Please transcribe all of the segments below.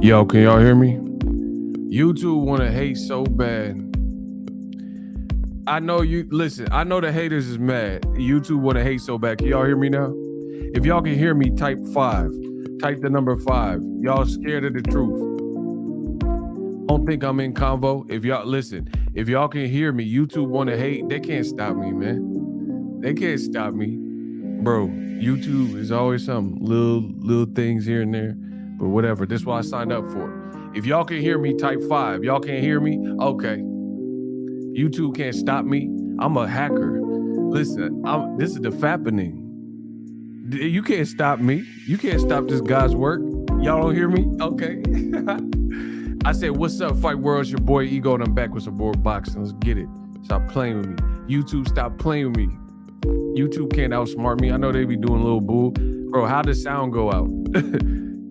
Yo, can y'all hear me? YouTube want to hate so bad. I know I know the haters is mad. YouTube want to hate so bad. Can y'all hear me now? If y'all can hear me, type 5. Type the number 5. Y'all scared of the truth. Don't think I'm in convo. If y'all can hear me, YouTube want to hate. They can't stop me, man. They can't stop me. Bro, YouTube is always some little things here and there. But whatever. This is what I signed up for. If y'all can hear me, type 5. Y'all can't hear me? Okay. YouTube can't stop me. I'm a hacker. Listen, this is the fappening. You can't stop me. You can't stop this guy's work. Y'all don't hear me? Okay. I said, what's up, Fight World? It's your boy Ego, and I'm back with some more boxing. Let's get it. Stop playing with me. YouTube, stop playing with me. YouTube can't outsmart me. I know they be doing a little bull. Bro, how does sound go out?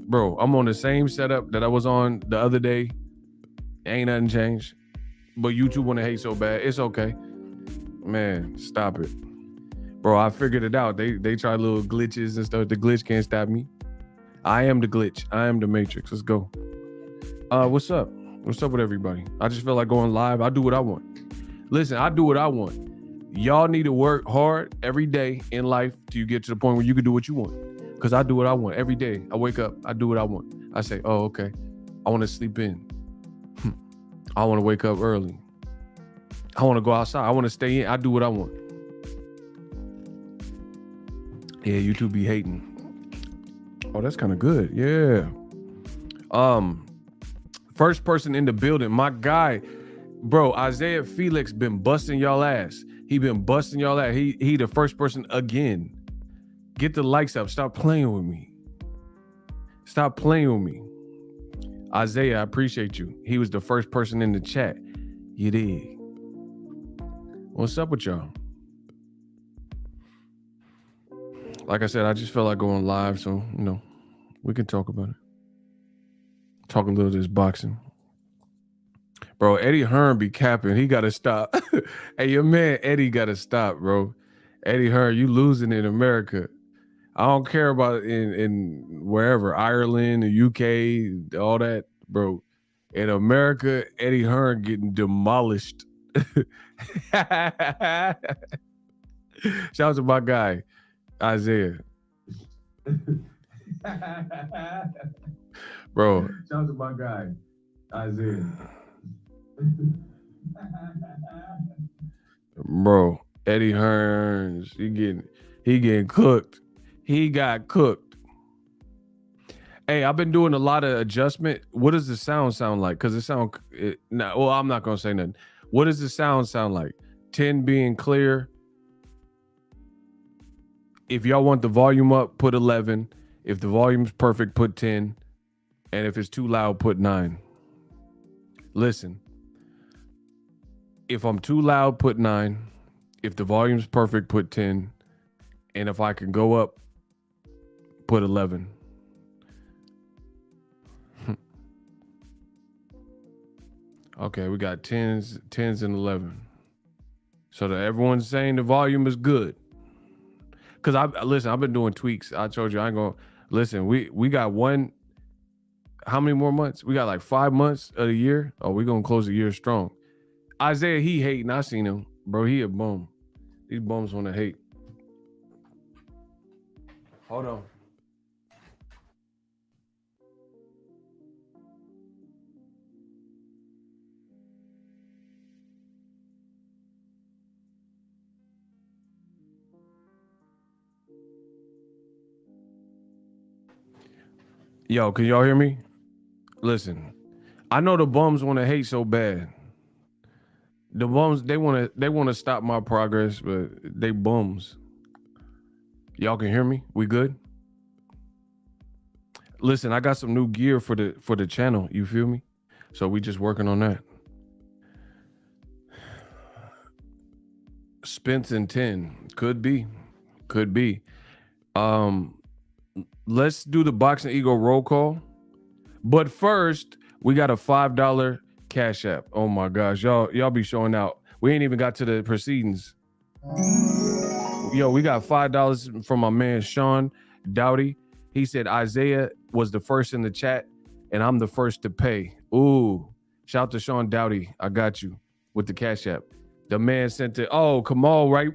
Bro, I'm on the same setup that I was on the other day. Ain't nothing changed. But YouTube want to hate so bad. It's okay. Man, stop it. Bro, I figured it out. They try little glitches and stuff. The glitch can't stop me. I am the glitch. I am the matrix. Let's go. What's up? What's up with everybody? I just feel like going live. I do what I want. Listen, I do what I want. Y'all need to work hard every day in life till you get to the point where you can do what you want. Because I do what I want every day. I wake up, I do what I want. I say, oh, okay. I want to sleep in. I want to wake up early. I want to go outside. I want to stay in. I do what I want. Yeah, YouTube be hating. Oh, that's kind of good. Yeah. First person in the building, my guy, bro, Isaiah Felix been busting y'all ass. He been busting y'all ass. He the first person again. Get the likes up. Stop playing with me. Stop playing with me. Isaiah, I appreciate you. He was the first person in the chat. You did. What's up with y'all? Like I said, I just felt like going live, so, we can talk about it. Talk a little of this boxing. Bro, Eddie Hearn be capping. He got to stop. Hey, your man Eddie got to stop, bro. Eddie Hearn, you losing in America. I don't care about in wherever, Ireland, the UK, all that, bro. In America, Eddie Hearn getting demolished. Shout out to my guy, Isaiah. Bro. Shout out to my guy, Isaiah. Bro, Eddie Hearns, he getting cooked. He got cooked. Hey, I've been doing a lot of adjustment. What does the sound like? Because I'm not gonna say nothing. What does the sound like? 10 being clear. If y'all want the volume up, put 11. If the volume's perfect, put 10. And if it's too loud, put 9. Listen. If I'm too loud, put 9. If the volume's perfect, put 10. And if I can go up, put 11. Okay, we got 10s and 11. So that everyone's saying the volume is good. Because I've been doing tweaks. I told you I ain't gonna listen. We got how many more months? We got like 5 months of the year. Oh, we're gonna close the year strong. Isaiah, he hating. I seen him. Bro, he a bum. These bums want to hate. Hold on. Yo, can y'all hear me? Listen, I know the bums want to hate so bad. The bums, they want to stop my progress, but they bums. Y'all can hear me? We good? Listen, I got some new gear for the channel. You feel me? So we just working on that. Spence and 10. Could be. Let's do the Boxing Ego roll call. But first, we got a $5 Cash App. Oh my gosh, y'all be showing out. We ain't even got to the proceedings. Yo, we got $5 from my man Sean Dowdy. He said Isaiah was the first in the chat, and I'm the first to pay. Ooh, shout out to Sean Dowdy. I got you with the Cash App. The man sent it. Oh, Kamal, right?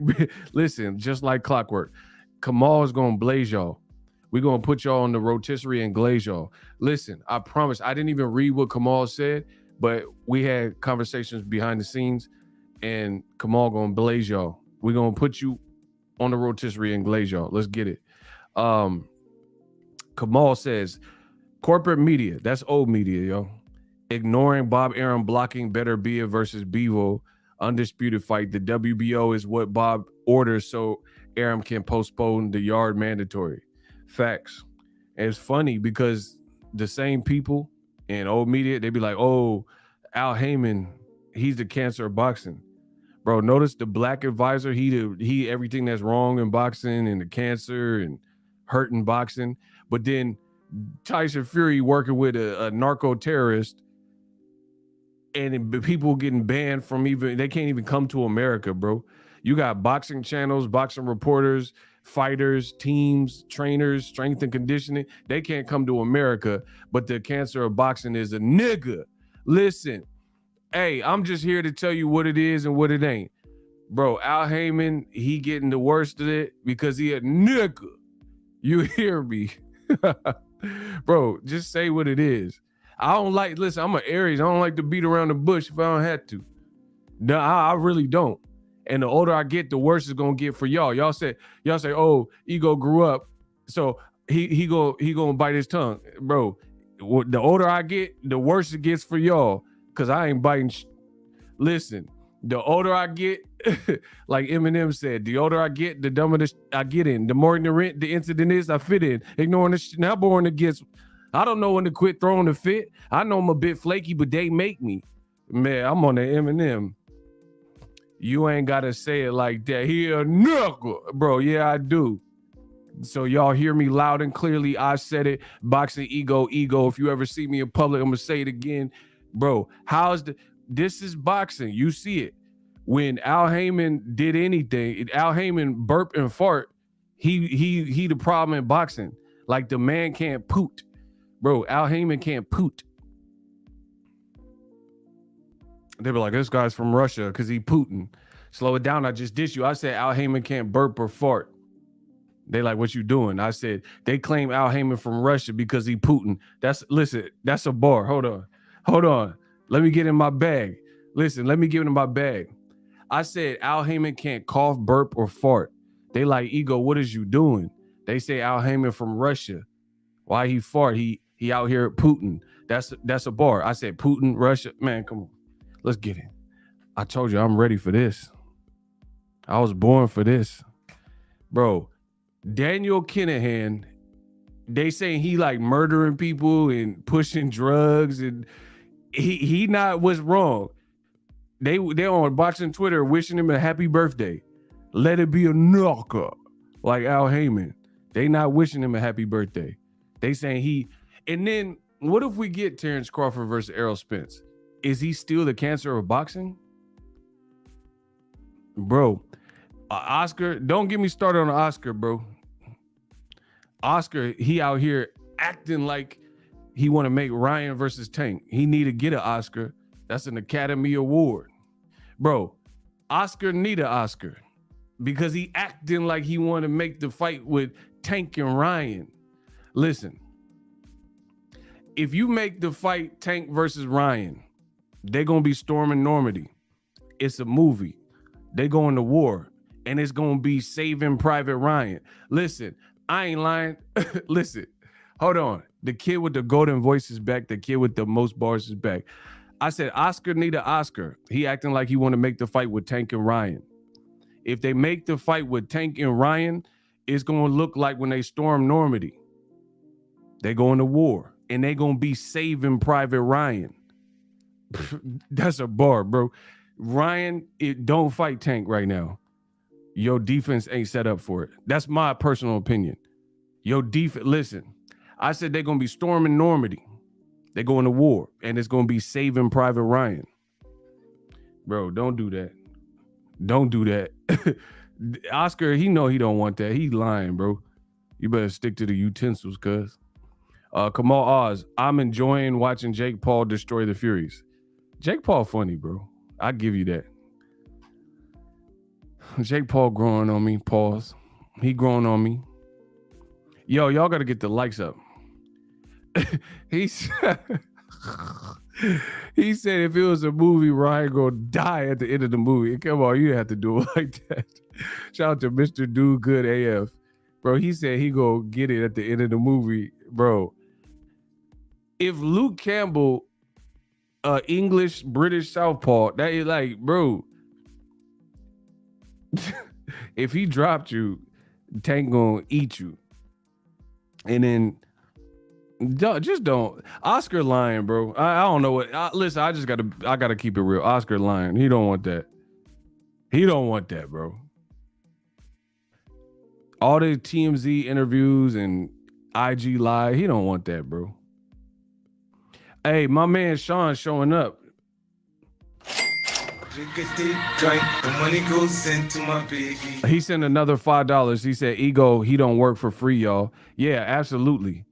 Listen, just like clockwork. Kamal is going to blaze y'all. We're going to put y'all on the rotisserie and glaze y'all. Listen, I promise. I didn't even read what Kamal said, but we had conversations behind the scenes, and Kamal going to blaze y'all. We're going to put you on the rotisserie and glaze y'all. Let's get it. Kamal says, corporate media, that's old media, yo. Ignoring Bob Arum blocking Better Bia versus Bevo undisputed fight. The WBO is what Bob orders so Arum can postpone the yard mandatory. Facts. And it's funny because the same people in old media, they be like, oh, Al Heyman, he's the cancer of boxing. Bro, notice the black advisor, he everything that's wrong in boxing and the cancer and hurting boxing. But then Tyson Fury working with a narco terrorist, and people getting banned from they can't even come to America, bro. You got boxing channels, boxing reporters, fighters, teams, trainers, strength and conditioning. They can't come to America, but the cancer of boxing is a nigga. Listen, hey, I'm just here to tell you what it is and what it ain't. Bro, Al Heyman, he getting the worst of it because he a nigga. You hear me? Bro, just say what it is. I don't like, listen, I'm an Aries. I don't like to beat around the bush if I don't have to. No, I really don't. And the older I get, the worse it's gonna get for y'all. Y'all say, oh, Ego grew up, so he gonna bite his tongue. Bro, the older I get, the worse it gets for y'all. Cause I ain't biting. Listen, the older I get, like Eminem said, the older I get, the dumber I get in. The more ignorant the incident is, I fit in. Ignoring the shit. Now born against. I don't know when to quit throwing the fit. I know I'm a bit flaky, but they make me. Man, I'm on the Eminem. You ain't gotta say it like that. He a nigga. Bro, yeah, I do. So y'all hear me loud and clearly. I said it. Boxing ego. If you ever see me in public, I'm gonna say it again. Bro, this is boxing. You see it. When Al Heyman did anything, Al Heyman burp and fart, he the problem in boxing. Like the man can't poot. Bro, Al Heyman can't poot. They be like, this guy's from Russia because he Putin. Slow it down. I just dissed you. I said Al Heyman can't burp or fart. They like, what you doing? I said, they claim Al Heyman from Russia because he Putin. Listen, that's a bar. Hold on. Let me get in my bag. Listen, let me get in my bag. I said Al Heyman can't cough, burp, or fart. They like, Ego, what is you doing? They say Al Heyman from Russia. Why he fart? He out here at Putin. That's a bar. I said Putin, Russia. Man, come on. Let's get it. I told you I'm ready for this. I was born for this. Bro, Daniel Kinahan, they saying he like murdering people and pushing drugs, and he not what's wrong. They on boxing Twitter wishing him a happy birthday. Let it be a knocker like Al Heyman. They not wishing him a happy birthday. They saying and then what if we get Terence Crawford versus Errol Spence? Is he still the cancer of boxing? Bro, Oscar, don't get me started on Oscar, bro. Oscar, he out here acting like he want to make Ryan versus Tank. He need to get an Oscar. That's an Academy Award. Bro, Oscar need an Oscar because he acting like he want to make the fight with Tank and Ryan. Listen, if you make the fight Tank versus Ryan, they're going to be storming Normandy. It's a movie. They going to war, and it's going to be Saving Private Ryan. Listen, I ain't lying. Listen, hold on. The kid with the golden voice is back. The kid with the most bars is back. I said, Oscar need an Oscar. He acting like he want to make the fight with Tank and Ryan. If they make the fight with Tank and Ryan, it's going to look like when they storm Normandy. They going to war, and they going to be Saving Private Ryan. That's a bar, bro. Ryan, don't fight Tank right now. Your defense ain't set up for it. That's my personal opinion. Your defense, listen, I said they're going to be storming Normandy. They're going to war, and it's going to be Saving Private Ryan. Bro, don't do that. Don't do that. Oscar, he know he don't want that. He lying, bro. You better stick to the utensils, cuz. Kamal Oz, I'm enjoying watching Jake Paul destroy the Furies. Jake Paul funny, bro. I give you that. Jake Paul growing on me. Pause. He growing on me. Yo, y'all got to get the likes up. He said if it was a movie, Ryan gonna die at the end of the movie. Come on, you have to do it like that. Shout out to Mr. Do Good AF. Bro, he said he gonna get it at the end of the movie. Bro, if Luke Campbell, English, British Southpaw, that is like, bro, if he dropped you, Tank gonna eat you. And then don't. Oscar lying, bro. I don't know what. Listen, I gotta keep it real. Oscar lying. He don't want that. He don't want that, bro. All the TMZ interviews and IG Live, he don't want that, bro. Hey, my man Sean showing up. He sent another $5. He said, Ego, he don't work for free, y'all. Yeah, absolutely.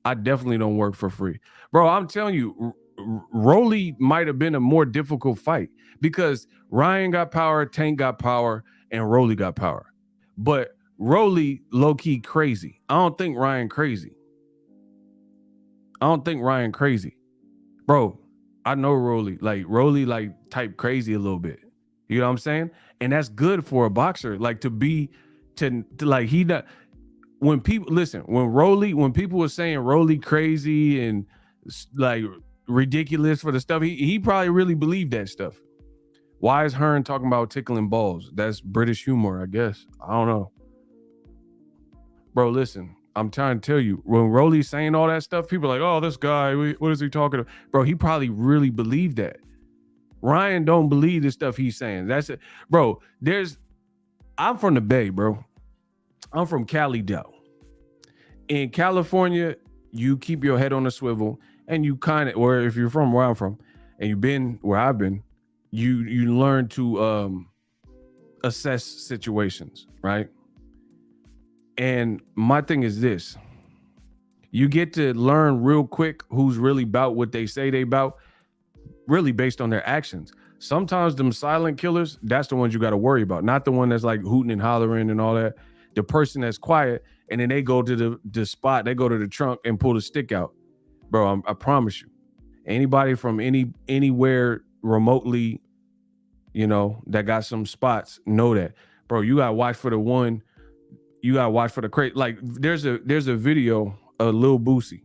I definitely don't work for free. Bro, I'm telling you, Rolly might have been a more difficult fight because Ryan got power, Tank got power, and Rolly got power. But Rolly low-key crazy. I don't think Ryan crazy. Bro, I know Rolly like type crazy a little bit. You know what I'm saying? And that's good for a boxer. Like to like he not when people listen, when people were saying Rolly crazy and like ridiculous for the stuff, he probably really believed that stuff. Why is Hearn talking about tickling balls? That's British humor, I guess. I don't know. Bro, listen, I'm trying to tell you, when Rolly's saying all that stuff, people are like, oh, this guy, what is he talking about? Bro, he probably really believed that. Ryan don't believe the stuff he's saying. That's it. Bro, I'm from the Bay, bro. I'm from Cali, though. In California, you keep your head on a swivel and you kind of, or if you're from where I'm from and you've been where I've been, you learn to assess situations, right? And my thing is this. You get to learn real quick who's really about what they say they about, really based on their actions. Sometimes them silent killers, that's the ones you got to worry about, not the one that's like hooting and hollering and all that. The person that's quiet and then they go to the spot, they go to the trunk and pull the stick out. Bro, I promise you, anybody from anywhere remotely, you know, that got some spots know that. Bro, you got to watch for the one. You gotta watch for the crate. Like there's a video of Lil Boosie,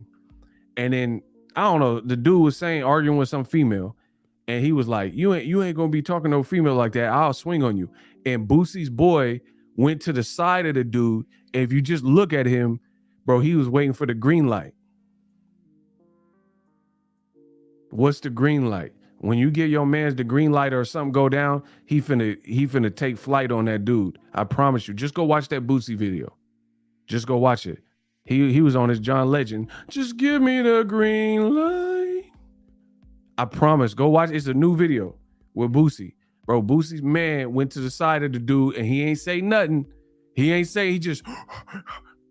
and then I don't know. The dude was arguing with some female, and he was like, "You ain't gonna be talking to no female like that. I'll swing on you." And Boosie's boy went to the side of the dude. And if you just look at him, bro, he was waiting for the green light. What's the green light? When you get your man's the green light or something go down, he finna take flight on that dude. I promise you. Just go watch that Boosie video. Just go watch it. He was on his John Legend. Just give me the green light. I promise. Go watch. It's a new video with Boosie. Bro, Boosie's man went to the side of the dude and he ain't say nothing. He just,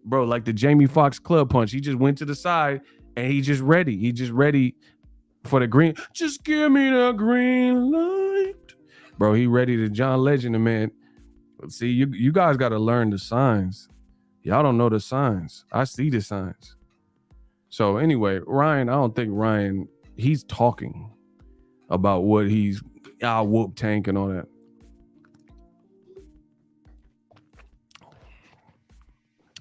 bro, like the Jamie Foxx club punch. He just went to the side and he just ready. He just ready for the green. Just give me the green light. Bro, he ready to John Legend, man. See, you guys got to learn the signs. Y'all don't know the signs. I see the signs. So anyway, Ryan, I don't think Ryan, he's talking about what I'll whoop Tank and all that.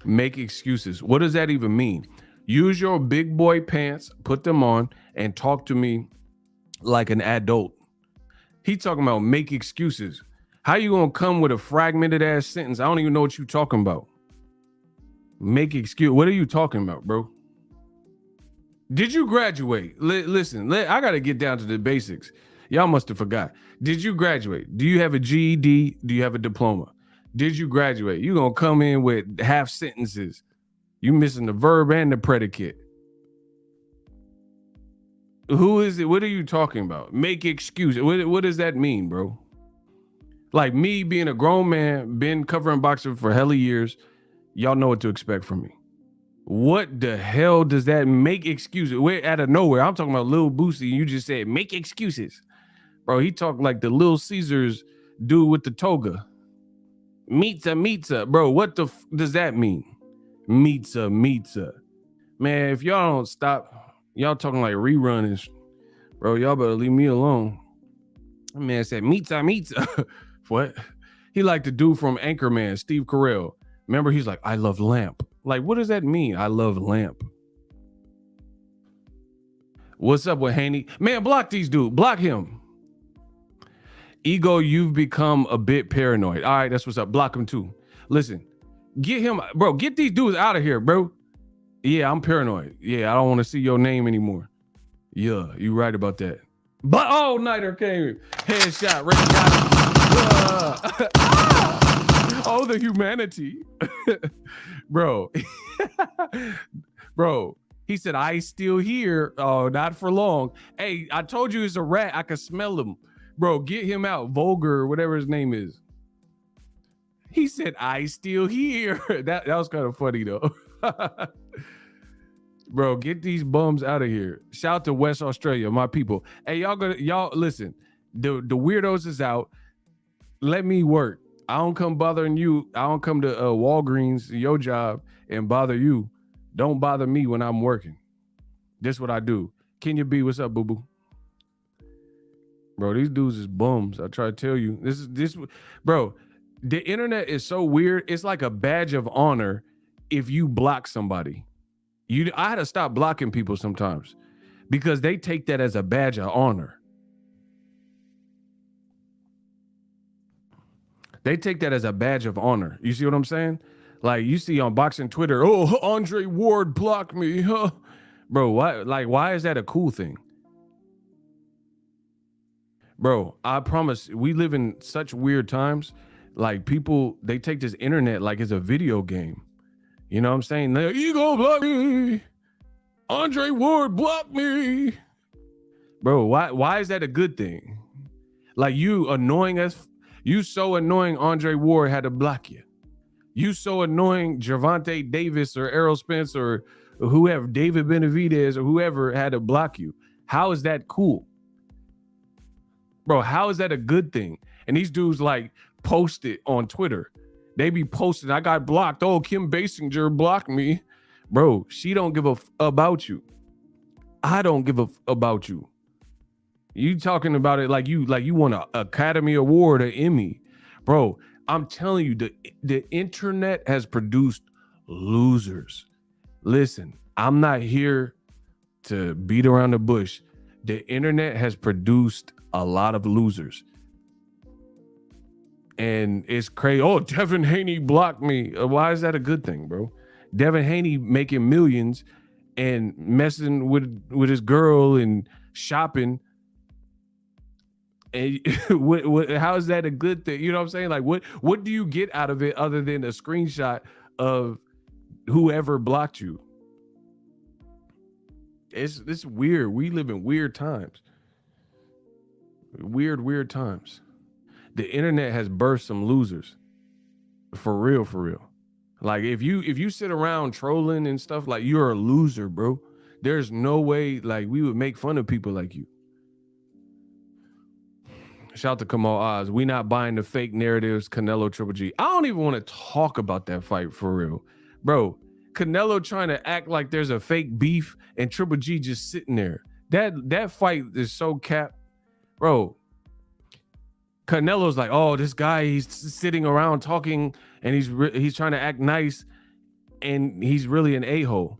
Make excuses. What does that even mean? Use your big boy pants, put them on, and talk to me like an adult. He talking about make excuses. How you gonna come with a fragmented ass sentence? I don't even know what you talking about. Make excuse. What are you talking about, bro? Did you graduate? Listen, I gotta get down to the basics. Y'all must have forgot. Did you graduate? Do you have a GED? Do you have a diploma? Did you graduate? You gonna come in with half sentences. You missing the verb and the predicate. Who is it? What are you talking about? Make excuses. What does that mean, bro? Like me being a grown man, been covering boxing for hella years, y'all know what to expect from me. What the hell does that make excuses? We're out of nowhere. I'm talking about Lil Boosie. You just said make excuses. Bro, he talked like the Little Caesars dude with the toga. Meetza. Bro, what the does that mean? Meetza. Man, if y'all don't stop, y'all talking like rerunners. Bro, y'all better leave me alone. That man said meetza. What? He like the dude from Anchorman, Steve Carell. Remember, he's like, I love lamp. Like, what does that mean? I love lamp. What's up with Haney? Man, block these dudes. Block him. Ego, you've become a bit paranoid. All right, that's what's up. Block him too. Listen, get him, bro. Get these dudes out of here, bro. Yeah, I'm paranoid. Yeah, I don't want to see your name anymore. Yeah, you right about that. But oh, Nighter came. Headshot. Oh, the humanity. Bro. Bro. He said, I still here. Oh, not for long. Hey, I told you it's a rat. I can smell him. Bro, get him out. Vulgar, or whatever his name is. He said, I still here. That was kind of funny, though. Bro, get these bums out of here. Shout to West Australia, my people. Hey, y'all listen. The weirdos is out. Let me work. I don't come bothering you. I don't come to Walgreens, your job, and bother you. Don't bother me when I'm working. This is what I do. Kenya B, what's up, boo-boo? Bro, these dudes is bums. I try to tell you. Bro, the internet is so weird. It's like a badge of honor if you block somebody. I had to stop blocking people sometimes because they take that as a badge of honor. They take that as a badge of honor. You see what I'm saying? Like you see on boxing Twitter, oh, Andre Ward blocked me. Huh? Bro, why is that a cool thing? Bro, I promise we live in such weird times. Like people, they take this internet like it's a video game. You know what I'm saying? They're, Ego block me. Andre Ward blocked me. Bro, why is that a good thing? Like you annoying us. You so annoying Andre Ward had to block you. You so annoying Gervonta Davis or Errol Spence or whoever, David Benavidez or whoever had to block you. How is that cool? Bro, how is that a good thing? And these dudes like post it on Twitter. They be posting, I got blocked. Oh, Kim Basinger blocked me. Bro, she don't give a about you. I don't give a about you. You talking about it like you won an Academy Award or Emmy. Bro, I'm telling you, the internet has produced losers. Listen, I'm not here to beat around the bush. The internet has produced a lot of losers. And it's crazy. Oh, Devin Haney blocked me. Why is that a good thing, bro? Devin Haney making millions and messing with his girl and shopping. And how is that a good thing? You know what I'm saying? Like, what do you get out of it other than a screenshot of whoever blocked you? It's weird. We live in weird times. Weird times. The internet has birthed some losers. For real. Like if you sit around trolling and stuff, like you're a loser, bro. There's no way like we would make fun of people like you. Shout out to Kamal Oz. We not buying the fake narratives, Canelo Triple G. I don't even want to talk about that fight for real. Bro, Canelo trying to act like there's a fake beef and Triple G just sitting there. That fight is so cap. Bro, Canelo's like, oh, this guy, he's sitting around talking and he's trying to act nice and he's really an a-hole.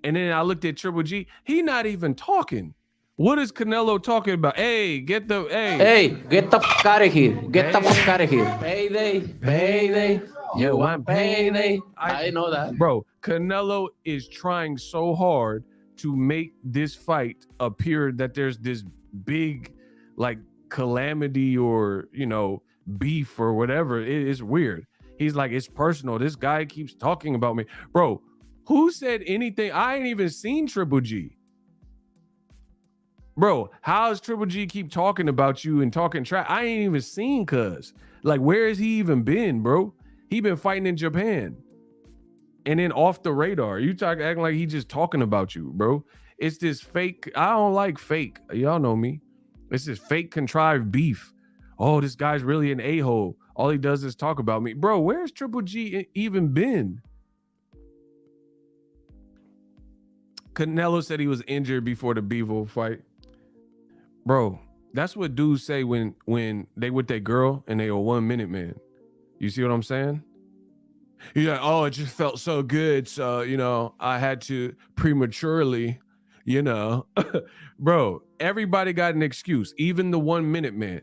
And then I looked at Triple G. He not even talking. What is Canelo talking about? Hey, get the fuck out of here. Get the fuck out of here. Payday. You want payday? I know that. Bro, Canelo is trying so hard to make this fight appear that there's this big, like, calamity or, you know, beef or whatever. It's weird. He's like, it's personal. This guy keeps talking about me. Bro, who said anything? I ain't even seen Triple G. Bro, how does Triple G keep talking about you and talking trash? I ain't even seen cuz. Like, where has he even been, bro? He been fighting in Japan. and then off the radar. You acting like he just talking about you, bro. It's this fake. I don't like fake. Y'all know me. It's this fake contrived beef. Oh, this guy's really an a-hole. All he does is talk about me. Bro, where's Triple G even been? Canelo said he was injured before the Bivol fight. Bro, that's what dudes say when they with their girl and they a 1 minute man. You see what I'm saying? Yeah, oh, it just felt so good. So, I had to prematurely, bro, everybody got an excuse, even the 1 minute man.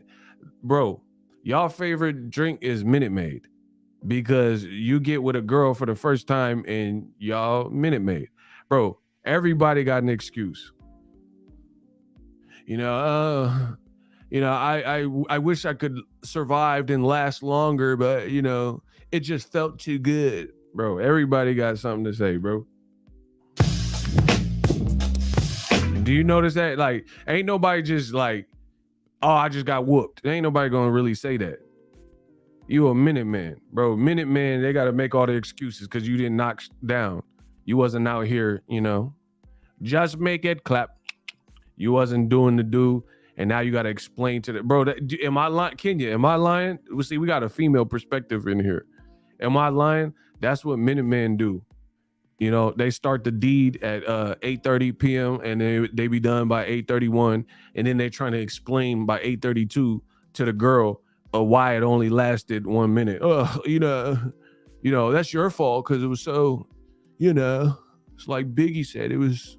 Bro, y'all favorite drink is Minute Maid because you get with a girl for the first time and y'all Minute Maid. Bro, everybody got an excuse. I wish I could survive and last longer, but it just felt too good. Bro, everybody got something to say, bro. Do you notice that? Like, ain't nobody just like, oh, I just got whooped. Ain't nobody gonna really say that. You a minute man, bro. Minute man, they gotta make all the excuses because you didn't knock down. You wasn't out here, just make it clap. You wasn't doing the do. And now you got to explain to the bro. Am I lying, Kenya? Am I lying? We see, we got a female perspective in here. Am I lying? That's what Minutemen do. They start the deed at 8:30 p.m. and they be done by 8:31, and then they trying to explain by 8:32 to the girl why it only lasted 1 minute. That's your fault because it was so, it's like Biggie said, it was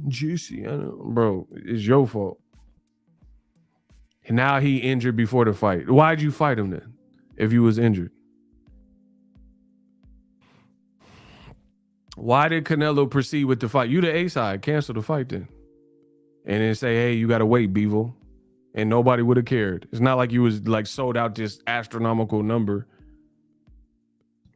juicy. I know, bro, it's your fault. And now he injured before the fight. Why'd you fight him then if you was injured? Why did Canelo proceed with the fight? You the A side, cancel the fight then. And then say, hey, you got to wait, Bivol. And nobody would have cared. It's not like you was like sold out this astronomical number.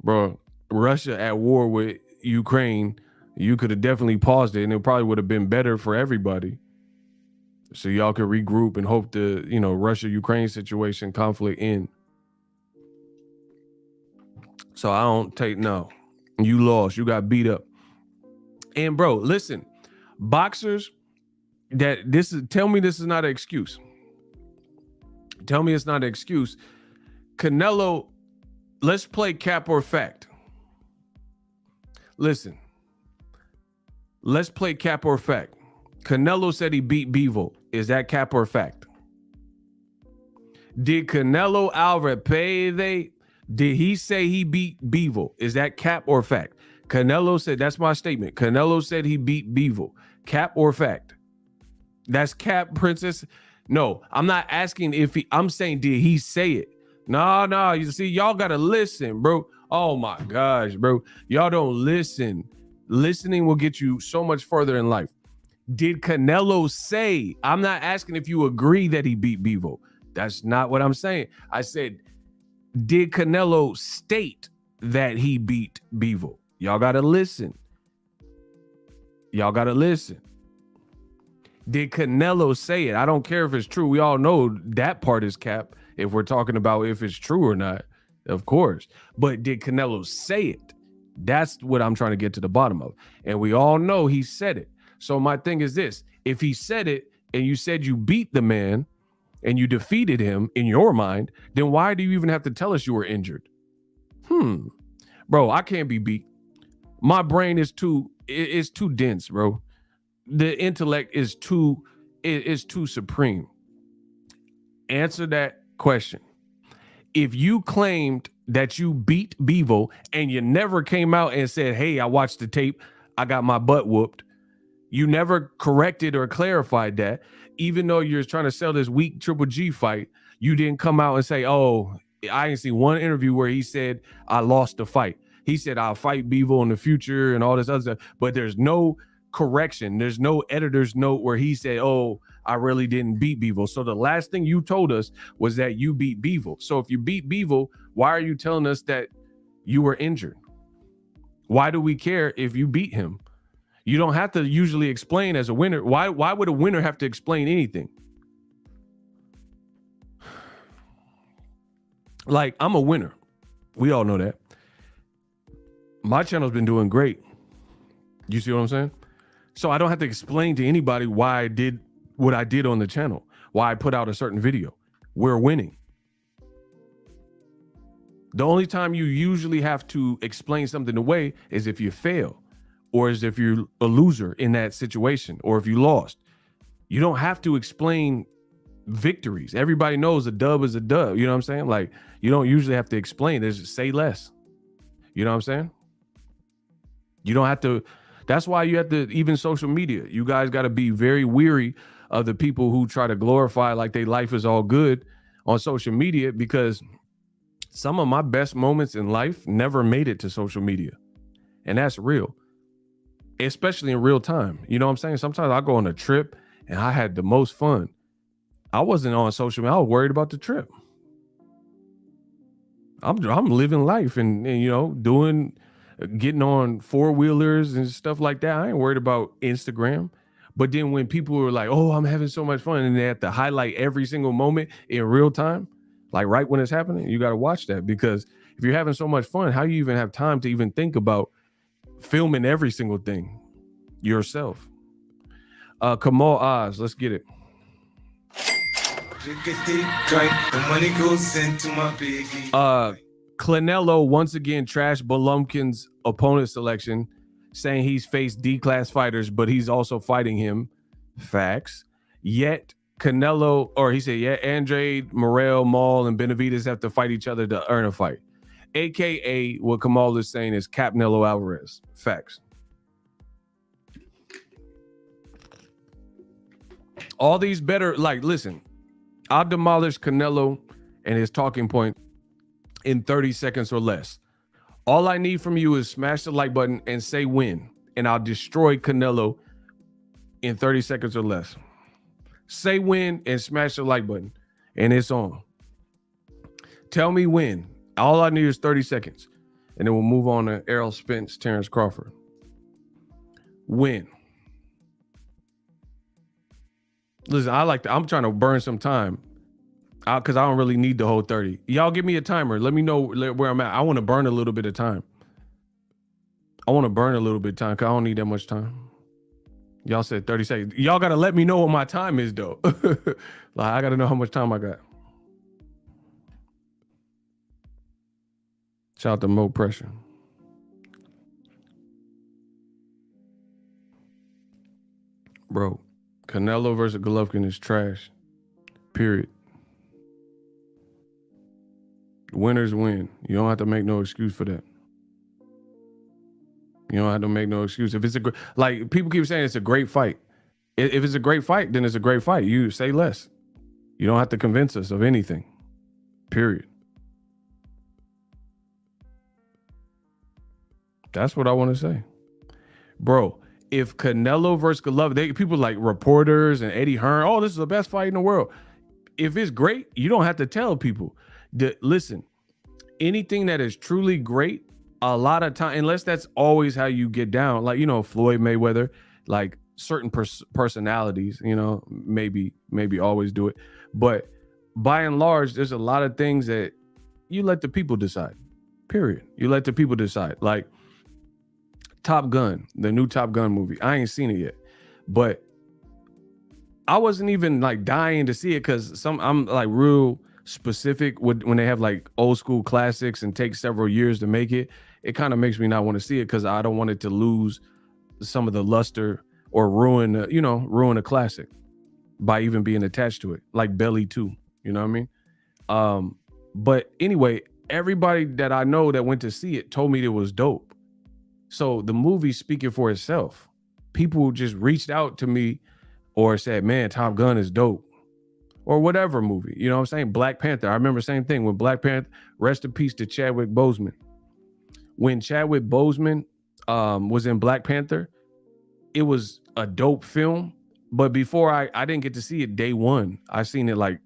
Bro, Russia at war with Ukraine, you could have definitely paused it and it probably would have been better for everybody. So y'all could regroup and hope the, Russia-Ukraine situation conflict end. So I don't take no. You lost. You got beat up. And bro, listen, boxers tell me this is not an excuse. Tell me it's not an excuse. Canelo, let's play cap or fact. Listen, let's play cap or fact. Canelo said he beat Bivol. Is that cap or fact? Did Canelo Alvarez, did he say he beat Bivol? Is that cap or fact? Canelo said, that's my statement. Canelo said he beat Bivol. Cap or fact? That's cap, princess. No, I'm not asking if I'm saying, did he say it? No, you see, y'all got to listen, bro. Oh my gosh, bro. Y'all don't listen. Listening will get you so much further in life. Did Canelo say, I'm not asking if you agree that he beat Bivol. That's not what I'm saying. I said, did Canelo state that he beat Bivol? Y'all got to listen. Y'all got to listen. Did Canelo say it? I don't care if it's true. We all know that part is cap if we're talking about if it's true or not, of course. But did Canelo say it? That's what I'm trying to get to the bottom of. And we all know he said it. So my thing is this, if he said it and you said you beat the man and you defeated him in your mind, then why do you even have to tell us you were injured? Bro, I can't be beat. My brain is too dense, bro. The intellect is too supreme. Answer that question. If you claimed that you beat Bivol and you never came out and said, hey, I watched the tape, I got my butt whooped, you never corrected or clarified that, even though you're trying to sell this weak Triple G fight, you didn't come out and say, oh, I didn't see one interview where he said, I lost the fight. He said, I'll fight Bivol in the future and all this other stuff, but there's no correction. There's no editor's note where he said, oh, I really didn't beat Bivol. So the last thing you told us was that you beat Bivol. So if you beat Bivol, why are you telling us that you were injured? Why do we care if you beat him? You don't have to usually explain as a winner. Why would a winner have to explain anything? Like, I'm a winner. We all know that. My channel's been doing great. You see what I'm saying? So I don't have to explain to anybody why I did what I did on the channel, why I put out a certain video. We're winning. The only time you usually have to explain something away is if you fail, or as if you're a loser in that situation, or if you lost. You don't have to explain victories. Everybody knows a dub is a dub. You know what I'm saying? Like, you don't usually have to explain. There's say less. You know what I'm saying? You don't have to. That's why you have to, even social media, you guys got to be very weary of the people who try to glorify like their life is all good on social media, because some of my best moments in life never made it to social media. And that's real, especially in real time. You know what I'm saying? Sometimes I go on a trip and I had the most fun. I wasn't on social media. I was worried about the trip. I'm living life and you know, getting on four-wheelers and stuff like that. I ain't worried about Instagram. But then when people were like, oh, I'm having so much fun, and they have to highlight every single moment in real time, like right when it's happening, you got to watch that, because if you're having so much fun, how you even have time to even think about filming every single thing yourself? Kamal Oz, let's get it. Canelo once again trashed Golovkin's opponent selection, saying he's faced D-class fighters, but he's also fighting him. Facts. Yet Canelo, or he said, yeah, Andrade, Morrell, Maul, and Benavidez have to fight each other to earn a fight. AKA what Kamal is saying is Canelo Alvarez. Facts. All these better, like, listen, I'll demolish Canelo and his talking point in 30 seconds or less. All I need from you is smash the like button and say win, and I'll destroy Canelo in 30 seconds or less. Say win and smash the like button, and it's on. Tell me when. All I need is 30 seconds, and then we'll move on to Errol Spence, Terence, Crawford. Win. Listen, I'm trying to burn some time because I don't really need the whole 30. Y'all give me a timer. Let me know where I'm at. I want to burn a little bit of time. I want to burn a little bit of time because I don't need that much time. Y'all said 30 seconds. Y'all got to let me know what my time is, though. Like, I got to know how much time I got. Shout out to Mo Pressure. Bro, Canelo versus Golovkin is trash. Period. Winners win. You don't have to make no excuse for that. You don't have to make no excuse. If it's like people keep saying it's a great fight. If it's a great fight, then it's a great fight. You say less. You don't have to convince us of anything. Period. That's what I want to say. Bro, if Canelo versus Golovkin, people like reporters and Eddie Hearn, oh, this is the best fight in the world. If it's great, you don't have to tell people. Listen, anything that is truly great, a lot of time, unless that's always how you get down, like, you know, Floyd Mayweather, like certain personalities, you know, maybe always do it. But by and large, there's a lot of things that you let the people decide. Period. You let the people decide. Like Top Gun, the new Top Gun movie. I ain't seen it yet, but I wasn't even like dying to see it because I'm like real specific when they have like old school classics and take several years to make it. It kind of makes me not want to see it because I don't want it to lose some of the luster or ruin a classic by even being attached to it, like Belly 2. You know what I mean? But anyway, everybody that I know that went to see it told me it was dope. So the movie's speaking for itself. People just reached out to me or said, man, Top Gun is dope. Or whatever movie. You know what I'm saying? Black Panther. I remember the same thing with Black Panther. Rest in peace to Chadwick Boseman. When Chadwick Boseman was in Black Panther, it was a dope film. But before I didn't get to see it day one. I seen it like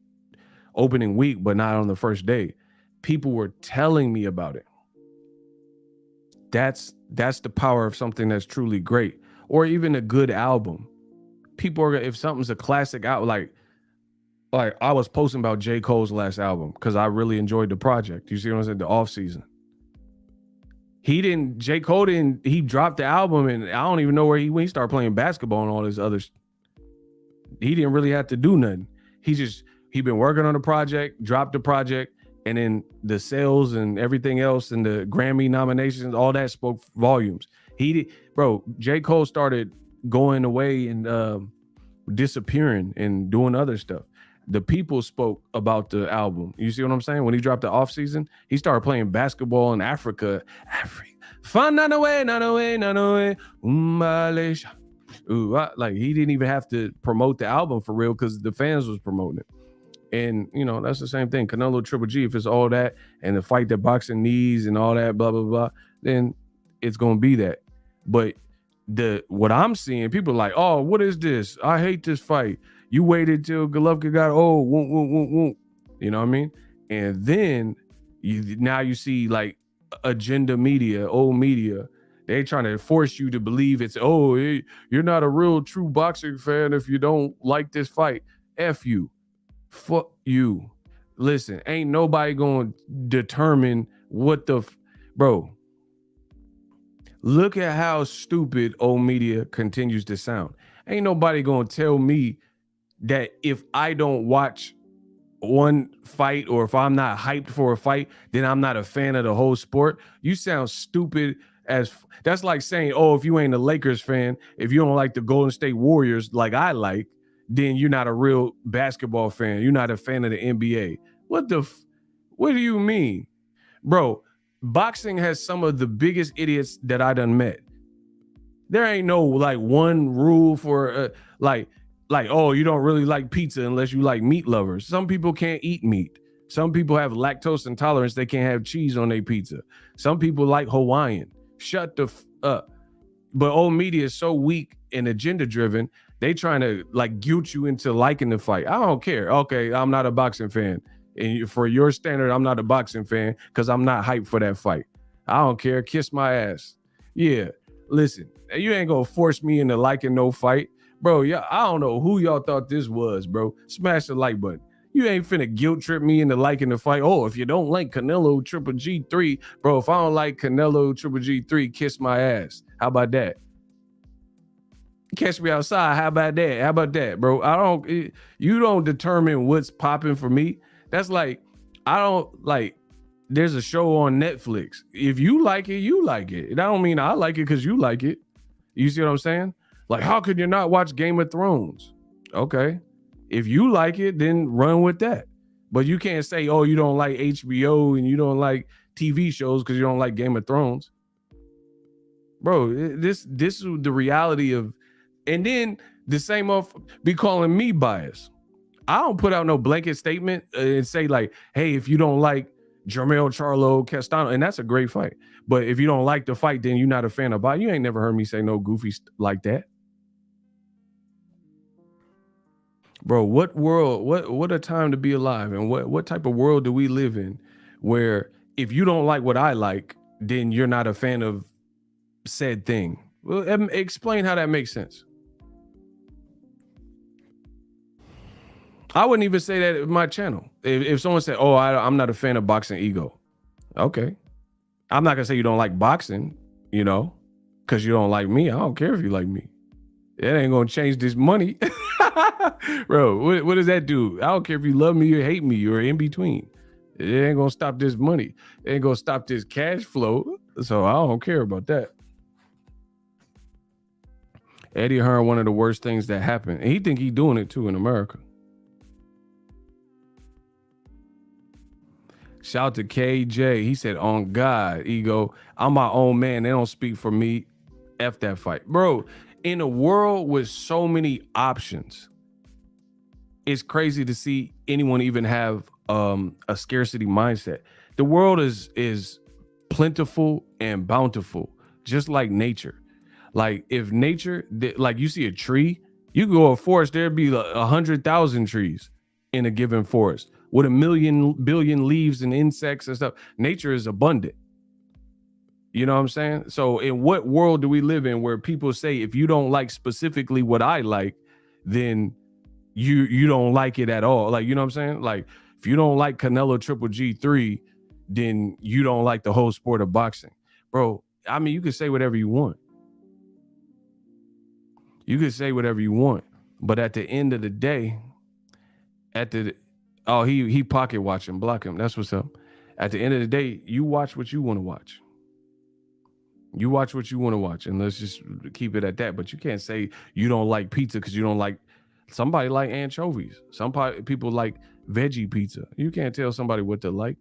opening week, but not on the first day. People were telling me about it. That's the power of something that's truly great, or even a good album. People are, if something's a classic out, like I was posting about J. Cole's last album because I really enjoyed the project. You see what I'm saying? The off season. J. Cole didn't, he dropped the album and I don't even know where when he started playing basketball and all this other. He didn't really have to do nothing. He been working on the project, dropped the project, and then the sales and everything else and the Grammy nominations, all that spoke volumes. J. Cole started going away and disappearing and doing other stuff. The people spoke about the album. You see what I'm saying? When he dropped the off season, he started playing basketball in Africa. Like he didn't even have to promote the album for real because the fans was promoting it. And that's the same thing. Canelo Triple G, if it's all that and the fight that boxing needs and all that, blah blah blah, then it's gonna be that. But what I'm seeing, people are like, oh, what is this? I hate this fight. You waited till Golovkin got won't. You know what I mean? And then now you see like agenda media, old media, they trying to force you to believe it's, you're not a real true boxing fan if you don't like this fight. F you. Fuck you. Listen, ain't nobody going to determine what bro. Look at how stupid old media continues to sound. Ain't nobody going to tell me that if I don't watch one fight or if I'm not hyped for a fight, then I'm not a fan of the whole sport. You sound stupid that's like saying, if you ain't a Lakers fan, if you don't like the Golden State Warriors like I like, then you're not a real basketball fan. You're not a fan of the NBA. What do you mean? Bro, boxing has some of the biggest idiots that I done met. There ain't no like one rule for you don't really like pizza unless you like meat lovers. Some people can't eat meat. Some people have lactose intolerance. They can't have cheese on their pizza. Some people like Hawaiian. Shut the up. But old media is so weak and agenda driven. They trying to like guilt you into liking the fight. I don't care. Okay, I'm not a boxing fan. And for your standard, I'm not a boxing fan because I'm not hyped for that fight. I don't care. Kiss my ass. Yeah, listen, you ain't gonna force me into liking no fight. Bro, I don't know who y'all thought this was, bro. Smash the like button. You ain't finna guilt trip me into liking the fight. Oh, if you don't like Canelo Triple G3, bro, if I don't like Canelo Triple G3, kiss my ass. How about that? Catch me outside. How about that, bro? You don't determine what's popping for me. That's like, there's a show on Netflix. If you like it, you like it. That don't mean I like it because you like it. You see what I'm saying? Like, how could you not watch Game of Thrones? Okay. If you like it, then run with that. But you can't say, you don't like HBO and you don't like TV shows because you don't like Game of Thrones. Bro, this is the reality of, and then the same of be calling me biased. I don't put out no blanket statement and say like, hey, if you don't like Jermell Charlo Castano, and that's a great fight. But if you don't like the fight, then you're not a fan of boxing. You ain't never heard me say no goofy like that. Bro, what world, what a time to be alive, and what type of world do we live in where if you don't like what I like, then you're not a fan of said thing? Well, explain how that makes sense. I wouldn't even say that in my channel. If someone said, I'm not a fan of Boxing Ego. Okay. I'm not gonna say you don't like boxing, because you don't like me. I don't care if you like me. It ain't gonna change this money. Bro, what does that do? I don't care if you love me or hate me or in between. It ain't gonna stop this money. It ain't gonna stop this cash flow. So I don't care about that. Eddie Hearn, one of the worst things that happened. And he think he doing it too in America. Shout to KJ. He said, on God, Ego, I'm my own man. They don't speak for me. F that fight. Bro, in a world with so many options, it's crazy to see anyone even have a scarcity mindset. The world is plentiful and bountiful, just like nature. Like if nature, like you see a tree, you go to a forest, there'd be 100,000 trees in a given forest with 1 billion leaves and insects and stuff. Nature is abundant. You know what I'm saying? So in what world do we live in where people say, if you don't like specifically what I like, then you don't like it at all? Like, you know what I'm saying? Like if you don't like Canelo Triple G3, then you don't like the whole sport of boxing. bro, I mean, you can say whatever you want. You can say whatever you want. But at the end of the day, he pocket watching, block him. That's what's up. At the end of the day, you watch what you want to watch. You watch what you want to watch, and let's just keep it at that. But you can't say you don't like pizza because you don't like. Somebody like anchovies. Some people like veggie pizza. You can't tell somebody what to like.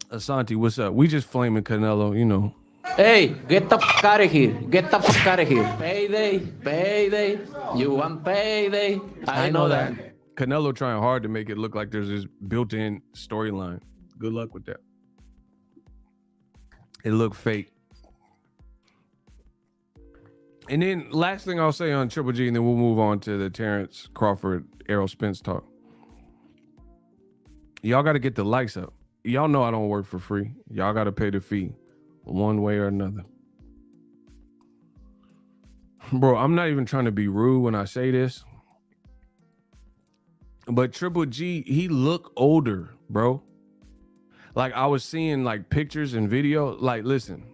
Asante, what's up? We just flaming Canelo, you know. Hey, get the fuck out of here. Get the fuck out of here. Payday. You want payday? I know that. Canelo trying hard to make it look like there's this built-in storyline. Good luck with that. It looked fake. And then last thing I'll say on Triple G, and then we'll move on to the Terence, Crawford, Errol Spence talk. Y'all got to get the likes up. Y'all know I don't work for free. Y'all got to pay the fee one way or another. Bro, I'm not even trying to be rude when I say this, but Triple G, he look older, bro. Like I was seeing like pictures and video. Like, listen,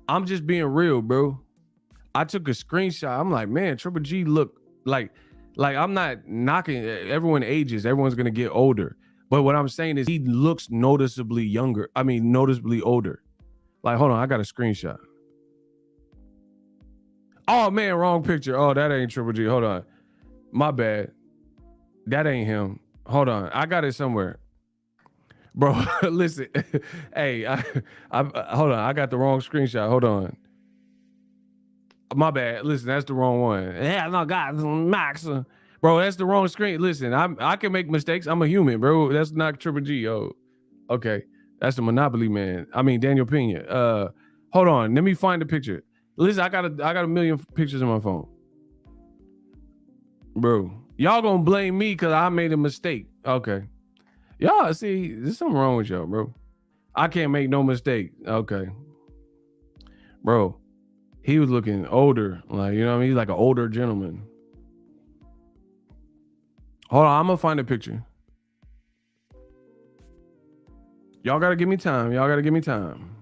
I'm just being real, bro. I took a screenshot. I'm like, man, Triple G look like I'm not knocking. Everyone ages. Everyone's gonna get older. But what I'm saying is he looks noticeably younger. I mean, noticeably older. Like, hold on, I got a screenshot. Oh man, wrong picture. Oh, that ain't Triple G. Hold on. My bad. That ain't him. Hold on. I got it somewhere. Bro, listen. Hey, I hold on. I got the wrong screenshot. Hold on. My bad. Listen, that's the wrong one. Yeah, no, God, Max. Bro, that's the wrong screen. Listen, I can make mistakes. I'm a human, bro. That's not Triple G. Yo, okay, that's the Monopoly man. I mean Daniel Pena. Hold on. Let me find the picture. Listen, I got a million pictures in my phone, bro. Y'all gonna blame me because I made a mistake. Okay, y'all see, there's something wrong with y'all, bro. I can't make no mistake. Okay, bro. He was looking older, like, you know what I mean? He's like an older gentleman. Hold on, I'm gonna find a picture. Y'all gotta give me time. Y'all gotta give me time.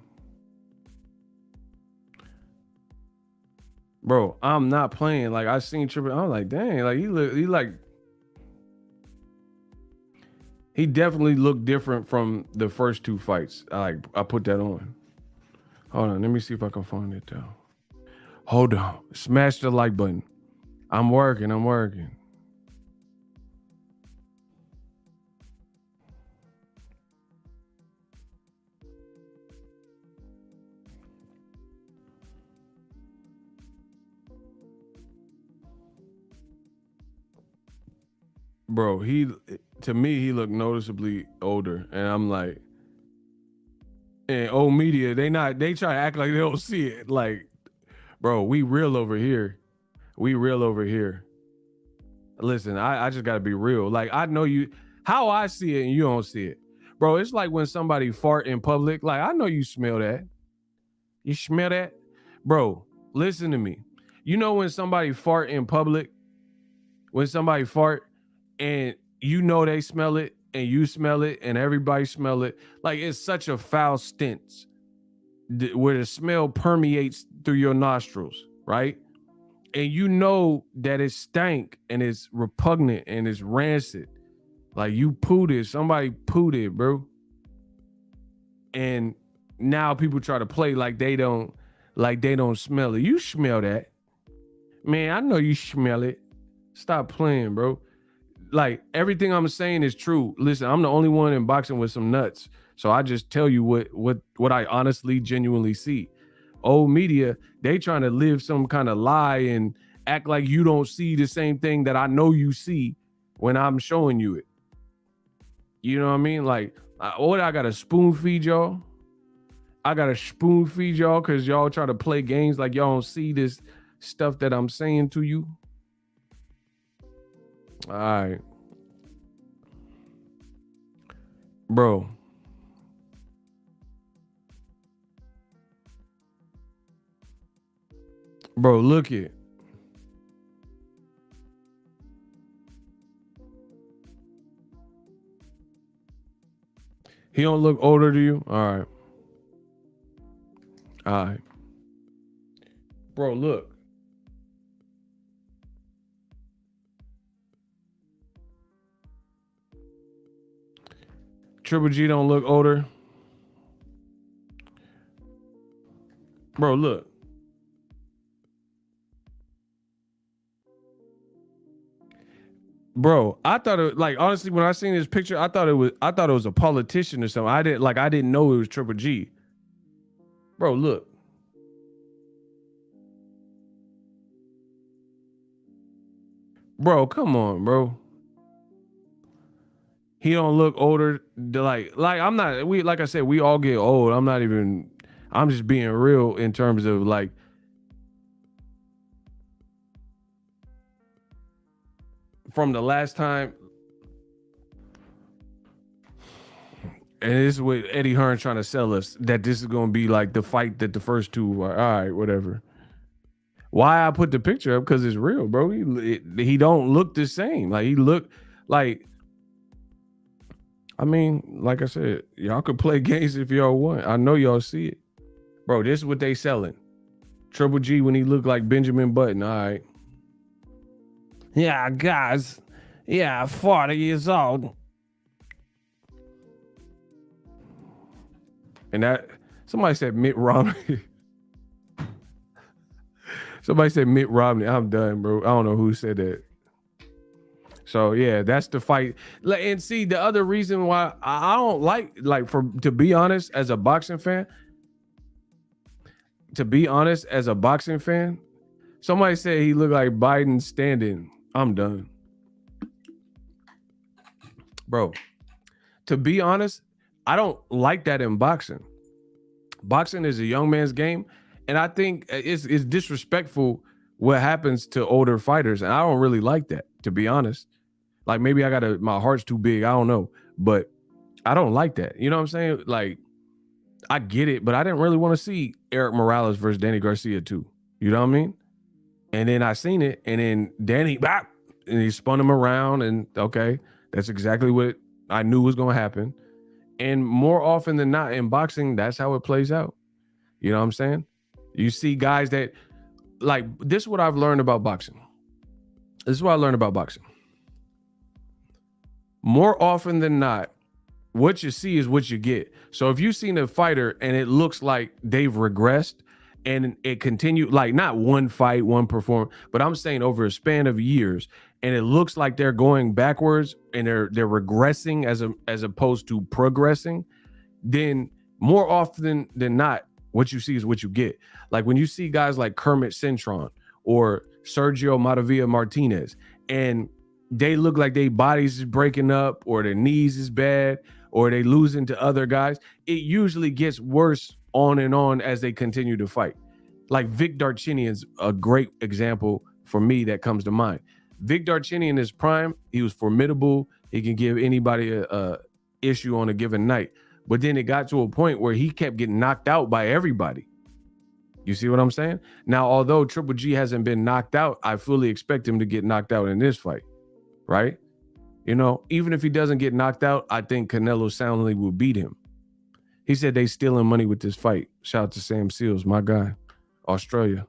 Bro, I'm not playing. Like, I seen Triple. I'm like, dang, like he definitely looked different from the first two fights. I put that on. Hold on, let me see if I can find it though. Hold on. Smash the like button. I'm working. Bro, to me, he looked noticeably older. And I'm like, and old media, they try to act like they don't see it. Like, bro, we real over here. Listen, I just gotta be real. Like, I know how I see it and you don't see it. Bro, it's like when somebody fart in public. Like, I know you smell that. You smell that? Bro, listen to me. You know when somebody fart in public, when somebody fart and you know they smell it and you smell it and everybody smell it, like it's such a foul stench where the smell permeates through your nostrils, right? And you know that it stank and it's repugnant and it's rancid. Like you pooed it, somebody pooed it, bro. And now people try to play like they don't smell it. You smell that. Man, I know you smell it. Stop playing, bro. Like everything I'm saying is true. Listen, I'm the only one in boxing with some nuts. So I just tell you what I honestly, genuinely see. Old media, they trying to live some kind of lie and act like you don't see the same thing that I know you see when I'm showing you it. You know what I mean? Like, I got to spoon feed y'all? I got to spoon feed y'all because y'all try to play games like y'all don't see this stuff that I'm saying to you. All right. Bro. Bro, look it. He don't look older to you? All right. All right. Bro, look. Triple G don't look older. Bro, look. Bro, I thought it, like, honestly, when I seen this picture, I thought it was a politician or something. I didn't know it was Triple G. Bro, look. Bro, come on, bro. He don't look older. Like I'm not. Like I said, we all get old. I'm just being real in terms of like. From the last time, and this is what Eddie Hearn trying to sell us, that this is going to be like the fight that the first two were. All right, whatever. Why I put the picture up? Because it's real, bro. He don't look the same. Like, he look like, I mean, like I said, y'all could play games if y'all want. I know y'all see it. Bro, this is what they selling. Triple G when he looked like Benjamin Button. All right. Yeah, guys. Yeah, 40 years old. And that, somebody said Mitt Romney. Somebody said Mitt Romney. I'm done, bro. I don't know who said that. So yeah, that's the fight. And see, the other reason why I don't like, to be honest, as a boxing fan, somebody said he looked like Biden standing. I'm done. Bro, to be honest, I don't like that in boxing. Boxing is a young man's game, and I think it's disrespectful what happens to older fighters, and I don't really like that, to be honest. Like, maybe my heart's too big, I don't know, but I don't like that. You know what I'm saying? Like, I get it, but I didn't really want to see Eric Morales versus Danny Garcia too. You know what I mean? And then I seen it, and then Danny, and he spun him around, and okay, that's exactly what I knew was going to happen. And more often than not in boxing, that's how it plays out. You know what I'm saying? You see guys that, like, this is what I've learned about boxing. More often than not, what you see is what you get. So if you've seen a fighter and it looks like they've regressed and it continued, like, not one fight, one performance, but I'm saying over a span of years, and it looks like they're going backwards and they're regressing as opposed to progressing, then more often than not, what you see is what you get. Like when you see guys like Kermit Cintron or Sergio Moravia Martinez, and they look like their bodies is breaking up or their knees is bad or they losing to other guys, it usually gets worse on and on as they continue to fight. Like Vic Darchinyan's a great example for me that comes to mind. Vic Darchinyan in his prime, he was formidable. He can give anybody a issue on a given night. But then it got to a point where he kept getting knocked out by everybody. You see what I'm saying? Now, although Triple G hasn't been knocked out, I fully expect him to get knocked out in this fight, right? You know, even if he doesn't get knocked out, I think Canelo soundly will beat him. He said they stealing money with this fight. Shout out to Sam Seals, my guy, Australia.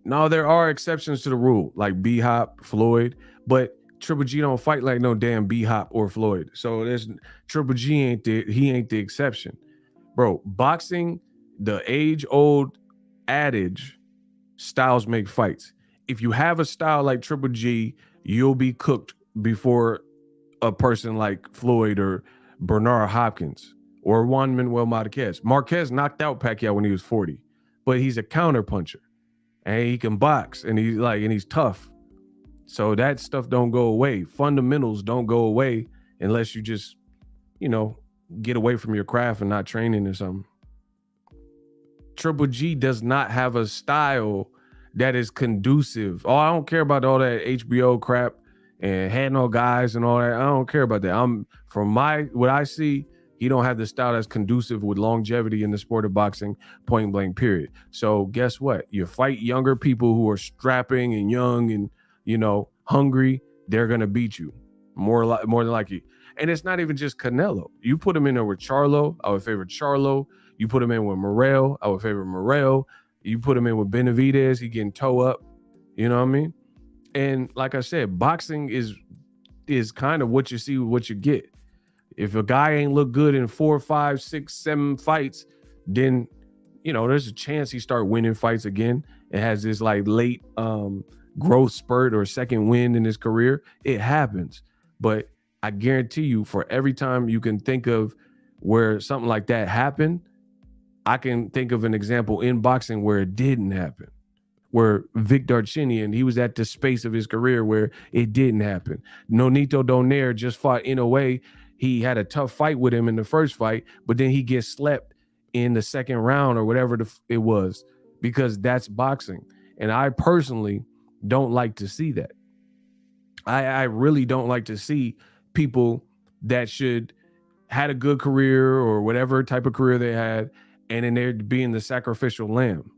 No, there are exceptions to the rule, like B-Hop, Floyd, but Triple G don't fight like no damn B-Hop or Floyd. So there's Triple G ain't the exception. Bro, boxing, the age-old adage, styles make fights. If you have a style like Triple G, you'll be cooked before a person like Floyd or Bernard Hopkins or Juan Manuel Marquez. Marquez knocked out Pacquiao when he was 40, but he's a counter puncher and he can box and he's tough. So that stuff don't go away. Fundamentals don't go away unless you just, get away from your craft and not training or something. Triple G does not have a style that is conducive. Oh, I don't care about all that HBO crap and had no guys and all that. I don't care about that. From what I see, he don't have the style that's conducive with longevity in the sport of boxing, point blank, period. So guess what? You fight younger people who are strapping and young and, hungry, they're going to beat you more than likely. And it's not even just Canelo. You put him in there with Charlo, I would favor Charlo. You put him in with Morrell, I would favor Morrell. You put him in with Benavidez, he getting toe up. You know what I mean? And like I said, boxing is kind of what you see, what you get. If a guy ain't look good in 4, 5, 6, 7 fights, then there's a chance he start winning fights again. It has this like late growth spurt or second wind in his career. It happens. But I guarantee you, for every time you can think of where something like that happened, I can think of an example in boxing where it didn't happen. Where Vic Darchinyan, he was at the space of his career where it didn't happen. Nonito Donaire just fought in a way. He had a tough fight with him in the first fight, but then he gets slept in the second round or whatever it was, because that's boxing. And I personally don't like to see that. I really don't like to see people that should had a good career or whatever type of career they had, and then they're being the sacrificial lamb.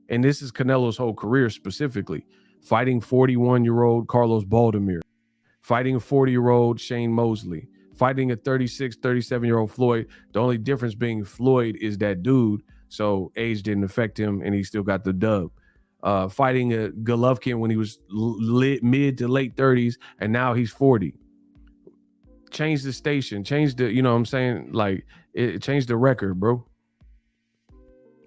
And this is Canelo's whole career specifically. Fighting 41-year-old Carlos Baldomir, fighting a 40-year-old Shane Mosley, fighting a 36, 37-year-old Floyd. The only difference being Floyd is that dude, so age didn't affect him, and he still got the dub. Fighting a Golovkin when he was mid to late 30s, and now he's 40. Change the station, change the, you know what I'm saying? Like, it changed the record, bro.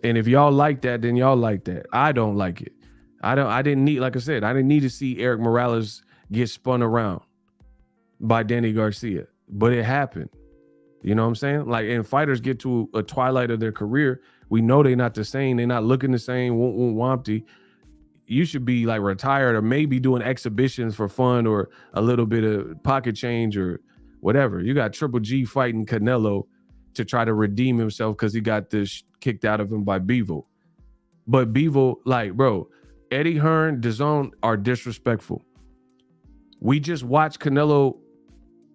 And if y'all like that, then y'all like that. I don't like it. I didn't need, like I said, I didn't need to see Eric Morales get spun around by Danny Garcia, but it happened. You know what I'm saying? Like, and fighters get to a twilight of their career. We know they're not the same. They're not looking the same. Wompty. You should be like retired or maybe doing exhibitions for fun or a little bit of pocket change or whatever. You got Triple G fighting Canelo to try to redeem himself because he got this kicked out of him by Bivol. But Bivol, like, bro, Eddie Hearn, DAZN are disrespectful. We just watched Canelo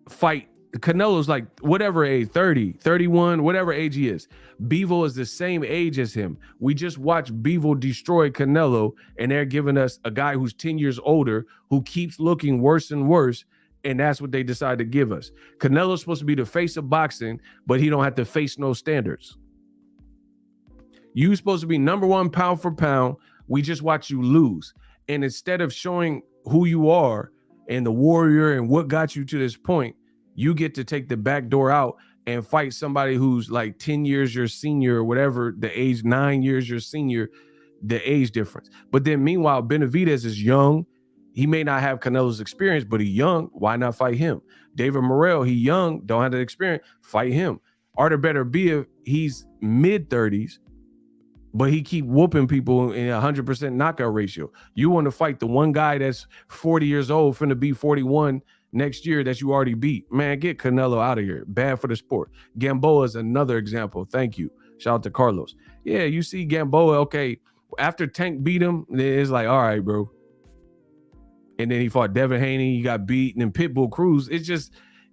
fight. Canelo's like whatever age, 30, 31, whatever age he is. Bivol is the same age as him. We just watched Bivol destroy Canelo, and they're giving us a guy who's 10 years older who keeps looking worse and worse, and that's what they decide to give us. Canelo's supposed to be the face of boxing, but he don't have to face no standards. You supposed to be number one pound for pound. We just watch you lose. And instead of showing who you are and the warrior and what got you to this point, you get to take the back door out and fight somebody who's like 10 years your senior or whatever, the age, 9 years your senior, the age difference. But then meanwhile, Benavidez is young. He may not have Canelo's experience, but he's young. Why not fight him? David Morrell, he young, don't have the experience. Fight him. Artur Beterbiev, he's mid-30s, but he keep whooping people in 100% knockout ratio. You want to fight the one guy that's 40 years old, finna be 41 next year that you already beat. Man, get Canelo out of here. Bad for the sport. Gamboa is another example. Thank you. Shout out to Carlos. Yeah, you see Gamboa, okay, after Tank beat him, it's like, all right, bro. And then he fought Devin Haney, he got beat, and then Pitbull Cruz. It's just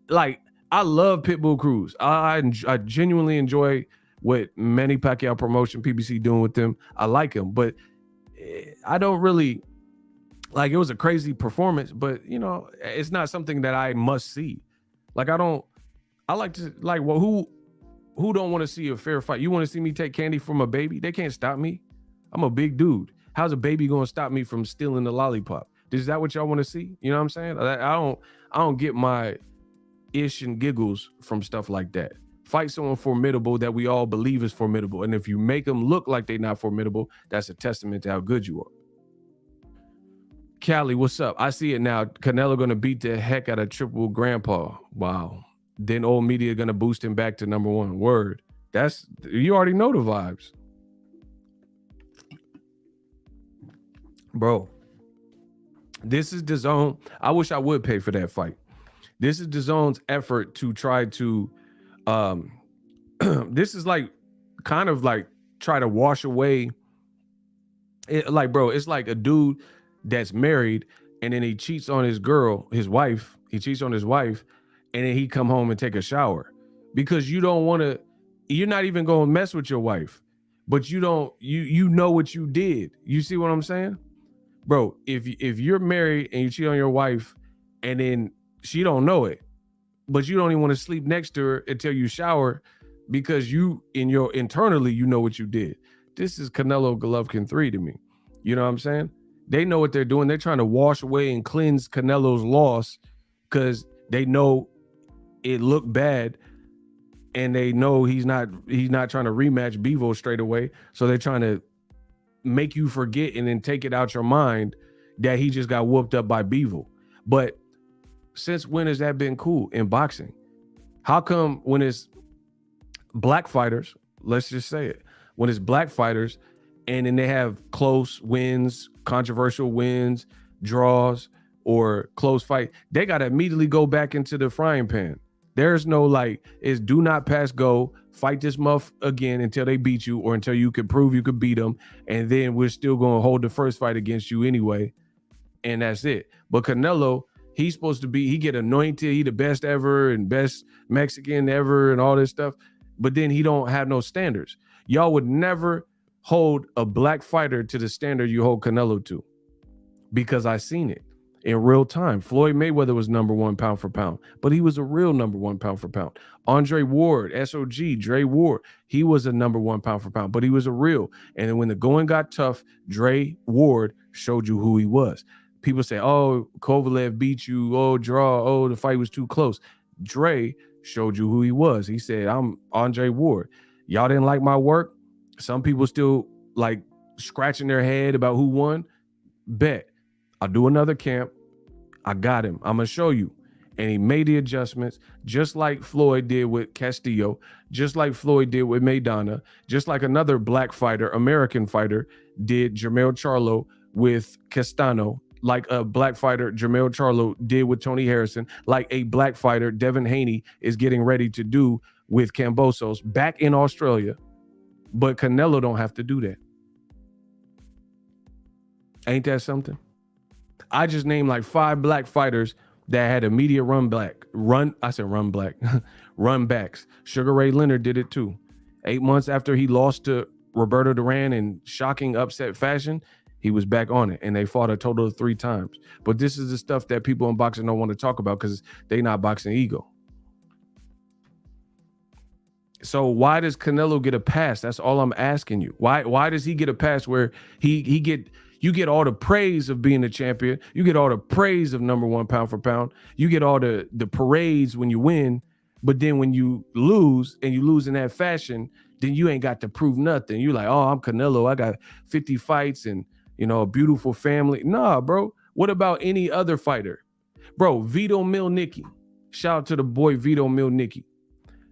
like, I love Pitbull Cruz. I genuinely enjoy what Manny Pacquiao promotion, PBC doing with them. I like him, but I don't really, like, it was a crazy performance, but it's not something that I must see. Like, I like to, like, well, who don't want to see a fair fight? You want to see me take candy from a baby? They can't stop me. I'm a big dude. How's a baby going to stop me from stealing the lollipop? Is that what y'all want to see? You know what I'm saying? I don't get my ish and giggles from stuff like that. Fight someone formidable that we all believe is formidable. And if you make them look like they're not formidable, that's a testament to how good you are. Callie, what's up? I see it now. Canelo going to beat the heck out of Triple Grandpa. Wow. Then old media going to boost him back to number one. Word. You already know the vibes. Bro, this is DAZN. I wish I would pay for that fight. This is DAZN's effort to try to this is like kind of like try to wash away like, bro, it's like a dude that's married and then he cheats on his girl, his wife. He cheats on his wife, and then he come home and take a shower because you don't want to. You're not even going to mess with your wife, but you don't. You know what you did. You see what I'm saying, bro? If you're married and you cheat on your wife, and then she don't know it, but you don't even want to sleep next to her until you shower because you internally, you know what you did. This is Canelo Golovkin 3 to me. You know what I'm saying? They know what they're doing. They're trying to wash away and cleanse Canelo's loss because they know it looked bad, and they know he's not trying to rematch Bivol straight away. So they're trying to make you forget and then take it out your mind that he just got whooped up by Bivol. But since when has that been cool in boxing? How come when it's black fighters, let's just say it, when it's black fighters and then they have close wins, controversial wins, draws, or close fight, they got to immediately go back into the frying pan. There's no like, it's do not pass go, fight this muff again until they beat you or until you can prove you could beat them. And then we're still going to hold the first fight against you anyway. And that's it. But Canelo, he's supposed to be, he get anointed, he the best ever and best Mexican ever and all this stuff. But then he don't have no standards. Y'all would never hold a black fighter to the standard you hold Canelo to, because I seen it in real time. Floyd Mayweather was number 1 pound for pound, but he was a real number 1 pound for pound. Andre Ward, SOG, Dre Ward, he was a number 1 pound for pound, but he was a real. And then when the going got tough, Dre Ward showed you who he was. People say, oh, Kovalev beat you, oh, draw, oh, the fight was too close. Dre showed you who he was. He said, I'm Andre Ward. Y'all didn't like my work. Some people still like scratching their head about who won. Bet. I'll do another camp. I got him. I'm going to show you. And he made the adjustments, just like Floyd did with Castillo, just like Floyd did with Maidana, just like another black fighter, American fighter, did Jermell Charlo with Castano, like a black fighter, Jermell Charlo, did with Tony Harrison, like a black fighter, Devin Haney, is getting ready to do with Kambosos back in Australia. But Canelo don't have to do that. Ain't that something? I just named like 5 black fighters that had immediate run backs. Sugar Ray Leonard did it too. 8 months after he lost to Roberto Duran in shocking upset fashion, he was back on it, and they fought a total of 3 times. But this is the stuff that people in boxing don't want to talk about because they not boxing ego. So why does Canelo get a pass? That's all I'm asking you. Why does he get a pass where you get all the praise of being a champion, you get all the praise of number 1 pound for pound, you get all the parades when you win, but then when you lose and you lose in that fashion, then you ain't got to prove nothing. You like, oh, I'm Canelo, I got 50 fights and a beautiful family. Nah, bro. What about any other fighter? Bro, Vito Milnicki. Shout out to the boy Vito Milnicki.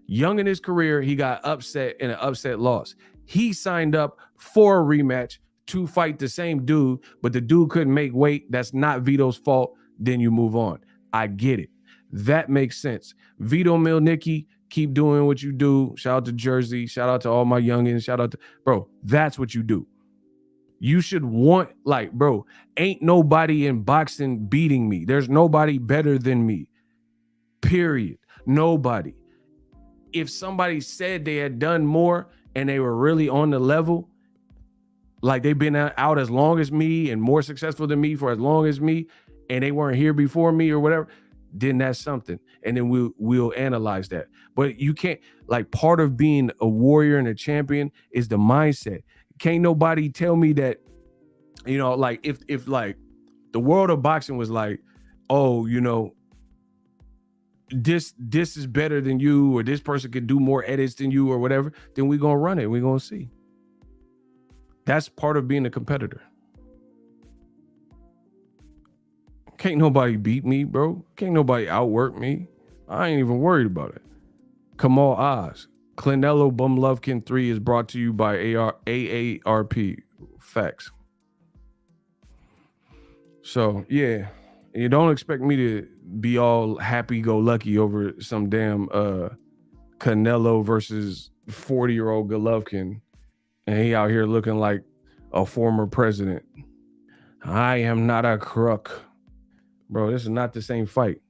Young in his career, he got upset in an upset loss. He signed up for a rematch to fight the same dude, but the dude couldn't make weight. That's not Vito's fault. Then you move on. I get it. That makes sense. Vito Milnicki, keep doing what you do. Shout out to Jersey. Shout out to all my youngins. Shout out to, bro, that's what you do. You should want, like, bro, ain't nobody in boxing beating me. There's nobody better than me. Period. Nobody. If somebody said they had done more and they were really on the level, like they've been out as long as me and more successful than me for as long as me, and they weren't here before me or whatever, then that's something. And then we'll analyze that. But you can't, like, part of being a warrior and a champion is the mindset. Can't nobody tell me that, like if like the world of boxing was like, oh, this is better than you, or this person could do more edits than you or whatever, then we're going to run it. We're going to see. That's part of being a competitor. Can't nobody beat me, bro. Can't nobody outwork me. I ain't even worried about it. Kamal Oz. Canelo Bumlovkin 3 is brought to you by AARP. Facts. So, yeah. You don't expect me to be all happy-go-lucky over some damn Canelo versus 40-year-old Golovkin, and he out here looking like a former president. I am not a crook. Bro, this is not the same fight.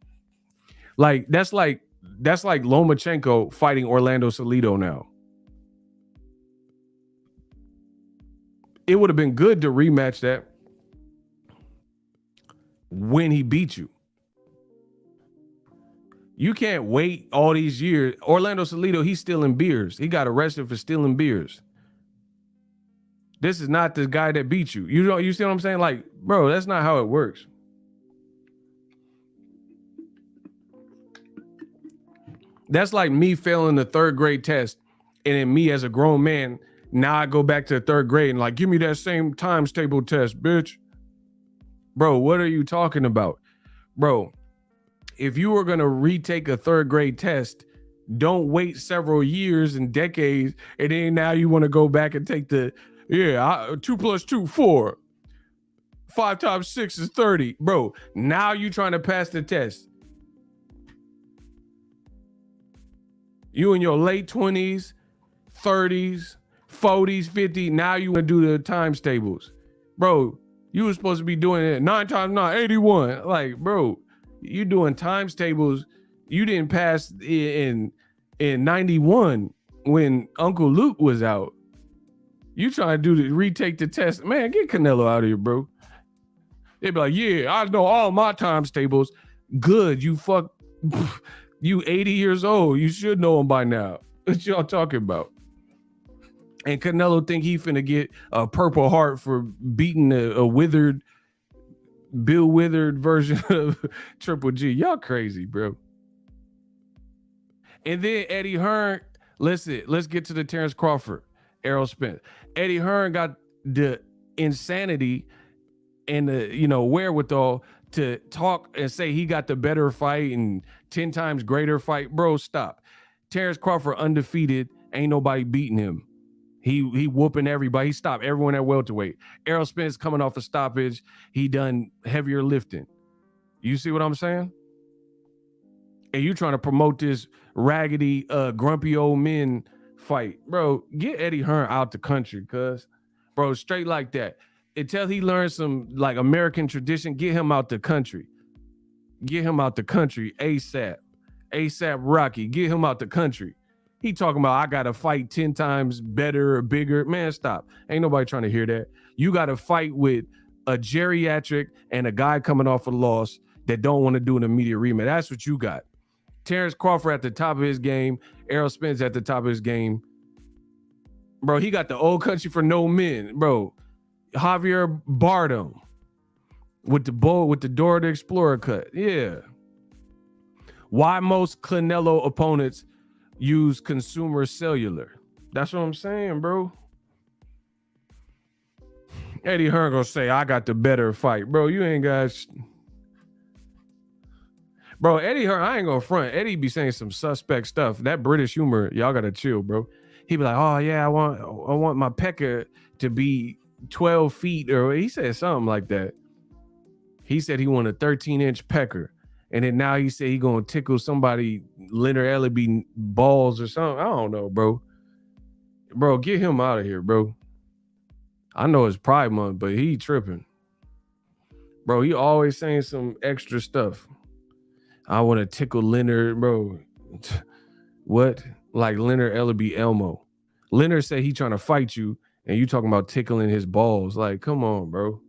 Like, that's like Lomachenko fighting Orlando Salido now. It would have been good to rematch that when he beat you. You can't wait all these years. Orlando Salido, he's stealing beers. He got arrested for stealing beers. This is not the guy that beat you. You see what I'm saying? Like, bro, that's not how it works. That's like me failing the 3rd grade test, and then me as a grown man, now I go back to the 3rd grade and like, give me that same times table test, bitch. Bro, what are you talking about? Bro, if you were going to retake a 3rd grade test, don't wait several years and decades, and then now you want to go back and take the, 2 + 2, 4. 5 times 6 is 30. Bro, now you trying to pass the test. You in your late 20s, 30s, 40s, 50s. Now you want to do the times tables. Bro, you were supposed to be doing it 9 times 9, 81. Like, bro, you doing times tables. You didn't pass in 91 when Uncle Luke was out. You trying to retake the test. Man, get Canelo out of here, bro. They be like, yeah, I know all my times tables. Good, you fuck... You 80 years old. You should know him by now. What y'all talking about? And Canelo think he finna get a Purple Heart for beating a withered, Bill Withered version of Triple G. Y'all crazy, bro. And then Eddie Hearn, listen, let's get to the Terence Crawford, Errol Spence. Eddie Hearn got the insanity and the wherewithal to talk and say he got the better fight and 10 times greater fight. Bro, stop. Terence Crawford undefeated. Ain't nobody beating him. He whooping everybody. He stopped everyone at welterweight. Errol Spence coming off a stoppage. He done heavier lifting. You see what I'm saying? And you trying to promote this raggedy, grumpy old men fight. Bro, get Eddie Hearn out the country, cuz. Bro, straight like that. Until he learns some like American tradition, get him out the country. Get him out the country ASAP. ASAP Rocky, get him out the country. He talking about I gotta fight 10 times better or bigger. Man, stop. Ain't nobody trying to hear that. You gotta fight with a geriatric and a guy coming off a loss that don't want to do an immediate rematch. That's what you got. Terence Crawford at the top of his game. Errol Spence at the top of his game. Bro, he got the old country for no men. Bro, Javier Bardem with the Dora the Explorer cut. Yeah. Why most Canelo opponents use consumer cellular? That's what I'm saying, bro. Eddie Hearn gonna say, I got the better fight. Bro, you ain't got... Bro, Eddie Hearn, I ain't gonna front. Eddie be saying some suspect stuff. That British humor, y'all gotta chill, bro. He be like, oh yeah, I want my pecker to be 12 feet, or he said something like that. He said he wanted a 13-inch pecker. And then now he said he gonna tickle somebody, Leonard Ellaby balls or something. I don't know, bro. Bro, get him out of here, bro. I know it's Pride Month, but he tripping. Bro, he always saying some extra stuff. I want to tickle Leonard, bro. What? Like Leonard Ellaby Elmo. Leonard said he trying to fight you, and you talking about tickling his balls. Like, come on, bro.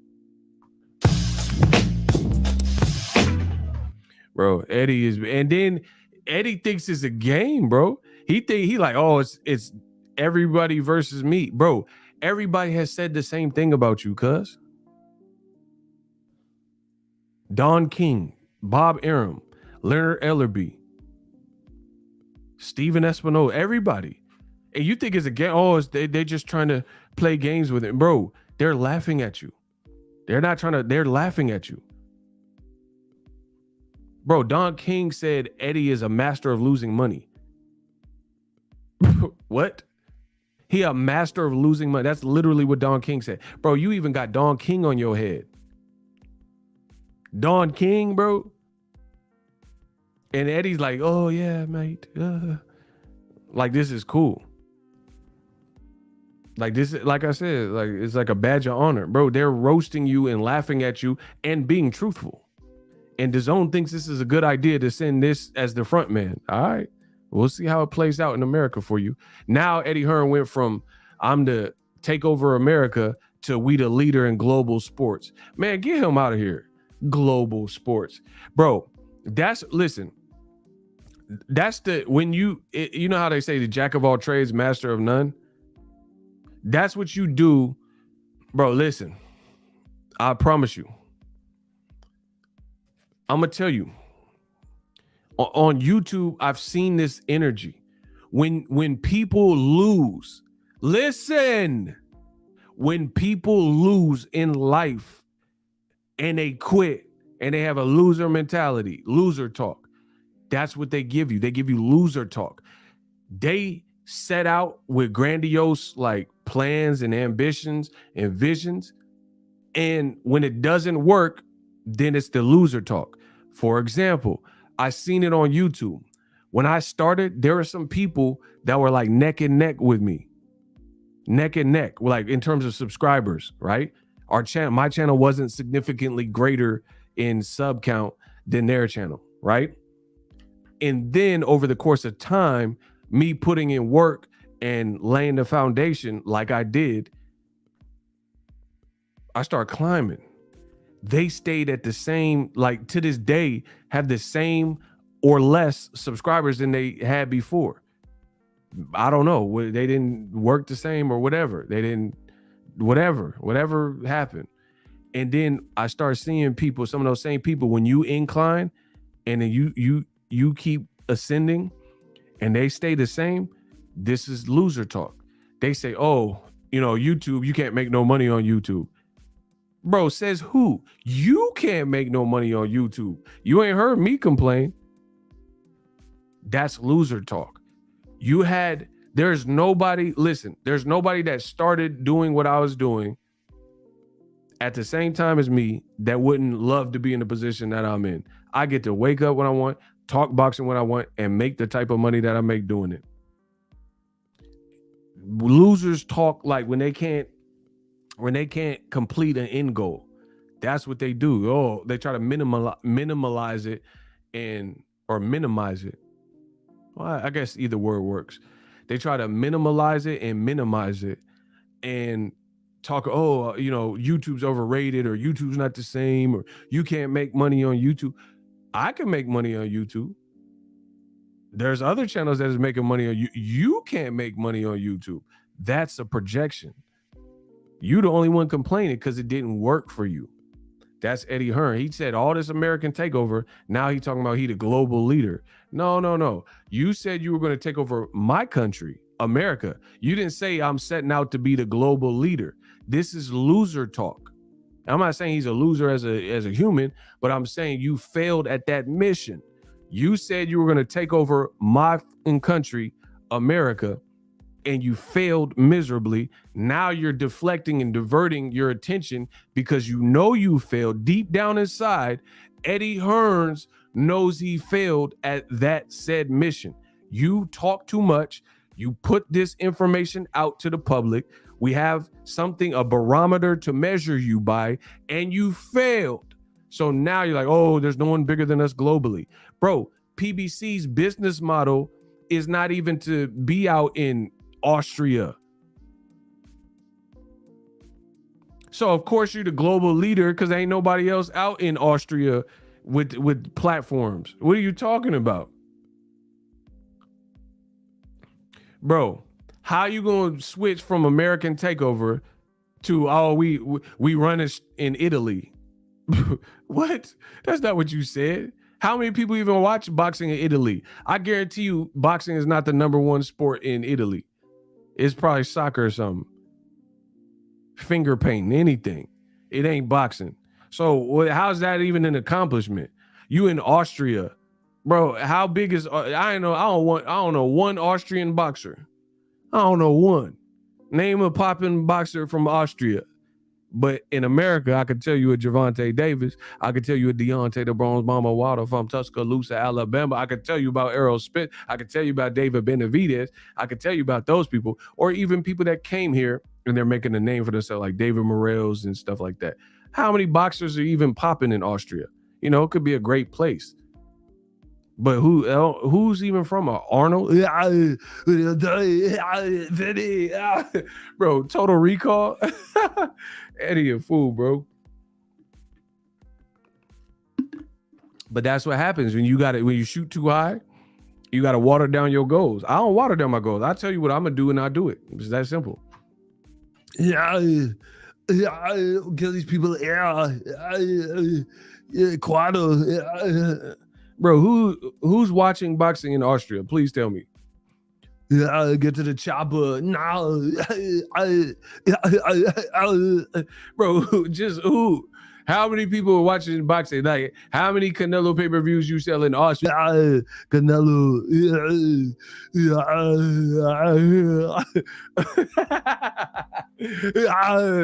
Bro, Eddie is, and then Eddie thinks it's a game, bro. He like, oh, it's everybody versus me, bro. Everybody has said the same thing about you, cuz. Don King, Bob Arum, Leonard Ellerby, Steven Espinosa, everybody. And you think it's a game? Oh, they just trying to play games with it, bro. They're laughing at you. They're not trying to. They're laughing at you. Bro, Don King said Eddie is a master of losing money. What? He a master of losing money. That's literally what Don King said. Bro, you even got Don King on your head. Don King, bro. And Eddie's like, oh, yeah, mate. Like, this is cool. Like, this, like I said, like it's like a badge of honor. Bro, they're roasting you and laughing at you and being truthful. And DAZN thinks this is a good idea to send this as the front man. All right. We'll see how it plays out in America for you. Now, Eddie Hearn went from I'm the take over America to we the leader in global sports. Man, get him out of here. Global sports. Bro, listen, That's when you know how they say the jack of all trades, master of none. That's what you do, bro. Listen, I promise you. I'm gonna tell you. On YouTube, I've seen this energy. When people lose, listen. When people lose in life and they quit and they have a loser mentality, loser talk. That's what they give you. They give you loser talk. They set out with grandiose like plans and ambitions and visions. And when it doesn't work, then it's the loser talk. For example, I seen it on YouTube. When I started, there were some people that were like neck and neck with me. Neck and neck, like in terms of subscribers, right? My channel wasn't significantly greater in sub count than their channel, right? And then over the course of time, me putting in work and laying the foundation like I did, I started climbing. They stayed at the same, like to this day, have the same or less subscribers than they had before. I don't know. They didn't work the same or whatever. They didn't, whatever happened. And then I start seeing people, some of those same people, when you incline and then you keep ascending and they stay the same, this is loser talk. They say, oh, YouTube, you can't make no money on YouTube. Bro, says who? You can't make no money on YouTube. You ain't heard me complain. That's loser talk. There's nobody that started doing what I was doing at the same time as me that wouldn't love to be in the position that I'm in. I get to wake up when I want, talk boxing when I want, and make the type of money that I make doing it. Losers talk like when they can't complete an end goal. That's what they do. Oh, they try to minimize it or minimize it. Well, I guess either word works. They try to minimize it and talk, YouTube's overrated or YouTube's not the same or you can't make money on YouTube. I can make money on YouTube. There's other channels that is making money on you. You can't make money on YouTube. That's a projection. You the only one complaining because it didn't work for you. That's Eddie Hearn. He said all this American takeover. Now he talking about he the global leader. No. You said you were going to take over my country, America. You didn't say I'm setting out to be the global leader. This is loser talk. I'm not saying he's a loser as a human, but I'm saying you failed at that mission. You said you were going to take over my country, America, and you failed miserably. Now you're deflecting and diverting your attention because you failed. Deep down inside, Eddie Hearns knows he failed at that said mission. You talk too much. You put this information out to the public. We have a barometer to measure you by, and you failed. So now you're like, oh, there's no one bigger than us globally. Bro, PBC's business model is not even to be out in Austria. So of course you're the global leader because ain't nobody else out in Austria with platforms. What are you talking about? Bro, how you going to switch from American takeover to, we run it in Italy? What? That's not what you said. How many people even watch boxing in Italy? I guarantee you boxing is not the number one sport in Italy. It's probably soccer or something. Finger painting, anything. It ain't boxing. So how's that even an accomplishment? You in Austria, bro? How big is? I don't know one Austrian boxer. I don't know one. Name a popping boxer from Austria. But in America, I could tell you a Gervonta Davis. I could tell you a Deontay the Bronze Mama Wilder from Tuscaloosa, Alabama. I could tell you about Errol Spence. I could tell you about David Benavidez. I could tell you about those people, or even people that came here and they're making a name for themselves, like David Morales and stuff like that. How many boxers are even popping in Austria? It could be a great place. But who's even from Arnold? Bro, Total Recall. Eddie, a fool, bro. But that's what happens when you shoot too high You got to water down your goals. I don't water down my goals. I tell you what I'm gonna do and I do it. It's that simple. Yeah, kill these people. Yeah, Quado. Bro, who's watching boxing in Austria? Please tell me. Yeah, get to the chopper now. Bro, just who? How many people are watching boxing? Like, how many Canelo pay-per-views you sell in Austria? Canelo.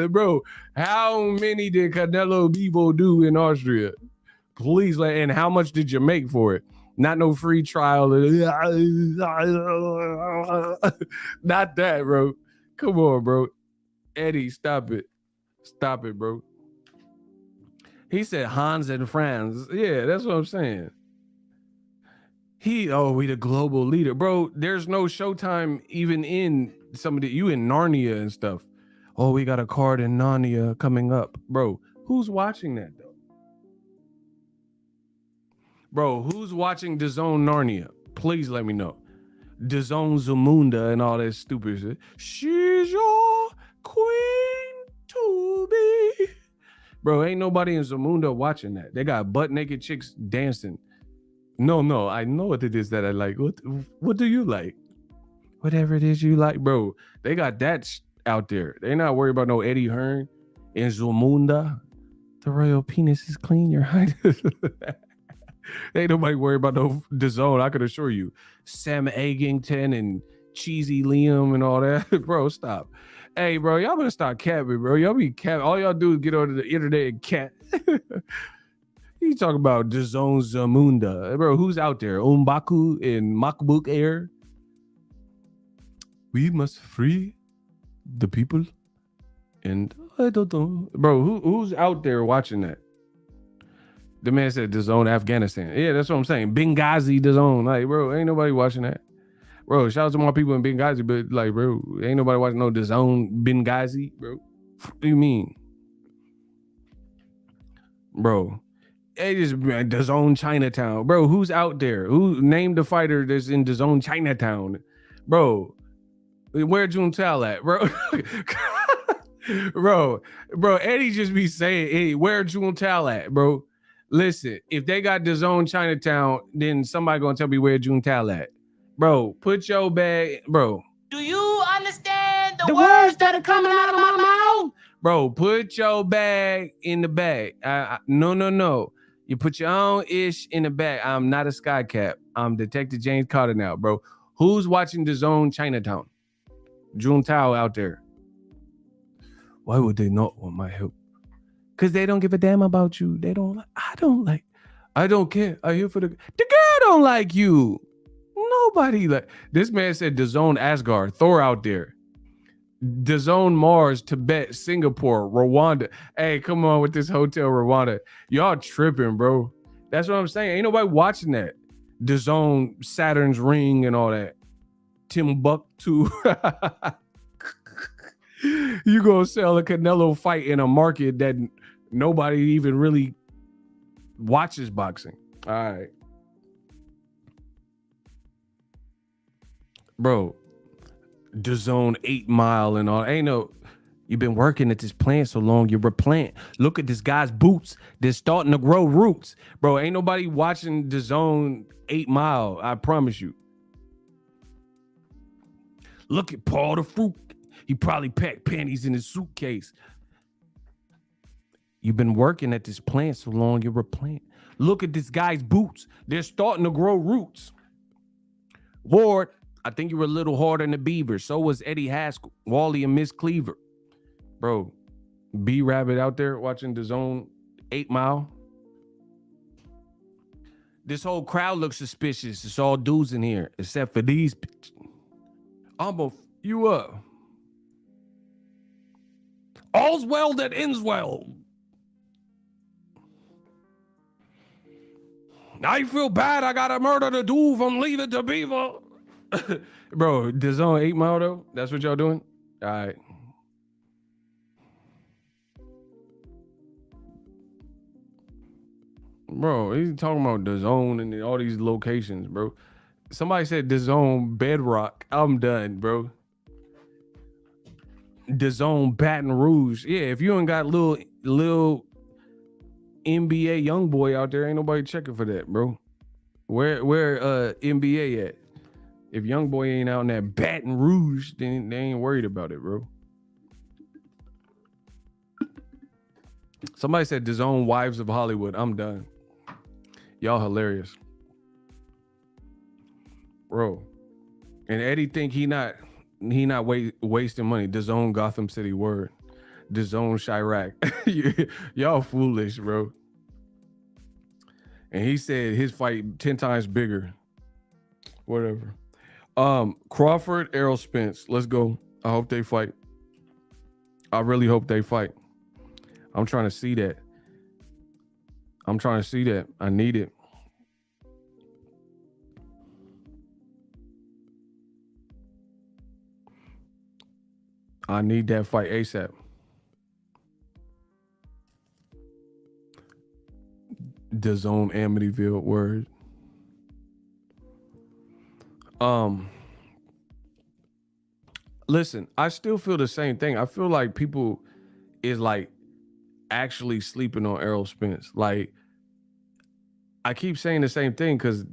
Bro, how many did Canelo Bevo do in Austria? Please, and how much did you make for it? Not no free trial. Not that, bro. Come on, bro. Eddie, stop it. Stop it, bro. He said Hans and Franz. Yeah, that's what I'm saying. We the global leader. Bro, there's no Showtime even in some of you in Narnia and stuff. Oh, we got a card in Narnia coming up. Bro, who's watching that though? Bro, who's watching DAZN Narnia? Please let me know. DAZN Zamunda and all that stupid shit. She's your queen to be. Bro, ain't nobody in Zamunda watching that. They got butt naked chicks dancing. No, I know what it is that I like. What do you like? Whatever it is you like, bro. They got that out there. They not worried about no Eddie Hearn in Zamunda. The royal penis is clean, your highness. Ain't nobody worried about no DAZN, I can assure you. Sam Egington and Cheesy Liam and all that. Bro, stop. Hey, bro, y'all better stop capping, bro. Y'all be capping. All y'all do is get on the internet and cat. You talk about DAZN Zamunda. Bro, who's out there? Umbaku and MacBook Air? We must free the people. And I don't know. Bro, who's out there watching that? The man said DAZN Afghanistan. Yeah, that's what I'm saying. Benghazi DAZN. Like, bro, ain't nobody watching that. Bro, shout out to my people in Benghazi, but like, bro, ain't nobody watching no DAZN Benghazi, bro. What do you mean? Bro, it is DAZN Chinatown. Bro, who's out there? Who named the fighter that's in DAZN Chinatown? Bro, where Juntao at, bro? bro, Eddie just be saying, hey, where Juntao at, bro? Listen, if they got DAZN Chinatown, then somebody gonna tell me where Juntao at. Bro, put your bag, bro. Do you understand the words that are coming out of my mouth? Bro, put your bag in the bag. No. You put your own ish in the bag. I'm not a sky cap. I'm Detective James Carter now, bro. Who's watching DAZN Chinatown? Juntao out there. Why would they not want my help? Because they don't give a damn about you. I don't care. I'm here for the girl don't like you. Nobody like this man said DAZN Asgard, Thor out there. DAZN Mars, Tibet, Singapore, Rwanda. Hey, come on with this Hotel Rwanda. Y'all tripping, bro. That's what I'm saying. Ain't nobody watching that. DAZN Saturn's ring and all that. Timbuktu. You gonna sell a Canelo fight in a market that nobody even really watches boxing. All right. Bro, DAZN 8 Mile and all. Ain't no, you've been working at this plant so long, you replant. Look at this guy's boots. They're starting to grow roots. Bro, ain't nobody watching DAZN 8 Mile. I promise you. Look at Paul the Fruit. He probably packed panties in his suitcase. You've been working at this plant so long, you replant. Look at this guy's boots. They're starting to grow roots. Ward, I think you were a little harder than the Beaver. So was Eddie Haskell, Wally, and Miss Cleaver. Bro, B-Rabbit out there watching DAZN 8 Mile. This whole crowd looks suspicious. It's all dudes in here, except for these. I'm gonna f you up. All's well that ends well. I feel bad I gotta murder the dude from Leave It to Beaver. Bro, DAZN 8 Mile though? That's what y'all doing? All right. Bro, he's talking about DAZN and all these locations, bro. Somebody said DAZN Bedrock. I'm done, bro. DAZN Baton Rouge. Yeah, if you ain't got little NBA young boy out there, ain't nobody checking for that, bro. Where NBA at? If young boy ain't out in that Baton Rouge, then they ain't worried about it, bro. Somebody said DAZN Wives of Hollywood. I'm done. Y'all hilarious, bro. And Eddie think he not wasting money. DAZN Gotham City word. DAZN Chirac. Y'all foolish, bro. And he said his fight 10 times bigger. Whatever. Crawford, Errol Spence. Let's go. I hope they fight. I really hope they fight. I'm trying to see that. I need it. I need that fight ASAP. DAZN Amityville word. Listen, I still feel the same thing. I feel like people is like actually sleeping on Errol Spence. Like, I keep saying the same thing because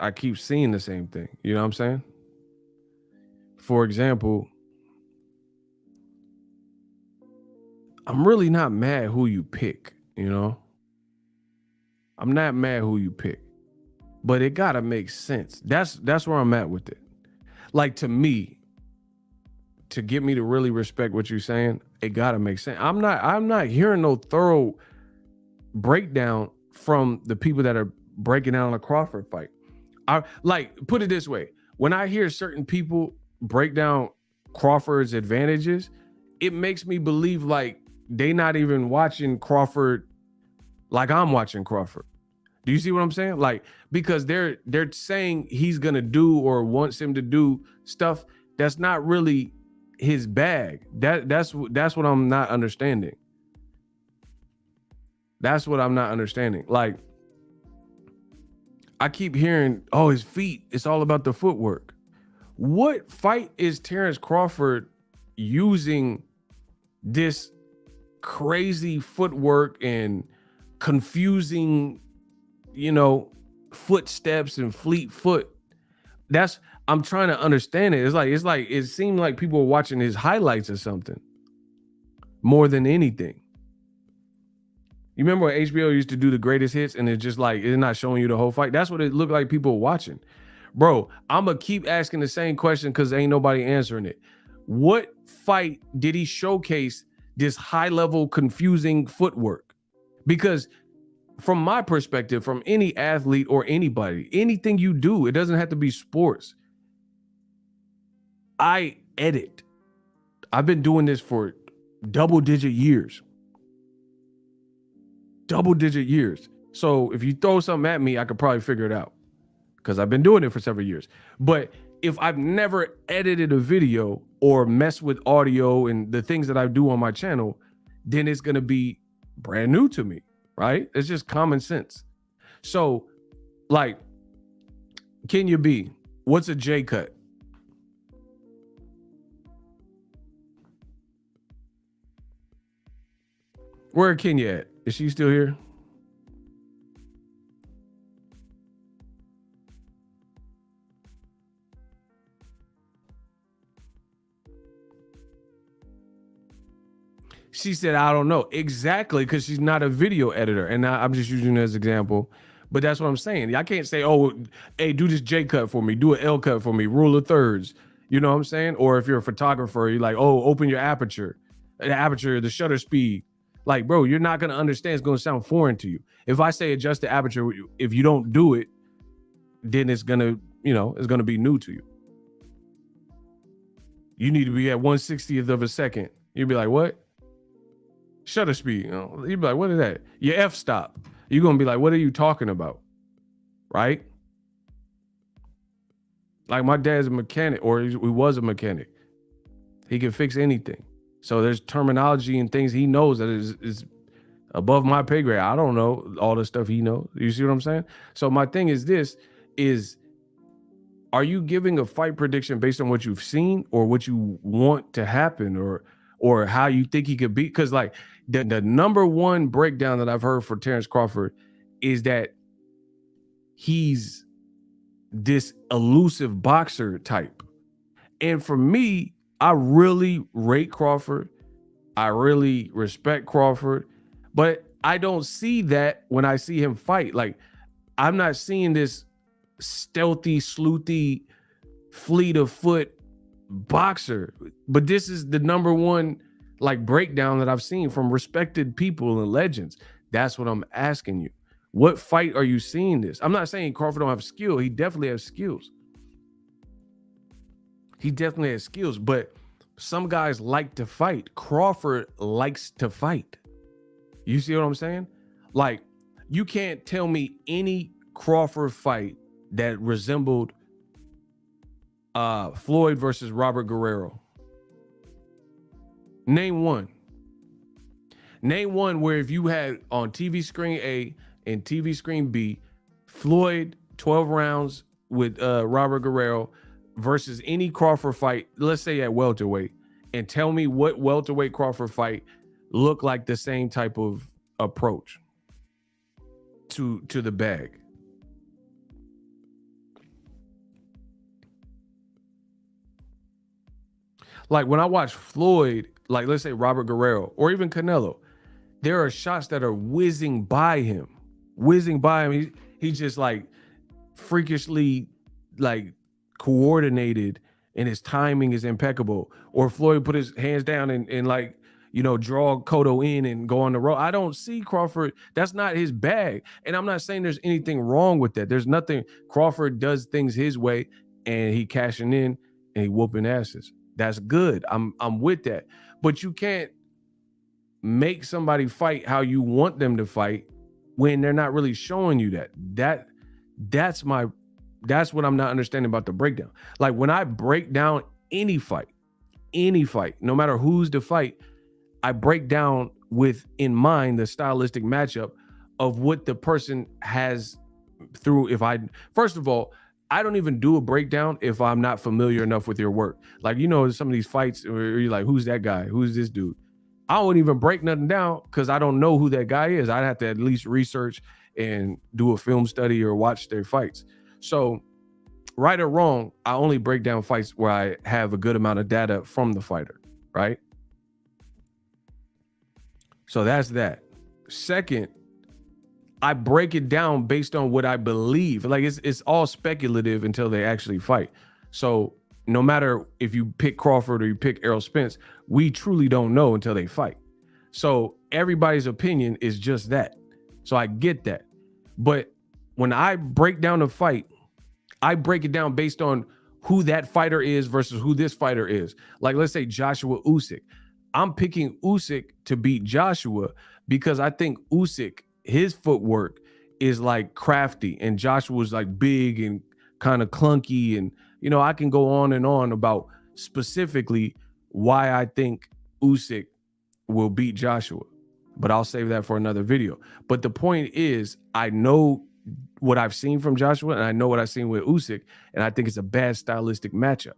I keep seeing the same thing. You know what I'm saying? For example, I'm really not mad who you pick, you know? I'm not mad who you pick, but it gotta make sense. That's where I'm at with it. Like, to me, to get me to really respect what you're saying, it gotta make sense. I'm not hearing no thorough breakdown from the people that are breaking down the Crawford fight. I like, put it this way. When I hear certain people break down Crawford's advantages, it makes me believe like they not even watching Crawford like I'm watching Crawford. Do you see what I'm saying? Like, because they're saying he's gonna do or wants him to do stuff that's not really his bag. That's what I'm not understanding. That's what I'm not understanding. Like, I keep hearing, oh, his feet, it's all about the footwork. What fight is Terence Crawford using this crazy footwork and confusing, you know, footsteps and fleet foot? I'm trying to understand it. It's like it seemed like people were watching his highlights or something more than anything. You remember when HBO used to do the greatest hits and it's just like, it's not showing you the whole fight? That's what it looked like people were watching. Bro, I'm going to keep asking the same question because ain't nobody answering it. What fight did he showcase this high-level confusing footwork? Because from my perspective, from any athlete or anybody, anything you do, it doesn't have to be sports. I edit. I've been doing this for double-digit years. Double-digit years. So if you throw something at me, I could probably figure it out because I've been doing it for several years. But if I've never edited a video or messed with audio and the things that I do on my channel, then it's going to be brand new to me, right? It's just common sense. So, like, Kenya B, what's a J cut? Where Kenya at? Is she still here? She said, I don't know. Exactly, because she's not a video editor. And I'm just using it as an example. But that's what I'm saying. I can't say, oh, hey, do this J cut for me. Do an L cut for me. Rule of thirds. You know what I'm saying? Or if you're a photographer, you're like, oh, open your aperture. The shutter speed. Like, bro, you're not going to understand. It's going to sound foreign to you. If I say adjust the aperture, if you don't do it, then it's going to, it's going to be new to you. You need to be at 1/60th of a second. You'd be like, what? Shutter speed. You'd be like, what is that? Your f-stop. You're going to be like, what are you talking about? Right? Like, my dad's a mechanic, or he was a mechanic. He can fix anything. So there's terminology and things he knows that is above my pay grade. I don't know all the stuff he knows. You see what I'm saying? So my thing is this, is are you giving a fight prediction based on what you've seen or what you want to happen or how you think he could beat? Because like the number one breakdown that I've heard for Terence Crawford is that he's this elusive boxer type. And for me, I really rate Crawford. I really respect Crawford, but I don't see that when I see him fight. Like, I'm not seeing this stealthy, sleuthy, fleet of foot boxer, but this is the number one like breakdown that I've seen from respected people and legends. That's what I'm asking you. What fight are you seeing this? I'm not saying Crawford don't have skill. He definitely has skills. He definitely has skills, but some guys like to fight. Crawford likes to fight. You see what I'm saying? Like, you can't tell me any Crawford fight that resembled Floyd versus Robert Guerrero. Name one. Name one where if you had on TV screen A and TV screen B, Floyd 12 rounds with Robert Guerrero versus any Crawford fight, let's say at welterweight, and tell me what welterweight Crawford fight looked like the same type of approach to the bag. Like when I watch Floyd, like let's say Robert Guerrero or even Canelo, there are shots that are whizzing by him. He's just like freakishly like coordinated and his timing is impeccable. Or Floyd put his hands down and like, you know, draw Cotto in and go on the road. I don't see Crawford. That's not his bag. And I'm not saying there's anything wrong with that. There's nothing. Crawford does things his way and he cashing in and he whooping asses. That's good. I'm with that. But you can't make somebody fight how you want them to fight when they're not really showing you that. That's what I'm not understanding about the breakdown. Like when I break down any fight, no matter who's the fight, I break down with in mind the stylistic matchup of what the person has through. First of all, I don't even do a breakdown if I'm not familiar enough with your work. Like, you know, some of these fights where you're like, who's that guy? Who's this dude? I won't even break nothing down because I don't know who that guy is. I'd have to at least research and do a film study or watch their fights. So right or wrong, I only break down fights where I have a good amount of data from the fighter, right? So that's that. Second, I break it down based on what I believe. Like it's all speculative until they actually fight. So no matter if you pick Crawford or you pick Errol Spence, we truly don't know until they fight. So everybody's opinion is just that. So I get that. But when I break down a fight, I break it down based on who that fighter is versus who this fighter is. Like let's say Joshua Usyk. I'm picking Usyk to beat Joshua because I think Usyk, his footwork is like crafty and Joshua's like big and kind of clunky. And, you know, I can go on and on about specifically why I think Usyk will beat Joshua, but I'll save that for another video. But the point is, I know what I've seen from Joshua and I know what I've seen with Usyk, and I think it's a bad stylistic matchup.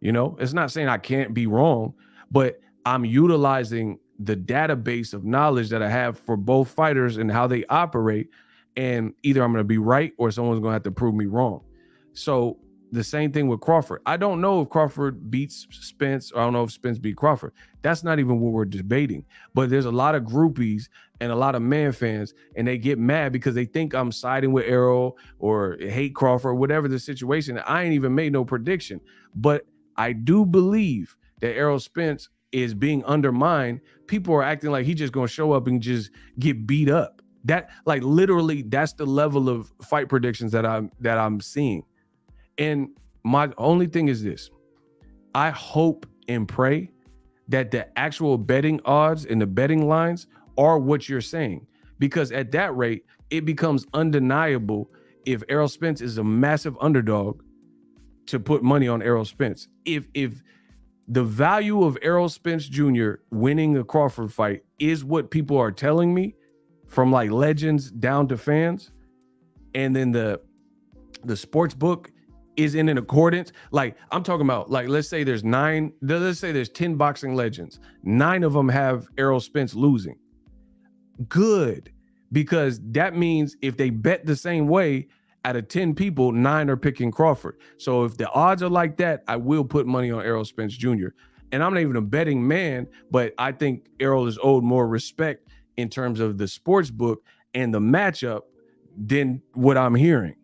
You know, it's not saying I can't be wrong, but I'm utilizing the database of knowledge that I have for both fighters and how they operate. And either I'm going to be right or someone's going to have to prove me wrong. So the same thing with Crawford. I don't know if Crawford beats Spence, or I don't know if Spence beat Crawford. That's not even what we're debating. But there's a lot of groupies and a lot of man fans, and they get mad because they think I'm siding with Errol or hate Crawford, whatever the situation. I ain't even made no prediction. But I do believe that Errol Spence is being undermined. People are acting like he's just going to show up and just get beat up. That, like, literally, that's the level of fight predictions that I'm seeing. And my only thing is this: I hope and pray that the actual betting odds and the betting lines are what you're saying, because at that rate, it becomes undeniable if Errol Spence is a massive underdog to put money on Errol Spence. If the value of Errol Spence Jr. winning a Crawford fight is what people are telling me, from like legends down to fans, and then the sports book is in an accordance. Like I'm talking about, like let's say there's 10 boxing legends. 9 of them have Errol Spence losing. Good, because that means if they bet the same way, out of 10 people, 9 are picking Crawford. So if the odds are like that, I will put money on Errol Spence Jr. And I'm not even a betting man, but I think Errol is owed more respect in terms of the sports book and the matchup than what I'm hearing.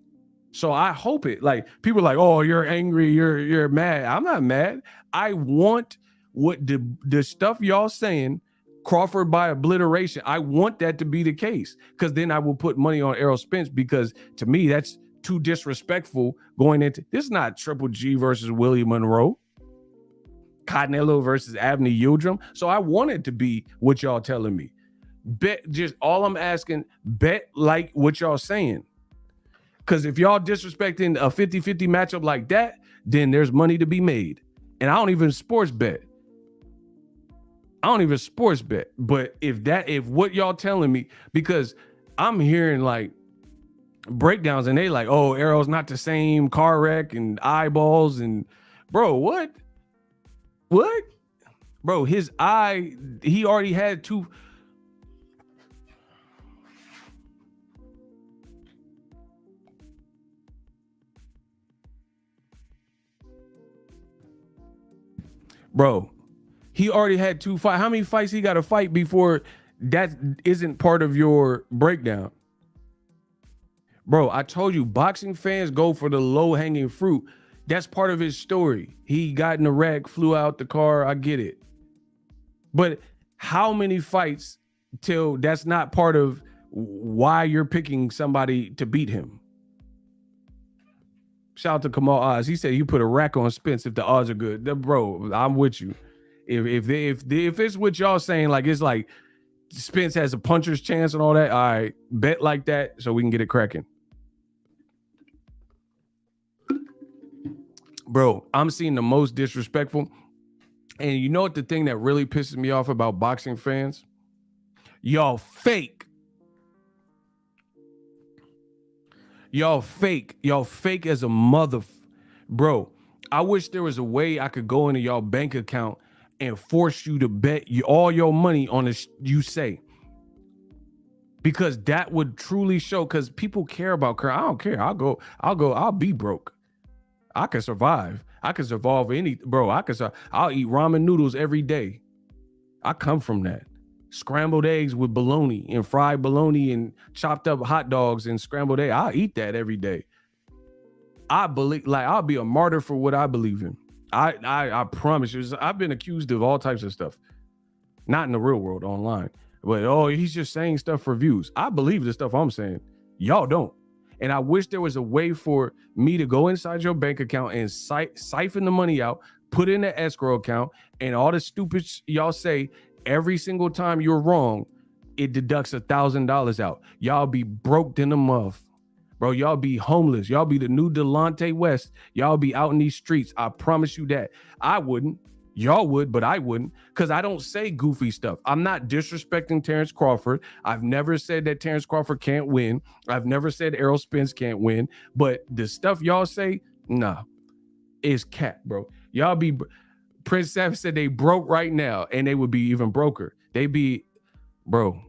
So I hope it, like people are like, oh, you're angry, you're mad. I'm not mad. I want what the stuff y'all saying, Crawford by obliteration. I want that to be the case, because then I will put money on Errol Spence, because to me that's too disrespectful going into this. Is not Triple G versus Willie Monroe, Canelo versus Avni Yildirim. So I want it to be what y'all telling me. Bet, just all I'm asking, bet like what y'all saying. Because if y'all disrespecting a 50-50 matchup like that, then there's money to be made. And I don't even sports bet. But if what y'all telling me, because I'm hearing like breakdowns and they like, oh, Errol's not the same, car wreck and eyeballs, and bro, what? Bro, his eye, he already had 2. Bro, he already had 2 fights. How many fights he got to fight before that isn't part of your breakdown? Bro, I told you, boxing fans go for the low-hanging fruit. That's part of his story. He got in a wreck, flew out the car. I get it. But how many fights till that's not part of why you're picking somebody to beat him? Shout out to Kamal Oz. He said you put a rack on Spence if the odds are good. Bro, I'm with you. If it's what y'all saying, like it's like Spence has a puncher's chance and all that, all right, bet like that so we can get it cracking. Bro, I'm seeing the most disrespectful. And you know what the thing that really pisses me off about boxing fans? Y'all fake. Y'all fake as a mother. Bro, I wish there was a way I could go into y'all bank account and force you to bet all your money on this you say. Because that would truly show, because people care about career. I don't care. I'll be broke. I can survive. I can survive bro. I'll eat ramen noodles every day. I come from that. Scrambled eggs with bologna and fried bologna and chopped up hot dogs and scrambled eggs. I'll eat that every day. I believe, like, I'll be a martyr for what I believe in. I promise you. I've been accused of all types of stuff. Not in the real world, online. But, oh, he's just saying stuff for views. I believe the stuff I'm saying. Y'all don't. And I wish there was a way for me to go inside your bank account and siphon the money out, put in an escrow account, and all the stupid y'all say, every single time you're wrong, it deducts $1,000 out. Y'all be broke in the muff. Bro, y'all be homeless. Y'all be the new Delonte West. Y'all be out in these streets. I promise you that. I wouldn't. Y'all would, but I wouldn't, because I don't say goofy stuff. I'm not disrespecting Terence Crawford. I've never said that Terence Crawford can't win. I've never said Errol Spence can't win. But the stuff y'all say, nah, is cap, bro. Y'all be... Prince Savage said they broke right now, and they would be even broker. They be, bro,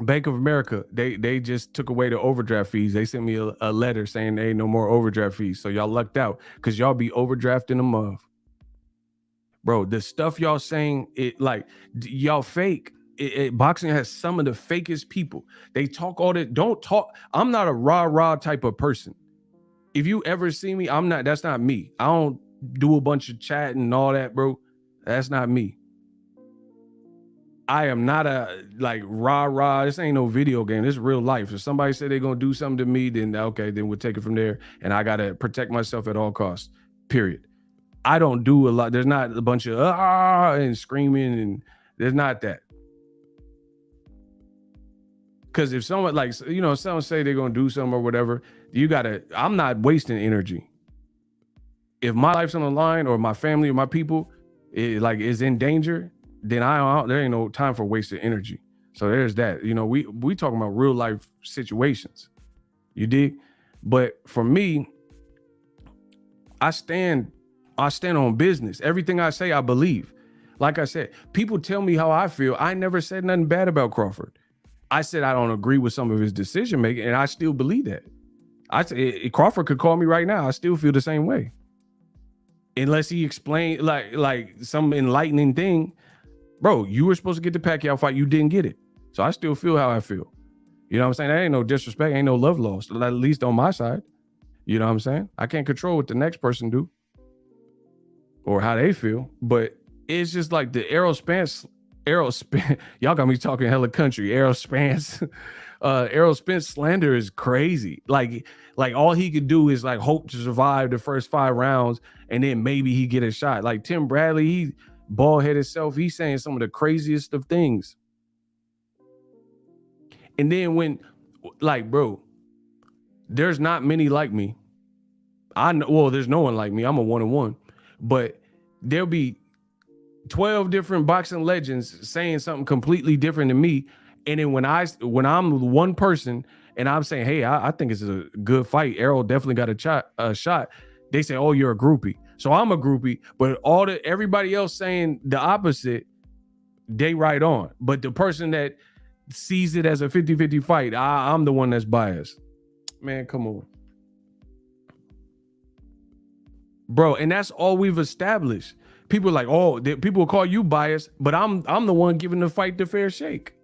Bank of America, they just took away the overdraft fees. They sent me a letter saying there ain't no more overdraft fees. So y'all lucked out, because y'all be overdrafting a month. Bro, the stuff y'all saying, it like, y'all fake. Boxing has some of the fakest people. They talk all that. Don't talk. I'm not a rah-rah type of person. If you ever see me, that's not me. I don't do a bunch of chat and all that, bro. That's not me. I am not a like rah. This ain't no video game. This is real life. If somebody said they're gonna do something to me, then okay, then we'll take it from there. And I gotta protect myself at all costs. Period. I don't do a lot. There's not a bunch of and screaming, and there's not that. Because if someone someone say they're gonna do something or whatever, I'm not wasting energy. If my life's on the line, or my family or my people is in danger, then there ain't no time for wasted energy. So there's that. We talking about real life situations. You dig? But for me, I stand on business. Everything I say, I believe. Like I said, people tell me how I feel. I never said nothing bad about Crawford. I said I don't agree with some of his decision making, and I still believe that. I say Crawford could call me right now. I still feel the same way, unless he explained like some enlightening thing. Bro, you were supposed to get the Pacquiao fight. You didn't get it. So I still feel how I feel. You know what I'm saying? That ain't no disrespect. Ain't no love lost, at least on my side. You know what I'm saying? I can't control what the next person do or how they feel. But it's just like the Errol Spence, y'all got me talking hella country. Errol Spence slander is crazy. Like all he could do is like hope to survive the first 5 rounds and then maybe he get a shot. Like Tim Bradley, he bald-headed self, he's saying some of the craziest of things. And then when, like, bro, there's not many like me. I know, well, there's no one like me. I'm a 1-on-1. But there'll be 12 different boxing legends saying something completely different than me. And then when I'm one person and I'm saying, hey, I think it's a good fight, Errol definitely got a shot, they say, oh, you're a groupie. So I'm a groupie, but everybody else saying the opposite, they right on. But the person that sees it as a 50-50 fight, I'm the one that's biased. Man, come on. Bro, and that's all we've established. People are like, oh, people will call you biased, but I'm the one giving the fight the fair shake.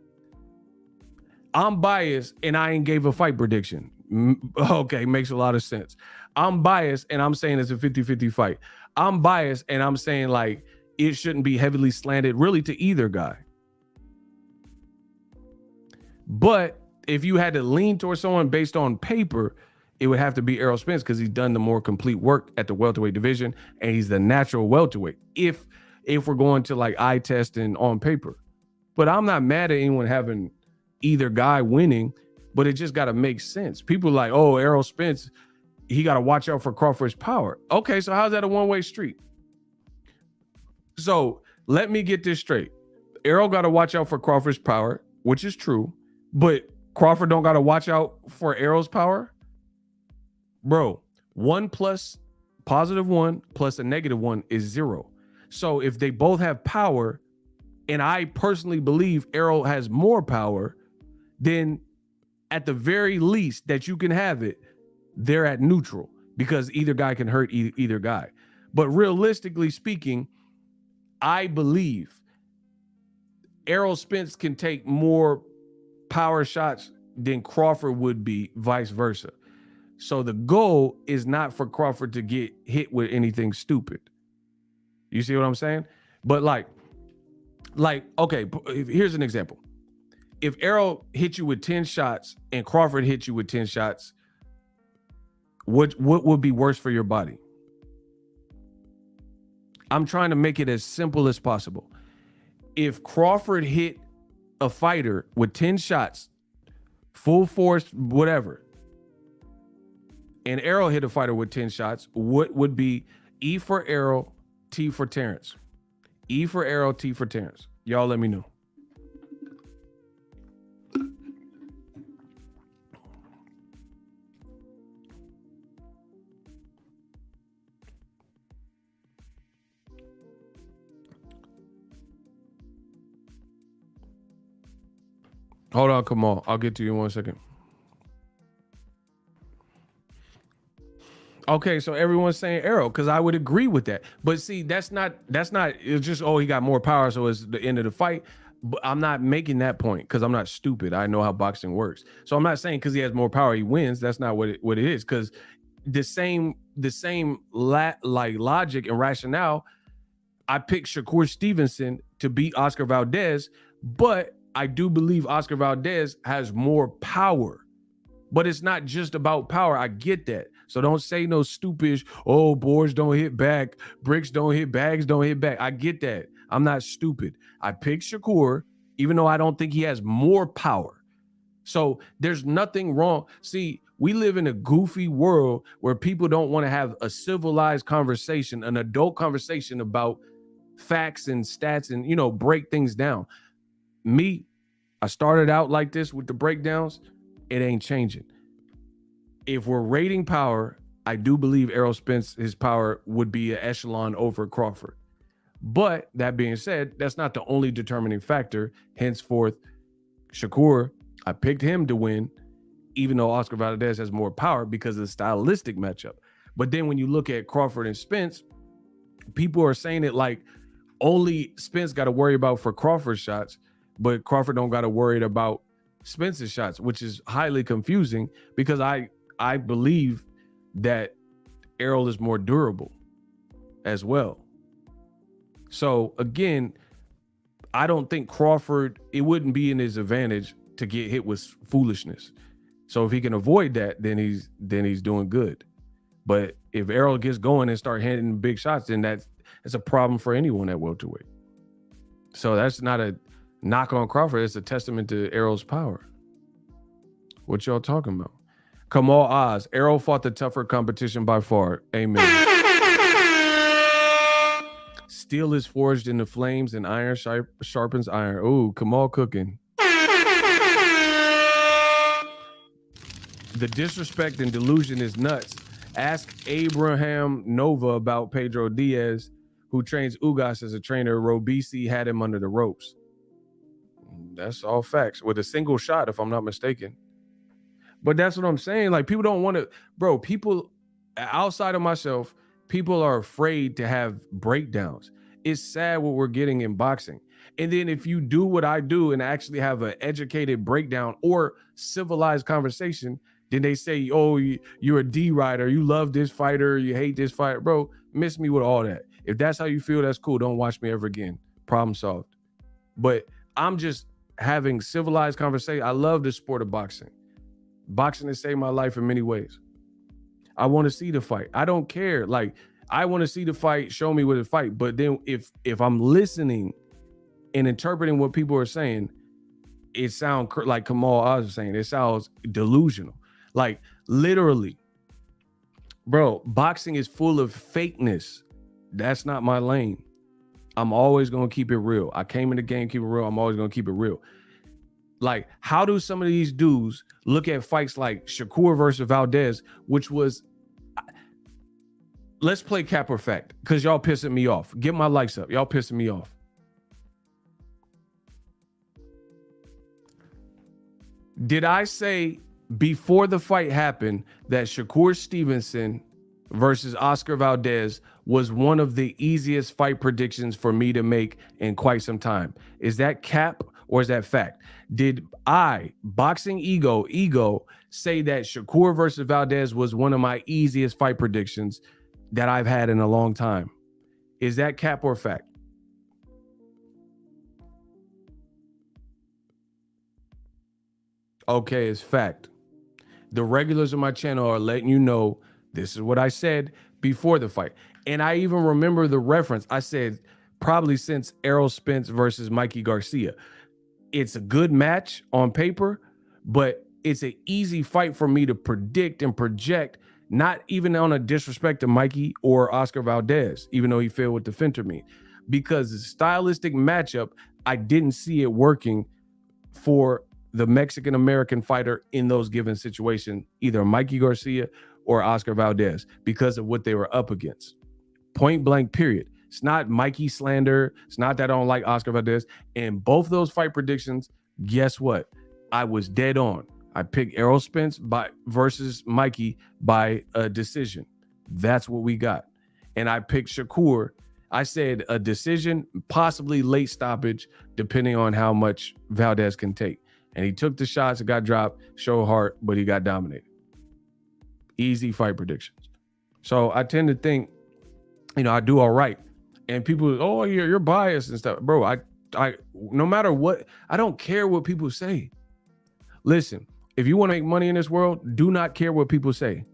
I'm biased and I ain't gave a fight prediction. Okay, makes a lot of sense. I'm biased and I'm saying it's a 50-50 fight. I'm biased and I'm saying like it shouldn't be heavily slanted really to either guy. But if you had to lean towards someone based on paper, it would have to be Errol Spence because he's done the more complete work at the welterweight division and he's the natural welterweight. If we're going to like eye test and on paper. But I'm not mad at anyone having either guy winning, but it just got to make sense. People are like, oh, Errol Spence, he got to watch out for Crawford's power. Okay, so how's that a one-way street? So let me get this straight. Errol got to watch out for Crawford's power, which is true, but Crawford don't got to watch out for Errol's power? Bro, 1 plus +1 plus a -1 is 0. So if they both have power, and I personally believe Errol has more power, then at the very least that you can have it, they're at neutral because either guy can hurt either guy. But realistically speaking, I believe Errol Spence can take more power shots than Crawford would be, vice versa. So the goal is not for Crawford to get hit with anything stupid. You see what I'm saying? But like, okay, here's an example. If Errol hit you with 10 shots and Crawford hit you with 10 shots, what would be worse for your body? I'm trying to make it as simple as possible. If Crawford hit a fighter with 10 shots, full force, whatever, and Errol hit a fighter with 10 shots, what would be E for Errol, T for Terence? E for Errol, T for Terence. Y'all let me know. Hold on, come on. I'll get to you in 1 second. Okay, so everyone's saying Errol because I would agree with that. But see, that's not it's just, oh, he got more power, so it's the end of the fight. But I'm not making that point because I'm not stupid. I know how boxing works. So I'm not saying because he has more power, he wins. That's not what it is. Because the same logic and rationale, I picked Shakur Stevenson to beat Oscar Valdez, but I do believe Oscar Valdez has more power. But it's not just about power. I get that. So don't say no stupid, oh, boards don't hit back, bricks don't hit, bags don't hit back. I get that. I'm not stupid. I picked Shakur, even though I don't think he has more power. So there's nothing wrong. See, we live in a goofy world where people don't want to have a civilized conversation, an adult conversation about facts and stats and, you know, break things down. Me, I started out like this with the breakdowns. It ain't changing. If we're rating power, I do believe Errol Spence, his power would be an echelon over Crawford. But that being said, that's not the only determining factor. Henceforth, Shakur, I picked him to win, even though Oscar Valdez has more power because of the stylistic matchup. But then when you look at Crawford and Spence, people are saying it like only Spence got to worry about for Crawford's shots, but Crawford don't got to worry about Spence's shots, which is highly confusing because I believe that Errol is more durable as well. So again, I don't think Crawford, it wouldn't be in his advantage to get hit with foolishness. So if he can avoid that, then he's doing good. But if Errol gets going and start hitting big shots, then that's a problem for anyone at welterweight. So that's not a knock on Crawford. It's a testament to Errol's power. What y'all talking about? Kamal Oz, Errol fought the tougher competition by far. Amen. Steel is forged in the flames and iron sharpens iron. Ooh, Kamal cooking. The disrespect and delusion is nuts. Ask Abraham Nova about Pedro Diaz, who trains Ugas as a trainer. Robisi had him under the ropes. That's all facts. With a single shot, if I'm not mistaken. But that's what I'm saying. Like, people don't want to, bro, people outside of myself, people are afraid to have breakdowns. It's sad what we're getting in boxing. And then if you do what I do and actually have an educated breakdown or civilized conversation, then they say, oh, you're a D rider. You love this fighter. You hate this fighter. Bro, miss me with all that. If that's how you feel, that's cool. Don't watch me ever again. Problem solved. But I'm just having civilized conversation. I love the sport of boxing. Boxing has saved my life in many ways. I want to see the fight. I don't care. Like, I want to see the fight. Show me what the fight. But then if I'm listening and interpreting what people are saying, it sounds like Kamal Oz was saying. It sounds delusional. Like, literally, bro, boxing is full of fakeness. That's not my lane. I'm always going to keep it real. I came in the game, keep it real. I'm always going to keep it real. Like, how do some of these dudes look at fights like Shakur versus Valdez, which was, let's play cap or fact, because y'all pissing me off. Get my likes up. Y'all pissing me off. Did I say before the fight happened that Shakur Stevenson versus Oscar Valdez was one of the easiest fight predictions for me to make in quite some time? Is that cap or is that fact? Did I, Boxing Ego, say that Shakur versus Valdez was one of my easiest fight predictions that I've had in a long time? Is that cap or fact? Okay, it's fact. The regulars of my channel are letting you know this is what I said before the fight. And I even remember the reference. I said probably since Errol Spence versus Mikey Garcia. It's a good match on paper, but it's an easy fight for me to predict and project, not even on a disrespect to Mikey or Oscar Valdez, even though he failed with the Fentermeat. Because the stylistic matchup, I didn't see it working for the Mexican-American fighter in those given situations, either Mikey Garcia or Oscar Valdez, because of what they were up against. Point blank, period. It's not Mikey slander. It's not that I don't like Oscar Valdez. And both those fight predictions, guess what? I was dead on. I picked Errol Spence versus Mikey by a decision. That's what we got. And I picked Shakur. I said a decision, possibly late stoppage, depending on how much Valdez can take. And he took the shots, it got dropped, show heart, but he got dominated. Easy fight predictions. So I tend to think, I do all right. And people, oh, you're biased and stuff. Bro, I no matter what, I don't care what people say. Listen, if you want to make money in this world, do not care what people say.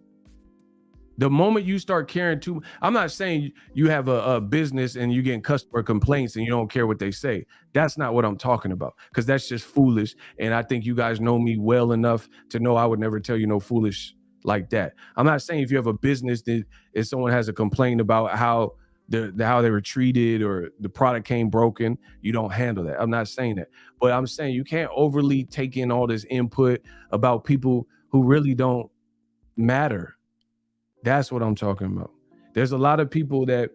The moment you start caring too, I'm not saying you have a business and you're getting customer complaints and you don't care what they say. That's not what I'm talking about, because that's just foolish. And I think you guys know me well enough to know I would never tell you no foolish like that. I'm not saying if you have a business that if someone has a complaint about how they were treated or the product came broken, you don't handle that. I'm not saying that. But I'm saying you can't overly take in all this input about people who really don't matter. That's what I'm talking about. There's a lot of people that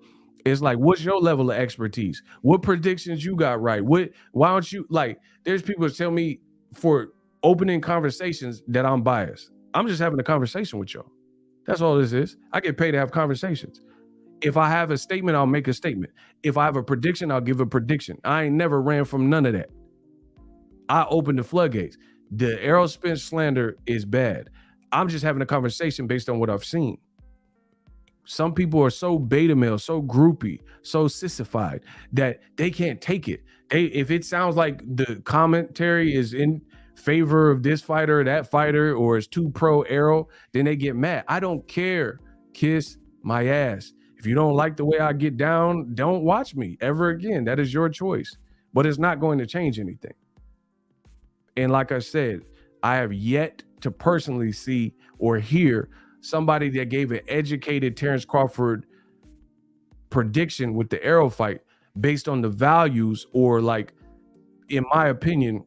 it's like, what's your level of expertise? What predictions you got right? Why don't you like? There's people that tell me for opening conversations that I'm biased. I'm just having a conversation with y'all. That's all this is. I get paid to have conversations. If I have a statement, I'll make a statement. If I have a prediction, I'll give a prediction. I ain't never ran from none of that. I open the floodgates. The Errol Spence slander is bad. I'm just having a conversation based on what I've seen. Some people are so beta male, so groupie, so sissified that they can't take it. If it sounds like the commentary is in favor of this fighter or that fighter, or is too pro Errol, then they get mad. I don't care. Kiss my ass. If you don't like the way I get down, don't watch me ever again. That is your choice. But it's not going to change anything. And like I said, I have yet to personally see or hear somebody that gave an educated Terence Crawford prediction with the Errol fight based on the values or, like, in my opinion,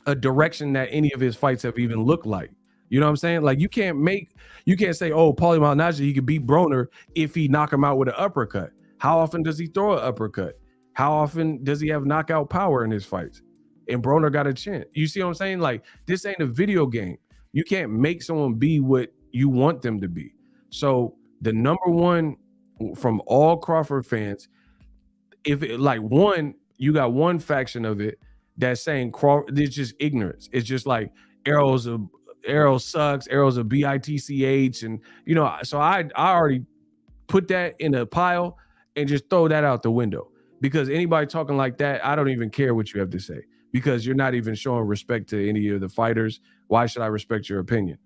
a direction that any of his fights have even looked like. You know what I'm saying? Like, you can't say, oh, Paulie Malignaggi, he could beat Broner if he knock him out with an uppercut. How often does he throw an uppercut? How often does he have knockout power in his fights? And Broner got a chin. You see what I'm saying? Like, this ain't a video game. You can't make someone be what you want them to be. So the number one from all Crawford fans, if it, like, one, you got one faction of it that's saying Crawford, it's just ignorance. It's just like Errol sucks, Errol's a bitch, and you know, so I already put that in a pile and just throw that out the window, because anybody talking like that, I don't even care what you have to say, because you're not even showing respect to any of the fighters. Why should I respect your opinion?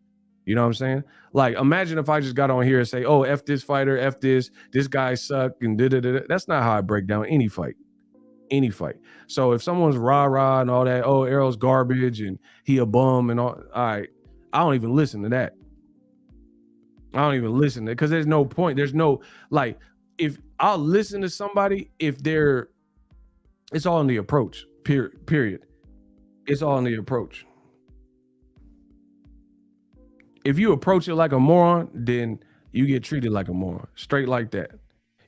You know what I'm saying? Like, imagine if I just got on here and say, oh, F this fighter, F this guy sucked, and da-da-da-da. That's not how I break down any fight. Any fight. So if someone's rah-rah and all that, oh, Errol's garbage and he a bum and all right, I don't even listen to that. I don't even listen to it, because there's no point. There's no, like, if I'll listen to somebody if they're, it's all in the approach, period. It's all in the approach. If you approach it like a moron, then you get treated like a moron, straight like that.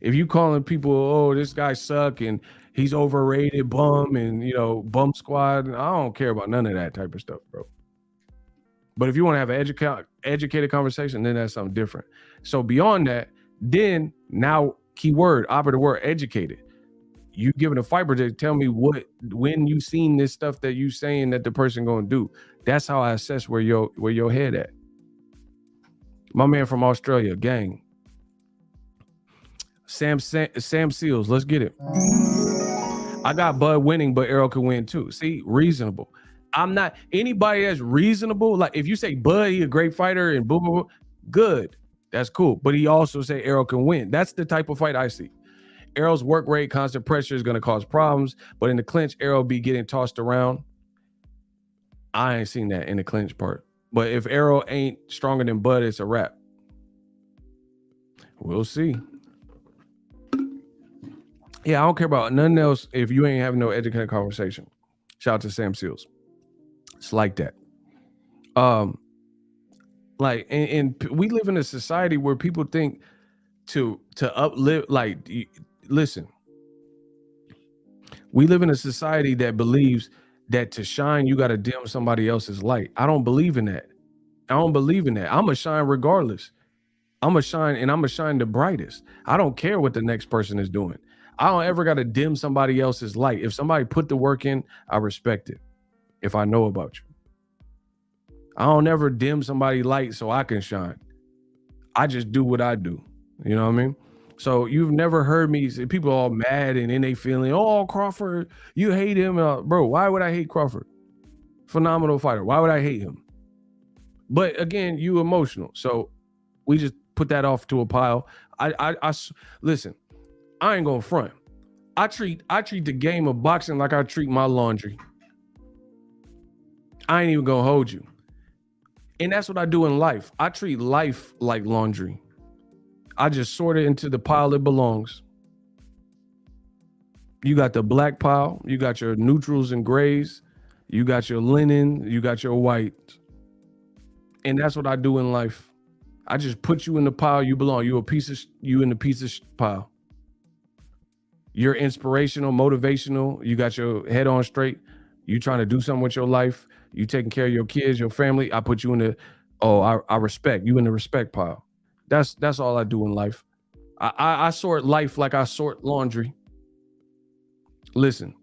If you calling people, oh, this guy suck and he's overrated, bum, and, you know, bum squad, I don't care about none of that type of stuff, bro. But if you want to have an educated conversation, then that's something different. So beyond that, then now, keyword, operative word, educated. You giving a fiber to tell me when you seen this stuff that you saying that the person gonna do. That's how I assess where your head at. My man from Australia, gang. Sam Seals, let's get it. I got Bud winning, but Errol can win too. See, reasonable. I'm not anybody that's reasonable. Like, if you say Bud, he a great fighter and boom, boom, boom, good. That's cool. But he also say Errol can win. That's the type of fight I see. Errol's work rate, constant pressure is going to cause problems. But in the clinch, Errol be getting tossed around. I ain't seen that in the clinch part. But if Errol ain't stronger than Bud, it's a wrap. We'll see. Yeah, I don't care about nothing else if you ain't having no educated conversation. Shout out to Sam Seals. It's like that. Like, and we live in a society where people think to uplift, like, listen, we live in a society that believes that to shine, you got to dim somebody else's light. I don't believe in that. I don't believe in that. I'm going to shine regardless. I'm going to shine, and I'm going to shine the brightest. I don't care what the next person is doing. I don't ever got to dim somebody else's light. If somebody put the work in, I respect it. If I know about you, I don't ever dim somebody's light so I can shine. I just do what I do. You know what I mean? So you've never heard me say, people all mad and then they feeling, oh, Crawford, you hate him. Bro, why would I hate Crawford? Phenomenal fighter. Why would I hate him? But again, you emotional. So we just put that off to a pile. I listen, I ain't gonna front. I treat the game of boxing like I treat my laundry. I ain't even gonna hold you. And that's what I do in life. I treat life like laundry. I just sort it into the pile it belongs. You got the black pile, you got your neutrals and grays, you got your linen, you got your white. And that's what I do in life. I just put you in the pile you belong. You in the piece of pile. You're inspirational, motivational. You got your head on straight. You trying to do something with your life. You taking care of your kids, your family. I put you in the, I respect you in the respect pile. That's all I do in life. I sort life like I sort laundry. Listen,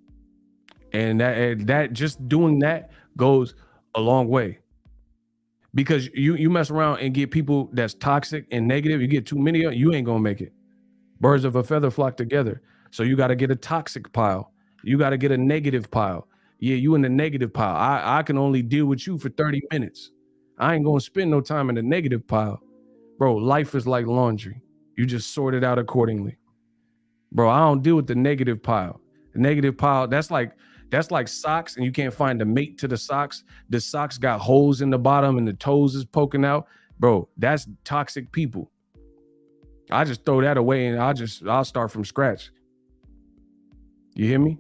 and that just doing that goes a long way. Because you mess around and get people that's toxic and negative, you get too many of them, you ain't gonna make it. Birds of a feather flock together. So you got to get a toxic pile. You got to get a negative pile. Yeah, you in the negative pile. I can only deal with you for 30 minutes. I ain't gonna spend no time in the negative pile. Bro, life is like laundry. You just sort it out accordingly. Bro, I don't deal with the negative pile. The negative pile, that's like socks, and you can't find the mate to the socks. The socks got holes in the bottom and the toes is poking out. Bro, that's toxic people. I just throw that away and I'll start from scratch. You hear me?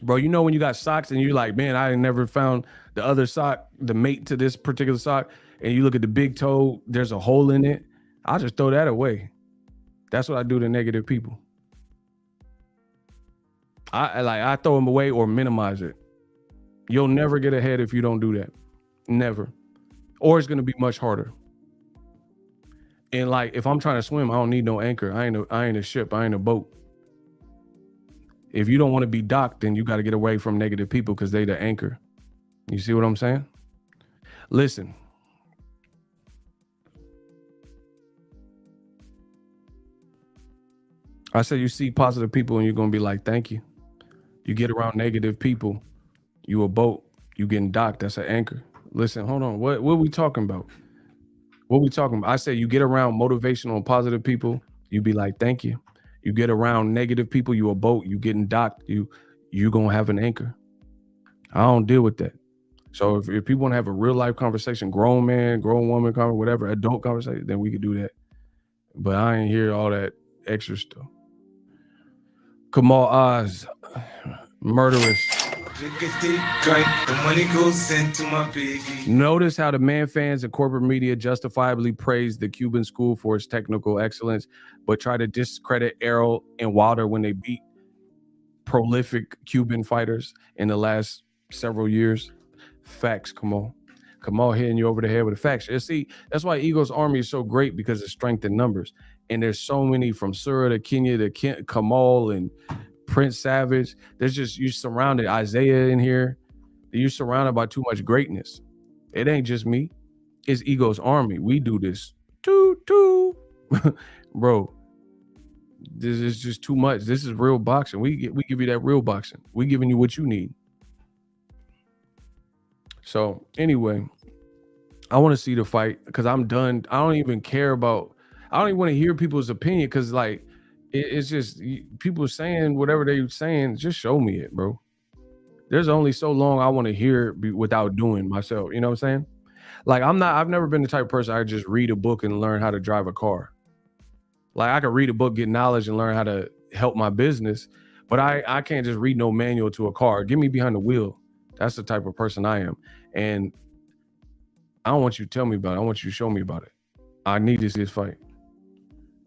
Bro, you know when you got socks and you're like, man, I ain't never found the other sock, the mate to this particular sock, and you look at the big toe, there's a hole in it. I'll just throw that away. That's what I do to negative people. I throw them away or minimize it. You'll never get ahead if you don't do that. Never. Or it's gonna be much harder. And like, if I'm trying to swim, I don't need no anchor. I ain't a ship. I ain't a boat. If you don't want to be docked, then you got to get away from negative people because they the anchor. You see what I'm saying? Listen. I said you see positive people and you're going to be like, thank you. You get around negative people, you a boat, you getting docked. That's an anchor. Listen, hold on. What are we talking about? What we talking about? I said you get around motivational and positive people, you be like, thank you. You get around negative people, you a boat, you getting docked, you gonna have an anchor. I don't deal with that. So if people want to have a real life conversation, grown man, grown woman, whatever, adult conversation, then we could do that. But I ain't hear all that extra stuff. Kamal Oz, murderous. Notice how the man fans and corporate media justifiably praised the Cuban school for its technical excellence, but try to discredit Errol and Wilder when they beat prolific Cuban fighters in the last several years. Facts, Kamal. Kamal hitting you over the head with the facts. You see, that's why Eagle's army is so great, because it's strength in numbers. And there's so many, from Sura to Kenya to Kamal and Prince Savage. There's just, you surrounded, Isaiah in here. You're surrounded by too much greatness. It ain't just me. It's Ego's army. We do this. Bro, this is just too much. This is real boxing. We give you that real boxing. We giving you what you need. So anyway, I want to see the fight because I'm done. I don't even care about, I don't even want to hear people's opinion because like, it's just people saying whatever they're saying. Just show me it, bro. There's only so long I want to hear it without doing myself. You know what I'm saying? Like I've never been the type of person I just read a book and learn how to drive a car. Like I could read a book, get knowledge, and learn how to help my business, but I can't just read no manual to a car. Get me behind the wheel. That's the type of person I am. And I don't want you to tell me about it. I want you to show me about it. I need to see this fight.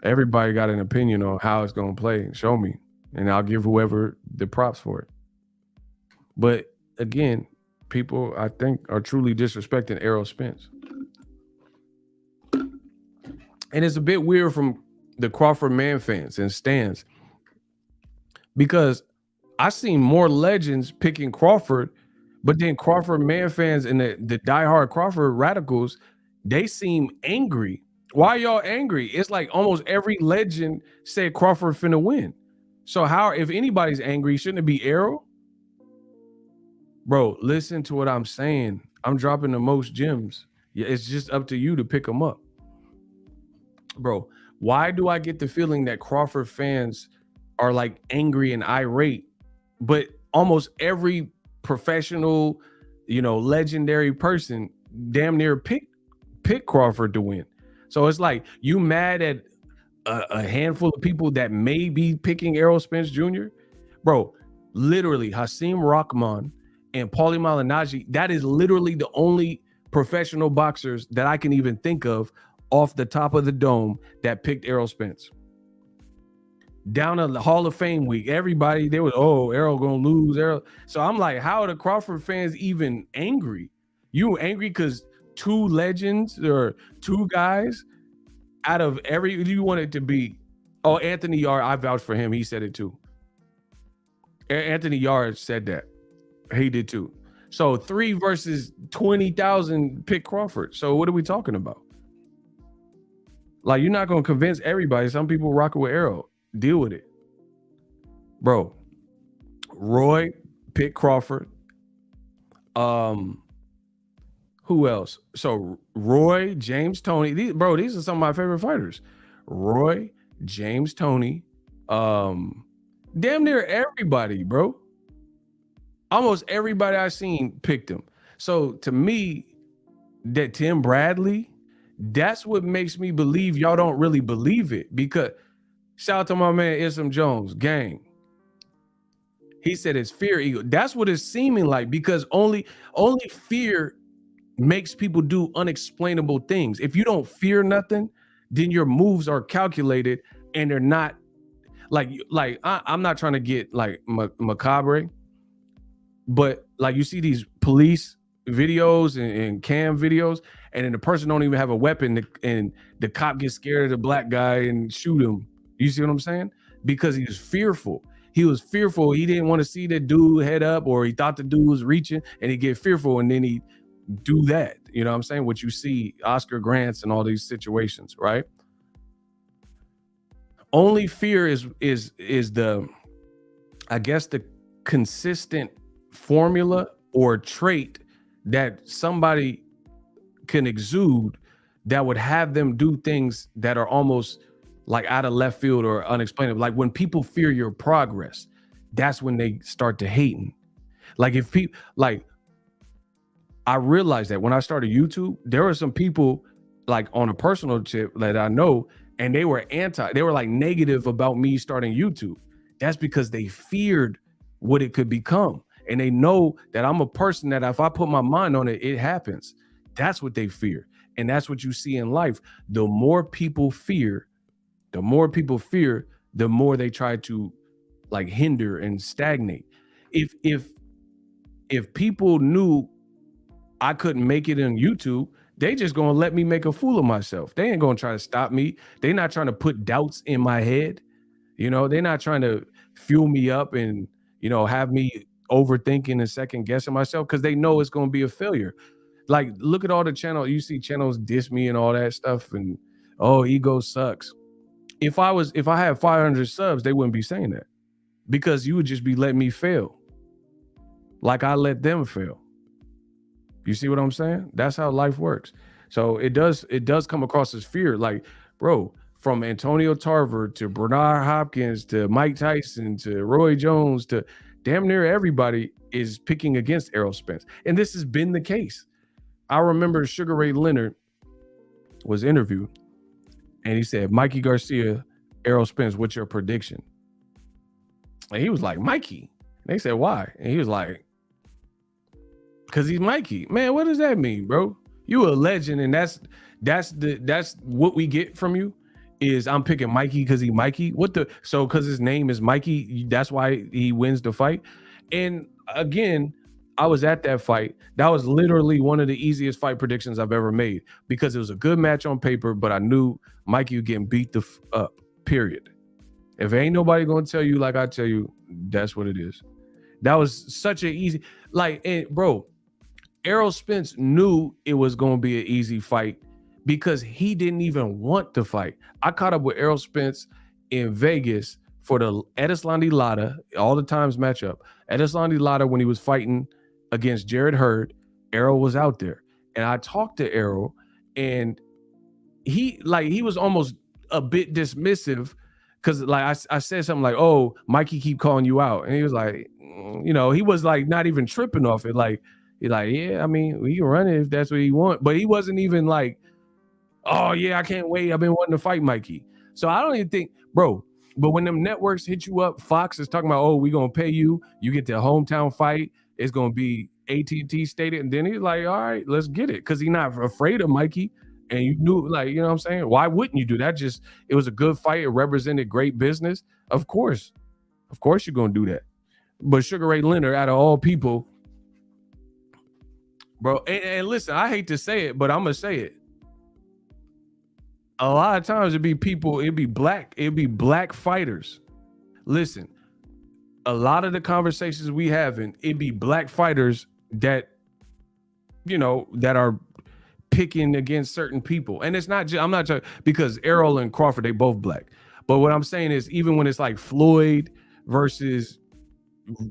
Everybody got an opinion on how it's going to play. Show me. And I'll give whoever the props for it. But again, people, I think, are truly disrespecting Errol Spence. And it's a bit weird from the Crawford man fans and stands, because I seen more legends picking Crawford, but then Crawford man fans and the diehard Crawford radicals, they seem angry. Why y'all angry? It's like almost every legend said Crawford finna win. So how, if anybody's angry, shouldn't it be Errol? Bro, listen to what I'm saying. I'm dropping the most gems. Yeah, it's just up to you to pick them up. Bro, why do I get the feeling that Crawford fans are like angry and irate, but almost every professional, legendary person damn near pick Crawford to win? So it's like you mad at a handful of people that may be picking Errol Spence Jr. Bro, literally Hasim Rahman and Paulie Malignaggi, that is literally the only professional boxers that I can even think of off the top of the dome that picked Errol Spence. Down to the Hall of Fame week, everybody, they was, oh, Errol gonna lose, Errol. So I'm like, how are the Crawford fans even angry? You angry because 2 legends or 2 guys out of every, you want it to be, oh, Anthony Yard, I vouched for him. He said it too. Anthony Yard said that. He did too. So 3 versus 20,000 pick Crawford. So what are we talking about? Like, you're not going to convince everybody. Some people rocking with Errol. Deal with it. Bro, Roy picked Crawford. Who else? So Roy, James, Tony. These are some of my favorite fighters. Roy, James, Tony. Damn near everybody, bro. Almost everybody I seen picked him. So to me, that Tim Bradley, that's what makes me believe y'all don't really believe it. Because shout out to my man Isam Jones, gang. He said it's fear ego. That's what it's seeming like, because only fear makes people do unexplainable things. If you don't fear nothing, then your moves are calculated and they're not I'm not trying to get like macabre, but like you see these police videos and cam videos, and then the person don't even have a weapon, and the cop gets scared of the black guy and shoot him. You see what I'm saying? Because he was fearful. He was fearful. He didn't want to see that dude head up, or he thought the dude was reaching, and he get fearful, and then he do that. You know what I'm saying? What you see Oscar Grants and all these situations, right? Only fear is the, I guess, the consistent formula or trait that somebody can exude that would have them do things that are almost like out of left field or unexplainable. Like when people fear your progress, that's when they start to hating. Like if people, like, I realized that when I started YouTube, there were some people like on a personal tip that I know, and they were like negative about me starting YouTube. That's because they feared what it could become. And they know that I'm a person that if I put my mind on it, it happens. That's what they fear. And that's what you see in life. The more people fear, the more they try to like hinder and stagnate. If people knew I couldn't make it on YouTube, they just gonna let me make a fool of myself. They ain't gonna try to stop me. They not trying to put doubts in my head. You know, they're not trying to fuel me up and, you know, have me overthinking and second guessing myself, because they know it's gonna be a failure. Like, look at all the channels. You see channels diss me and all that stuff, and oh, ego sucks. If I had 500 subs, they wouldn't be saying that, because you would just be letting me fail. Like I let them fail. You see what I'm saying? That's how life works. So it does come across as fear. Like, bro, from Antonio Tarver to Bernard Hopkins to Mike Tyson to Roy Jones to damn near everybody is picking against Errol Spence. And this has been the case. I remember Sugar Ray Leonard was interviewed, and he said, Mikey Garcia, Errol Spence, what's your prediction? And he was like, Mikey. And they said, why? And he was like, because he's Mikey. Man, what does that mean, bro? You a legend, and that's what we get from you is I'm picking Mikey because he Mikey. So because his name is Mikey, that's why he wins the fight. And again, I was at that fight. That was literally one of the easiest fight predictions I've ever made, because it was a good match on paper, but I knew Mikey was getting beat up, period. If ain't nobody gonna tell you like I tell you, that's what it is. That was such an easy, like, and bro, Errol Spence knew it was going to be an easy fight because he didn't even want to fight. I caught up with Errol Spence in Vegas for the Edeslandi Lara, all the times matchup. Edeslandi Lara, when he was fighting against Jared Hurd, Errol was out there. And I talked to Errol, and he was almost a bit dismissive, because like I said something like, oh, Mikey keep calling you out. And he was like, you know, he was like not even tripping off it. Like, he's like, yeah, I mean, we can run it if that's what he want. But he wasn't even like, oh, yeah, I can't wait. I've been wanting to fight Mikey. So I don't even think, bro, but when them networks hit you up, Fox is talking about, oh, we going to pay you. You get the hometown fight. It's going to be AT&T Stadium. And then he's like, all right, let's get it. Because he's not afraid of Mikey. and you knew, like, you know what I'm saying? Why wouldn't you do that? Just, it was a good fight. It represented great business. Of course you're gonna do that. But Sugar Ray Leonard, out of all people, bro, and listen, I hate to say it, but I'm gonna say it. A lot of times it'd be black fighters. Listen, a lot of the conversations we having, it'd be black fighters that, you know, that are picking against certain people. And it's not just, I'm not just, because Errol and Crawford, they both black. But what I'm saying is, even when it's like Floyd versus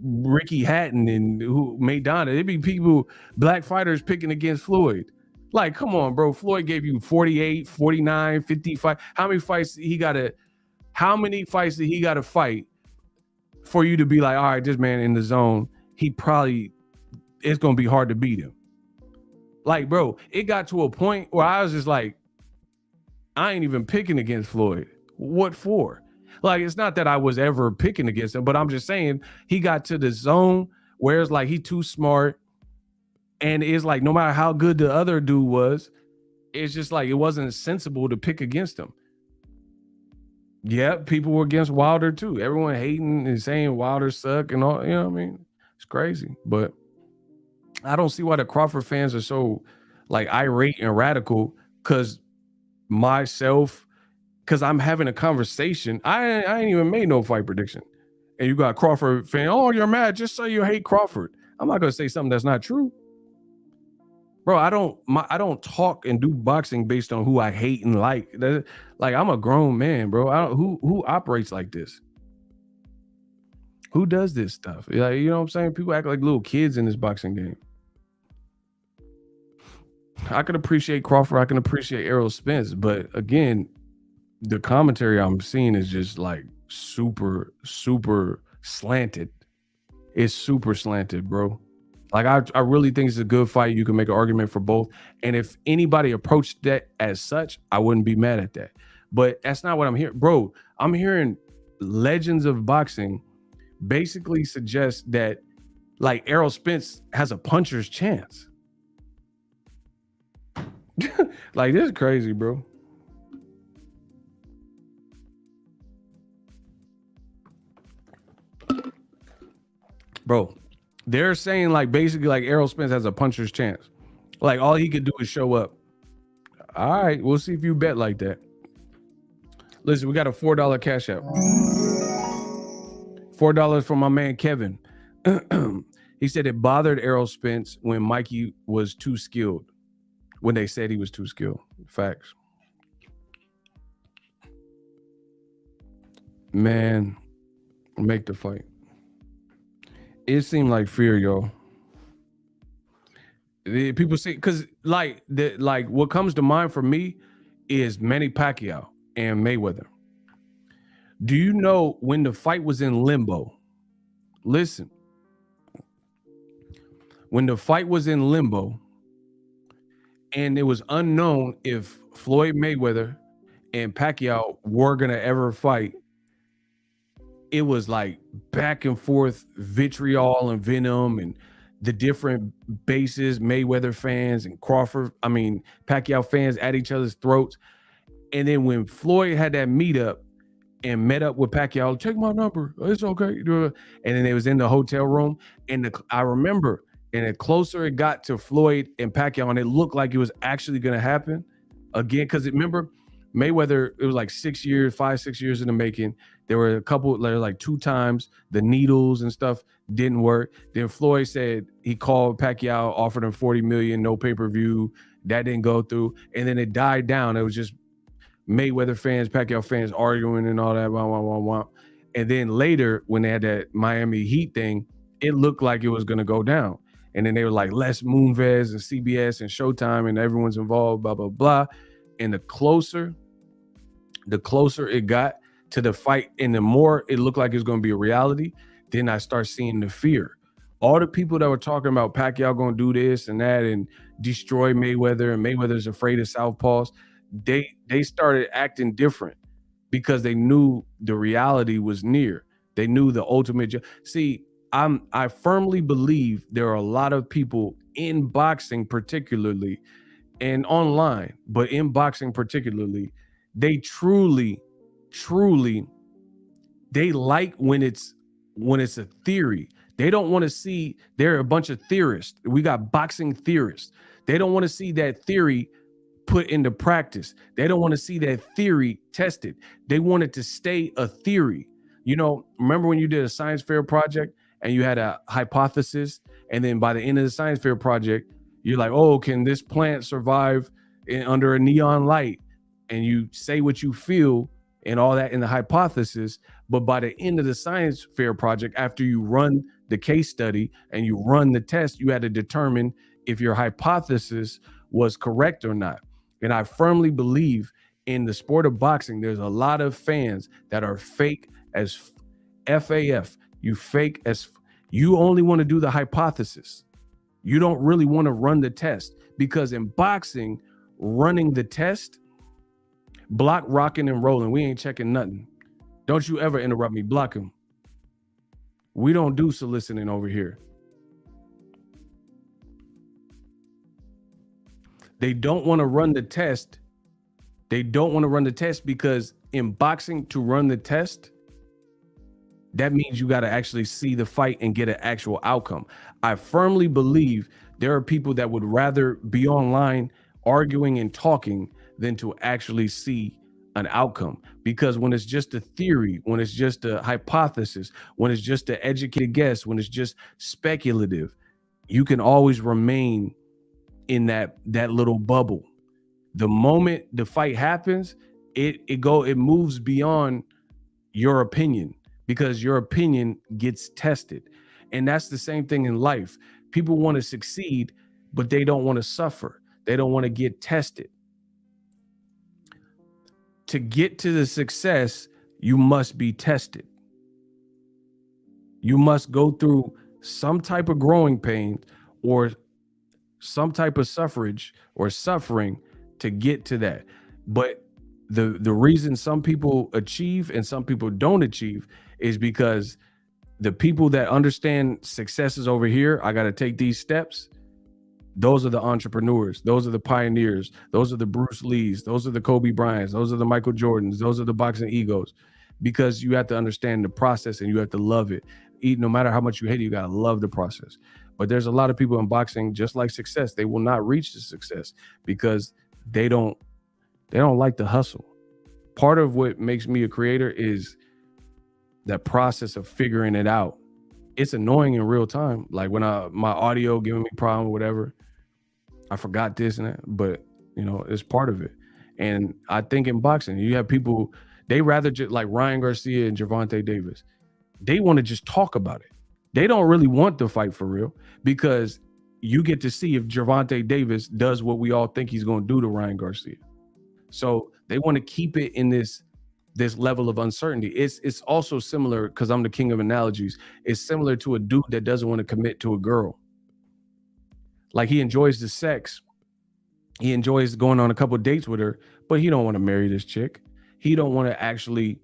Ricky Hatton and who Maidana, it'd be people, black fighters picking against Floyd. Like, come on, bro. Floyd gave you 48, 49, 55. How many fights did he got to fight for you to be like, all right, this man in the zone, it's going to be hard to beat him. Like, bro, it got to a point where I was just like, I ain't even picking against Floyd. What for? Like, it's not that I was ever picking against him, but I'm just saying he got to the zone where it's like he too smart. And it's like, no matter how good the other dude was, it's just like, it wasn't sensible to pick against him. Yeah, people were against Wilder too. Everyone hating and saying Wilder suck and all, you know what I mean? It's crazy. But I don't see why the Crawford fans are so like irate and radical, because I'm having a conversation. I ain't even made no fight prediction. And you got Crawford fan, oh, you're mad, just say you hate Crawford. I'm not gonna say something that's not true. Bro, I don't talk and do boxing based on who I hate and like. Like, I'm a grown man, bro. Who operates like this? Who does this stuff? Like, you know what I'm saying? People act like little kids in this boxing game. I can appreciate Crawford. I can appreciate Errol Spence, but again, the commentary I'm seeing is just like super, super slanted. It's super slanted, bro. Like, I really think it's a good fight. You can make an argument for both. And if anybody approached that as such, I wouldn't be mad at that. But that's not what I'm hearing. Bro, I'm hearing legends of boxing basically suggest that, like, Errol Spence has a puncher's chance. Like, this is crazy, bro. Bro, they're saying, like, basically, like, Errol Spence has a puncher's chance. Like, all he could do is show up. All right, we'll see if you bet like that. Listen, we got a $4 cash app. $4 from my man Kevin. He said it bothered Errol Spence when Mikey was too skilled. When they said he was too skilled. Facts. Man, make the fight. It seemed like fear, yo. People say, because like what comes to mind for me is Manny Pacquiao and Mayweather. Do you know when the fight was in limbo? Listen, when the fight was in limbo and it was unknown if Floyd Mayweather and Pacquiao were gonna ever fight, it was like back and forth vitriol and venom and the different bases, Mayweather fans and Pacquiao fans at each other's throats. And then when Floyd had that meetup and met up with Pacquiao, take my number, it's okay. And then it was in the hotel room. And I remember, and the closer it got to Floyd and Pacquiao, and it looked like it was actually going to happen again. Because remember, Mayweather, it was like 6 years, 5-6 years in the making. There were a couple, like 2 times, the needles and stuff didn't work. Then Floyd said he called Pacquiao, offered him $40 million, no pay-per-view. That didn't go through. And then it died down. It was just Mayweather fans, Pacquiao fans arguing and all that. Wah, wah, wah, wah. And then later, when they had that Miami Heat thing, it looked like it was going to go down. And then they were like, Les Moonves and CBS and Showtime and everyone's involved, blah, blah, blah. And the closer it got to the fight and the more it looked like it was going to be a reality, then I start seeing the fear. All the people that were talking about Pacquiao going to do this and that and destroy Mayweather, and Mayweather's afraid of southpaws, they started acting different because they knew the reality was near. They knew the ultimate. See, I firmly believe there are a lot of people in boxing particularly and online, but in boxing particularly, they truly, they like when it's a theory. They don't want to see, there are a bunch of theorists. We got boxing theorists. They don't want to see that theory put into practice. They don't want to see that theory tested. They want it to stay a theory. You know, remember when you did a science fair project and you had a hypothesis, and then by the end of the science fair project, you're like, oh, can this plant survive under a neon light? And you say what you feel and all that in the hypothesis. But by the end of the science fair project, after you run the case study and you run the test, you had to determine if your hypothesis was correct or not. And I firmly believe in the sport of boxing, there's a lot of fans that are fake as FAF. You fake as, you only want to do the hypothesis. You don't really want to run the test, because in boxing, running the test, block, rocking, and rolling. We ain't checking nothing. Don't you ever interrupt me. Block him. We don't do soliciting over here. They don't want to run the test. They don't want to run the test because in boxing, to run the test, that means you got to actually see the fight and get an actual outcome. I firmly believe there are people that would rather be online arguing and talking than to actually see an outcome. Because when it's just a theory, when it's just a hypothesis, when it's just an educated guess, when it's just speculative, you can always remain in that little bubble. The moment the fight happens, it moves beyond your opinion, because your opinion gets tested. And that's the same thing in life. People want to succeed, but they don't want to suffer. They don't want to get tested. To get to the success, you must be tested. You must go through some type of growing pain or some type of suffrage or suffering to get to that. But the reason some people achieve and some people don't achieve is because the people that understand success is over here, I got to take these steps. Those are the entrepreneurs. Those are the pioneers. Those are the Bruce Lees. Those are the Kobe Bryants. Those are the Michael Jordans. Those are the boxing egos, because you have to understand the process and you have to love it. No matter how much you hate it, you got to love the process. But there's a lot of people in boxing, just like success, they will not reach the success because they don't like the hustle. Part of what makes me a creator is that process of figuring it out. It's annoying in real time. Like when my audio giving me problem or whatever, I forgot this and that, but you know, it's part of it. And I think in boxing, you have people, they rather just like Ryan Garcia and Gervonta Davis, they want to just talk about it. They don't really want to fight for real, because you get to see if Gervonta Davis does what we all think he's going to do to Ryan Garcia. So they want to keep it in this level of uncertainty. It's also similar, because I'm the king of analogies. It's similar to a dude that doesn't want to commit to a girl. Like, he enjoys the sex. He enjoys going on a couple of dates with her, but he don't want to marry this chick. He don't want to actually,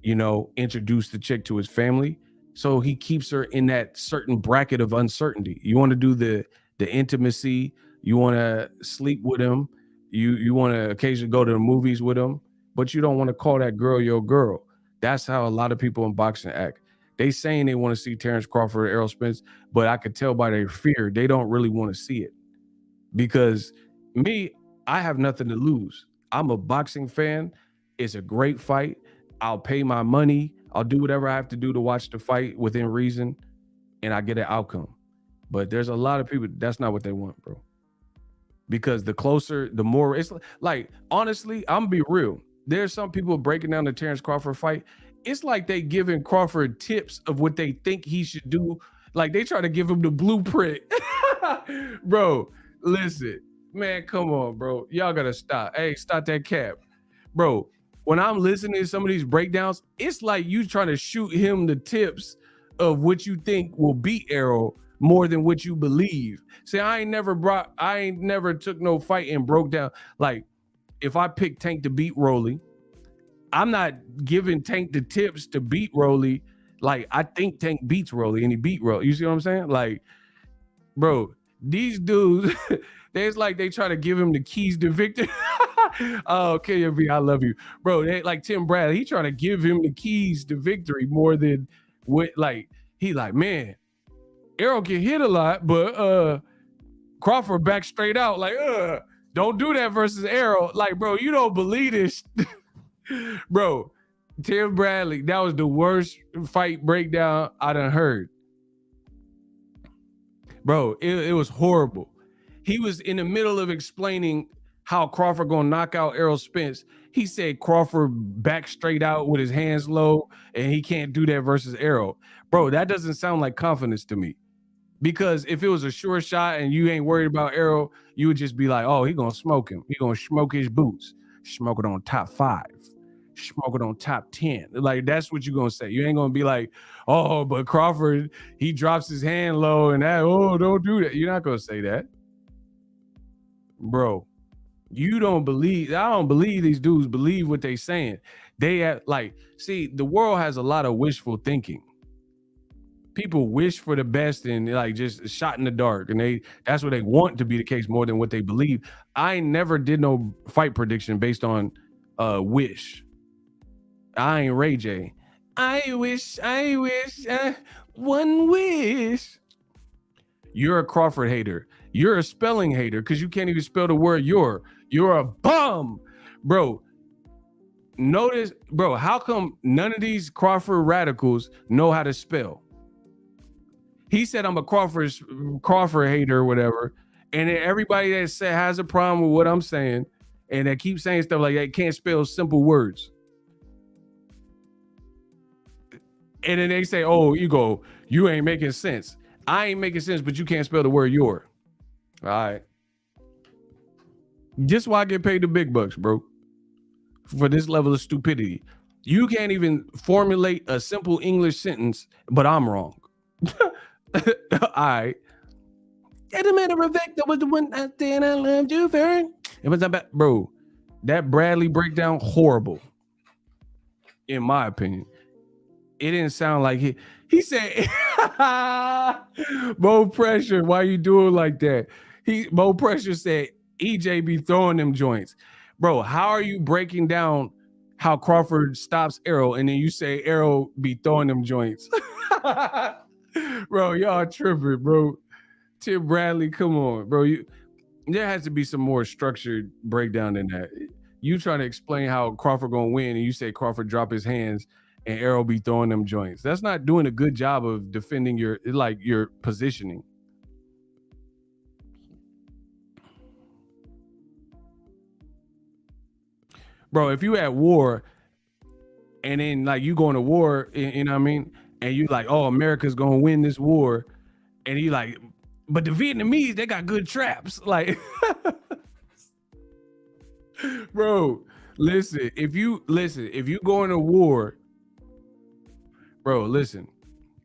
you know, introduce the chick to his family. So he keeps her in that certain bracket of uncertainty. You want to do the intimacy. You want to sleep with him. You want to occasionally go to the movies with him, but you don't want to call that girl your girl. That's how a lot of people in boxing act. They saying they want to see Terence Crawford, Errol Spence, but I could tell by their fear, they don't really want to see it. Because me, I have nothing to lose. I'm a boxing fan. It's a great fight. I'll pay my money. I'll do whatever I have to do to watch the fight within reason, and I get an outcome. But there's a lot of people, that's not what they want, bro. Because the closer, the more, it's like, honestly, I'm gonna be real. There's some people breaking down the Terence Crawford fight. It's like they giving Crawford tips of what they think he should do. Like they try to give him the blueprint. Bro, listen, man, come on, bro. Y'all gotta stop. Hey, stop that cap. Bro, when I'm listening to some of these breakdowns, it's like you trying to shoot him the tips of what you think will beat Errol more than what you believe. See, I ain't never took no fight and broke down. Like, if I pick Tank to beat Rolly, I'm not giving Tank the tips to beat Rolly. Like, I think Tank beats Rolly and he beat Rolly. You see what I'm saying? Like, bro, these dudes, it's like they try to give him the keys to victory. Oh, KMV, I love you, bro. They, like Tim Bradley, he trying to give him the keys to victory more than what. Like he like, man, Errol get hit a lot, but Crawford back straight out. Like, don't do that versus Errol. Like, bro, you don't believe this, bro. Tim Bradley, that was the worst fight breakdown I done heard. Bro, it was horrible. He was in the middle of explaining how Crawford gonna knock out Errol Spence. He said Crawford back straight out with his hands low, and he can't do that versus Errol. Bro, that doesn't sound like confidence to me. Because if it was a sure shot and you ain't worried about Errol, you would just be like, oh, he gonna smoke him. He gonna smoke his boots. Smoke it on top 5. Smoke it on top 10. Like, that's what you're gonna say. You ain't gonna be like, oh, but Crawford, he drops his hand low and that, oh, don't do that. You're not gonna say that. Bro, you don't believe, I don't believe these dudes believe what they saying. They have, like, see, the world has a lot of wishful thinking. People wish for the best and like just shot in the dark, and that's what they want to be the case more than what they believe. I never did no fight prediction based on wish. I ain't Ray J. I wish, one wish. You're a Crawford hater. You're a spelling hater because you can't even spell the word you're a bum, bro. Notice, bro, how come none of these Crawford radicals know how to spell? He said I'm a Crawford hater or whatever, and then everybody that has a problem with what I'm saying and that keeps saying stuff like that can't spell simple words. And then they say, oh, you ain't making sense. I ain't making sense, but you can't spell the word your. All right. Just why I get paid the big bucks, bro. For this level of stupidity. You can't even formulate a simple English sentence, but I'm wrong. All right. As a matter of fact, that was the one I said I loved you very. It was about, bro, that Bradley breakdown, horrible. In my opinion. It didn't sound like he said, Mo Pressure, why you doing like that? Mo Pressure said, EJ be throwing them joints. Bro, how are you breaking down how Crawford stops Errol and then you say Errol be throwing them joints? Bro, y'all tripping, bro. Tim Bradley, come on, bro. There has to be some more structured breakdown than that. You trying to explain how Crawford gonna win and you say Crawford drop his hands and Errol be throwing them joints. That's not doing a good job of defending your positioning. Bro, if you at war and then like you going to war, you know what I mean? And you like, oh, America's gonna win this war, and you like, but the Vietnamese, they got good traps. Like, bro, listen, if you going to war, bro, listen,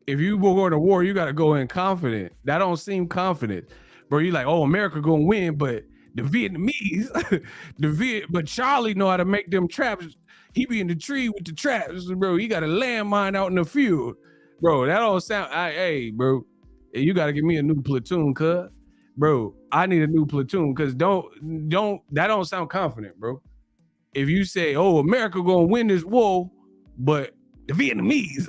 if you going to war, you gotta go in confident. That don't seem confident, bro. You like, oh, America gonna win, but the Vietnamese, but Charlie know how to make them traps. He be in the tree with the traps, bro. He got a landmine out in the field, bro. That don't sound. Hey, bro, you got to give me a new platoon, cuz, bro. I need a new platoon, cuz that don't sound confident, bro. If you say, oh, America gonna win this war, but the Vietnamese,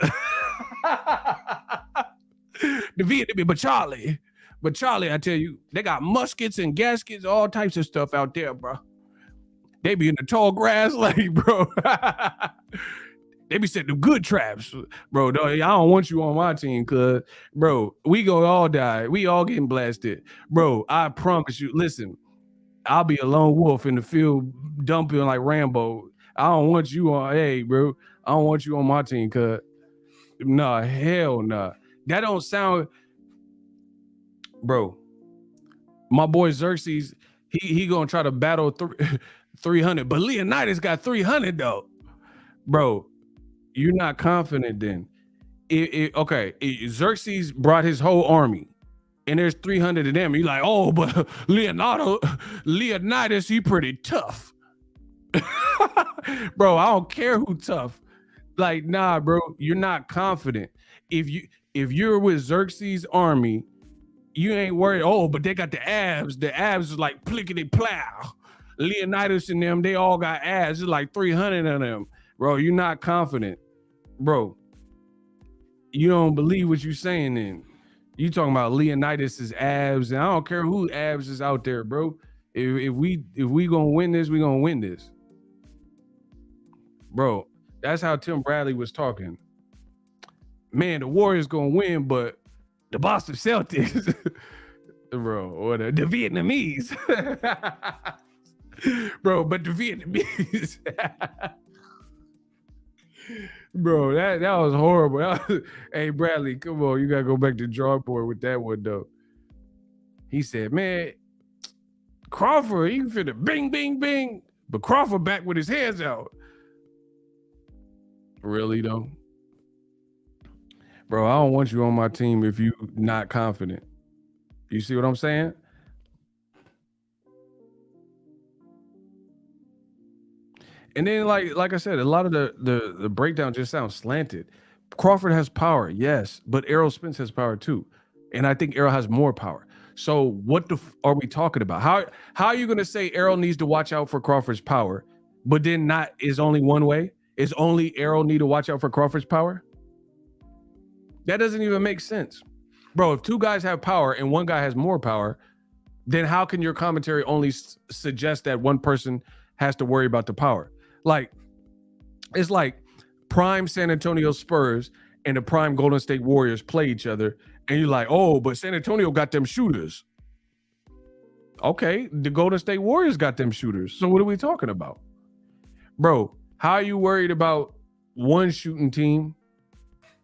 but Charlie, I tell you, they got muskets and gaskets, all types of stuff out there, bro. They be in the tall grass, like, bro. They be setting them good traps, bro. I don't want you on my team, cuz, bro, we gonna all die. We all getting blasted, bro. I promise you. Listen, I'll be a lone wolf in the field, dumping like Rambo. I don't want you on. Hey, bro, I don't want you on my team, cuz. Nah, hell nah. That don't sound, bro. My boy Xerxes, he gonna try to battle 300, but Leonidas got 300 though, bro. You're not confident then. Xerxes brought his whole army, and there's 300 of them. You're like, oh, but Leonidas, he pretty tough, bro. I don't care who tough. Like, nah, bro, you're not confident. If you're with Xerxes' army, You ain't worried. Oh, but they got the abs. The abs is like plickety plow. Leonidas and them, they all got abs. It's like 300 of them. Bro, you're not confident. Bro, you don't believe what you're saying then. You talking about Leonidas's abs, and I don't care who abs is out there, bro. If we gonna win this, we gonna win this. Bro, that's how Tim Bradley was talking. Man, the Warriors gonna win, but the Boston Celtics, bro, or the Vietnamese. Bro, but the Vietnamese. Bro, that was horrible. Hey, Bradley, come on. You got to go back to the drawing board with that one, though. He said, man, Crawford, he finna bing, bing, bing. But Crawford back with his hands out. Really, though? Bro, I don't want you on my team if you not confident. You see what I'm saying? And then, like I said, a lot of the breakdown just sounds slanted. Crawford has power, yes, but Errol Spence has power too, and I think Errol has more power. So, what are we talking about? How are you going to say Errol needs to watch out for Crawford's power, but then not is only one way? Is only Errol need to watch out for Crawford's power? That doesn't even make sense, bro. If two guys have power and one guy has more power, then how can your commentary only suggest that one person has to worry about the power? Like, it's like prime San Antonio Spurs and the prime Golden State Warriors play each other, and you're like, oh, but San Antonio got them shooters. Okay, the Golden State Warriors got them shooters. So what are we talking about? Bro, how are you worried about one shooting team,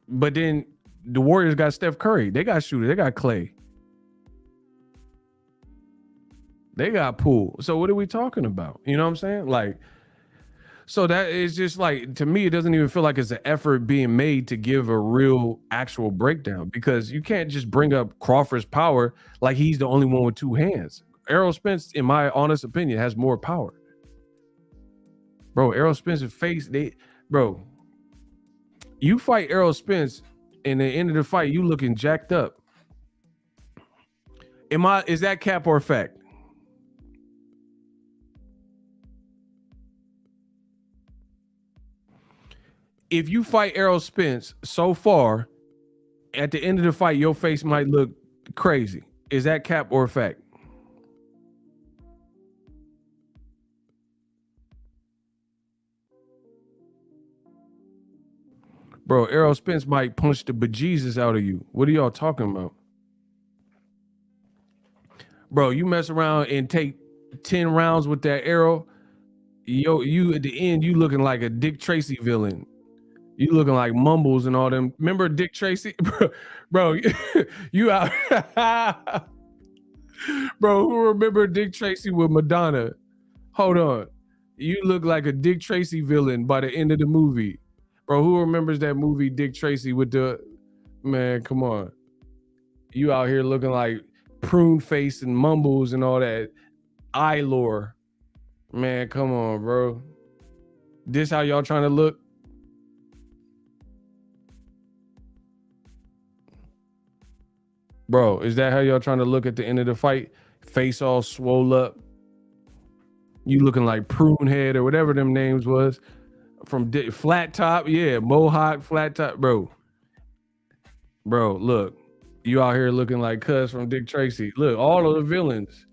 but then the Warriors got Steph Curry? They got shooters. They got Clay. They got Poole. So what are we talking about? You know what I'm saying? Like, so that is just like, to me, it doesn't even feel like it's an effort being made to give a real actual breakdown, because you can't just bring up Crawford's power like he's the only one with two hands. Errol Spence, in my honest opinion, has more power. Bro, Errol Spence's face, bro, you fight Errol Spence, and at the end of the fight, you looking jacked up. Is that cap or fact? If you fight Errol Spence so far, at the end of the fight, your face might look crazy. Is that cap or fact? Bro, Errol Spence might punch the bejesus out of you. What are y'all talking about? Bro, you mess around and take 10 rounds with that arrow, you at the end, you looking like a Dick Tracy villain. You looking like Mumbles and all them. Remember Dick Tracy? Bro, you out. Bro, who remember Dick Tracy with Madonna? Hold on. You look like a Dick Tracy villain by the end of the movie. Bro, who remembers that movie Dick Tracy with the... Man, come on. You out here looking like Prune Face and Mumbles and all that eye lore. Man, come on, bro. This how y'all trying to look? Bro, is that how y'all trying to look at the end of the fight? Face all swole up. You looking like Prune Head or whatever them names was. From Flat Top, yeah, Mohawk, Flat Top, bro. Bro, look. You out here looking like Cuz from Dick Tracy. Look, all of the villains.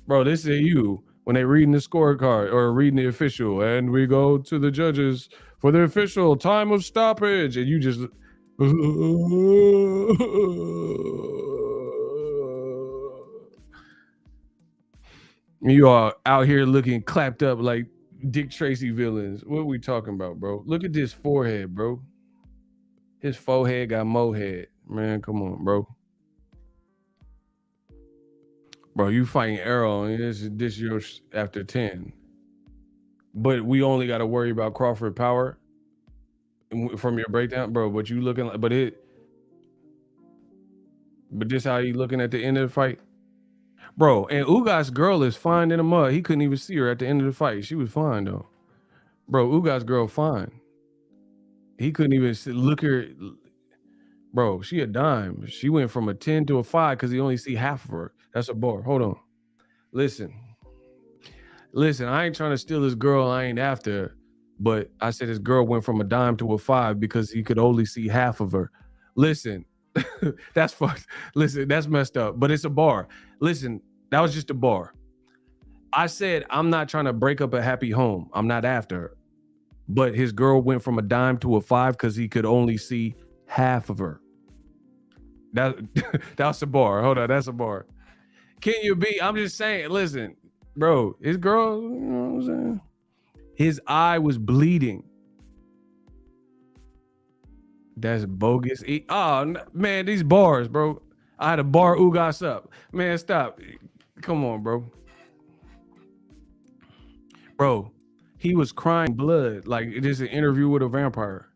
Bro, this is you when they reading the scorecard or reading the official. And we go to the judges for the official time of stoppage. And you just... You are out here looking clapped up like Dick Tracy villains. What are we talking about, bro? Look at this forehead, bro. His forehead got mohead. Man, come on, bro. Bro, you fighting Errol, and this yours after 10. But we only got to worry about Crawford power from your breakdown, bro. But you looking like, but this how you looking at the end of the fight, bro. And Ugas' girl is fine in the mud. He couldn't even see her at the end of the fight. She was fine though, bro. Ugas' girl fine. He couldn't even look her. Bro, she a dime. She went from a 10 to a 5 because he only see half of her. That's a bar. Hold on. Listen, I ain't trying to steal this girl. I ain't after her. But I said this girl went from a dime to a 5 because he could only see half of her. Listen, that's fucked. Listen, that's messed up. But it's a bar. Listen, that was just a bar. I said I'm not trying to break up a happy home. I'm not after her. But his girl went from a dime to a 5 because he could only see half of her. That's a bar. Hold on, that's a bar. Can you be? I'm just saying, listen, bro, his girl, you know what I'm saying? His eye was bleeding. That's bogus. Oh, man, these bars, bro. I had a bar Ugas up. Man, stop. Come on, bro. Bro, he was crying blood. Like, it is an interview with a vampire.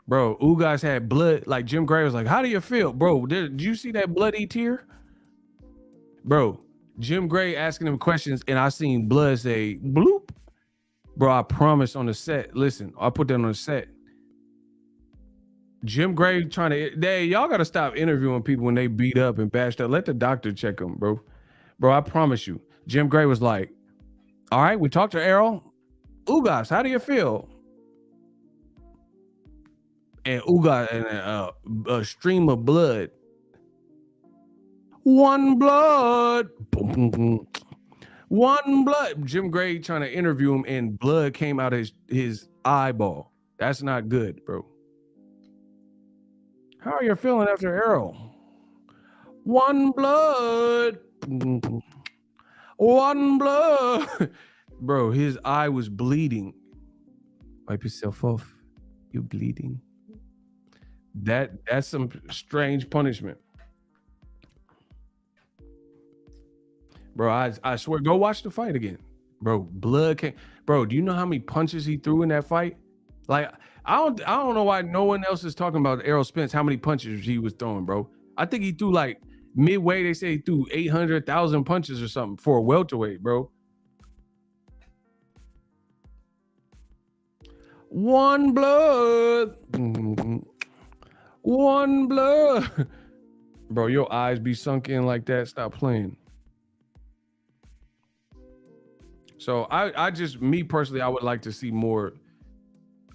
Bro, Ugas had blood. Like, Jim Gray was like, how do you feel? Bro, did you see that bloody tear? Bro, Jim Gray asking him questions, and I seen blood say, bloop. Bro, I promise on the set. Listen, I put that on the set. Jim Gray trying to, y'all got to stop interviewing people when they beat up and bashed up. Let the doctor check them, bro. Bro, I promise you. Jim Gray was like, all right, we talked to Errol. Ugas, how do you feel? And Ugas, and a stream of blood. One blood. Boom, boom, boom. One blood. Jim Gray trying to interview him, and blood came out of his eyeball. That's not good, bro. How are you feeling after Errol? One blood. One blood. Bro, his eye was bleeding. Wipe yourself off. You bleeding. That's some strange punishment. Bro, I swear, go watch the fight again. Bro, blood came. Bro, do you know how many punches he threw in that fight? Like, I don't know why no one else is talking about Errol Spence, how many punches he was throwing, bro. I think he threw like midway, they say he threw 800,000 punches or something for a welterweight, bro. One blood. One blood. Bro, your eyes be sunk in like that. Stop playing. So I just, me personally, I would like to see more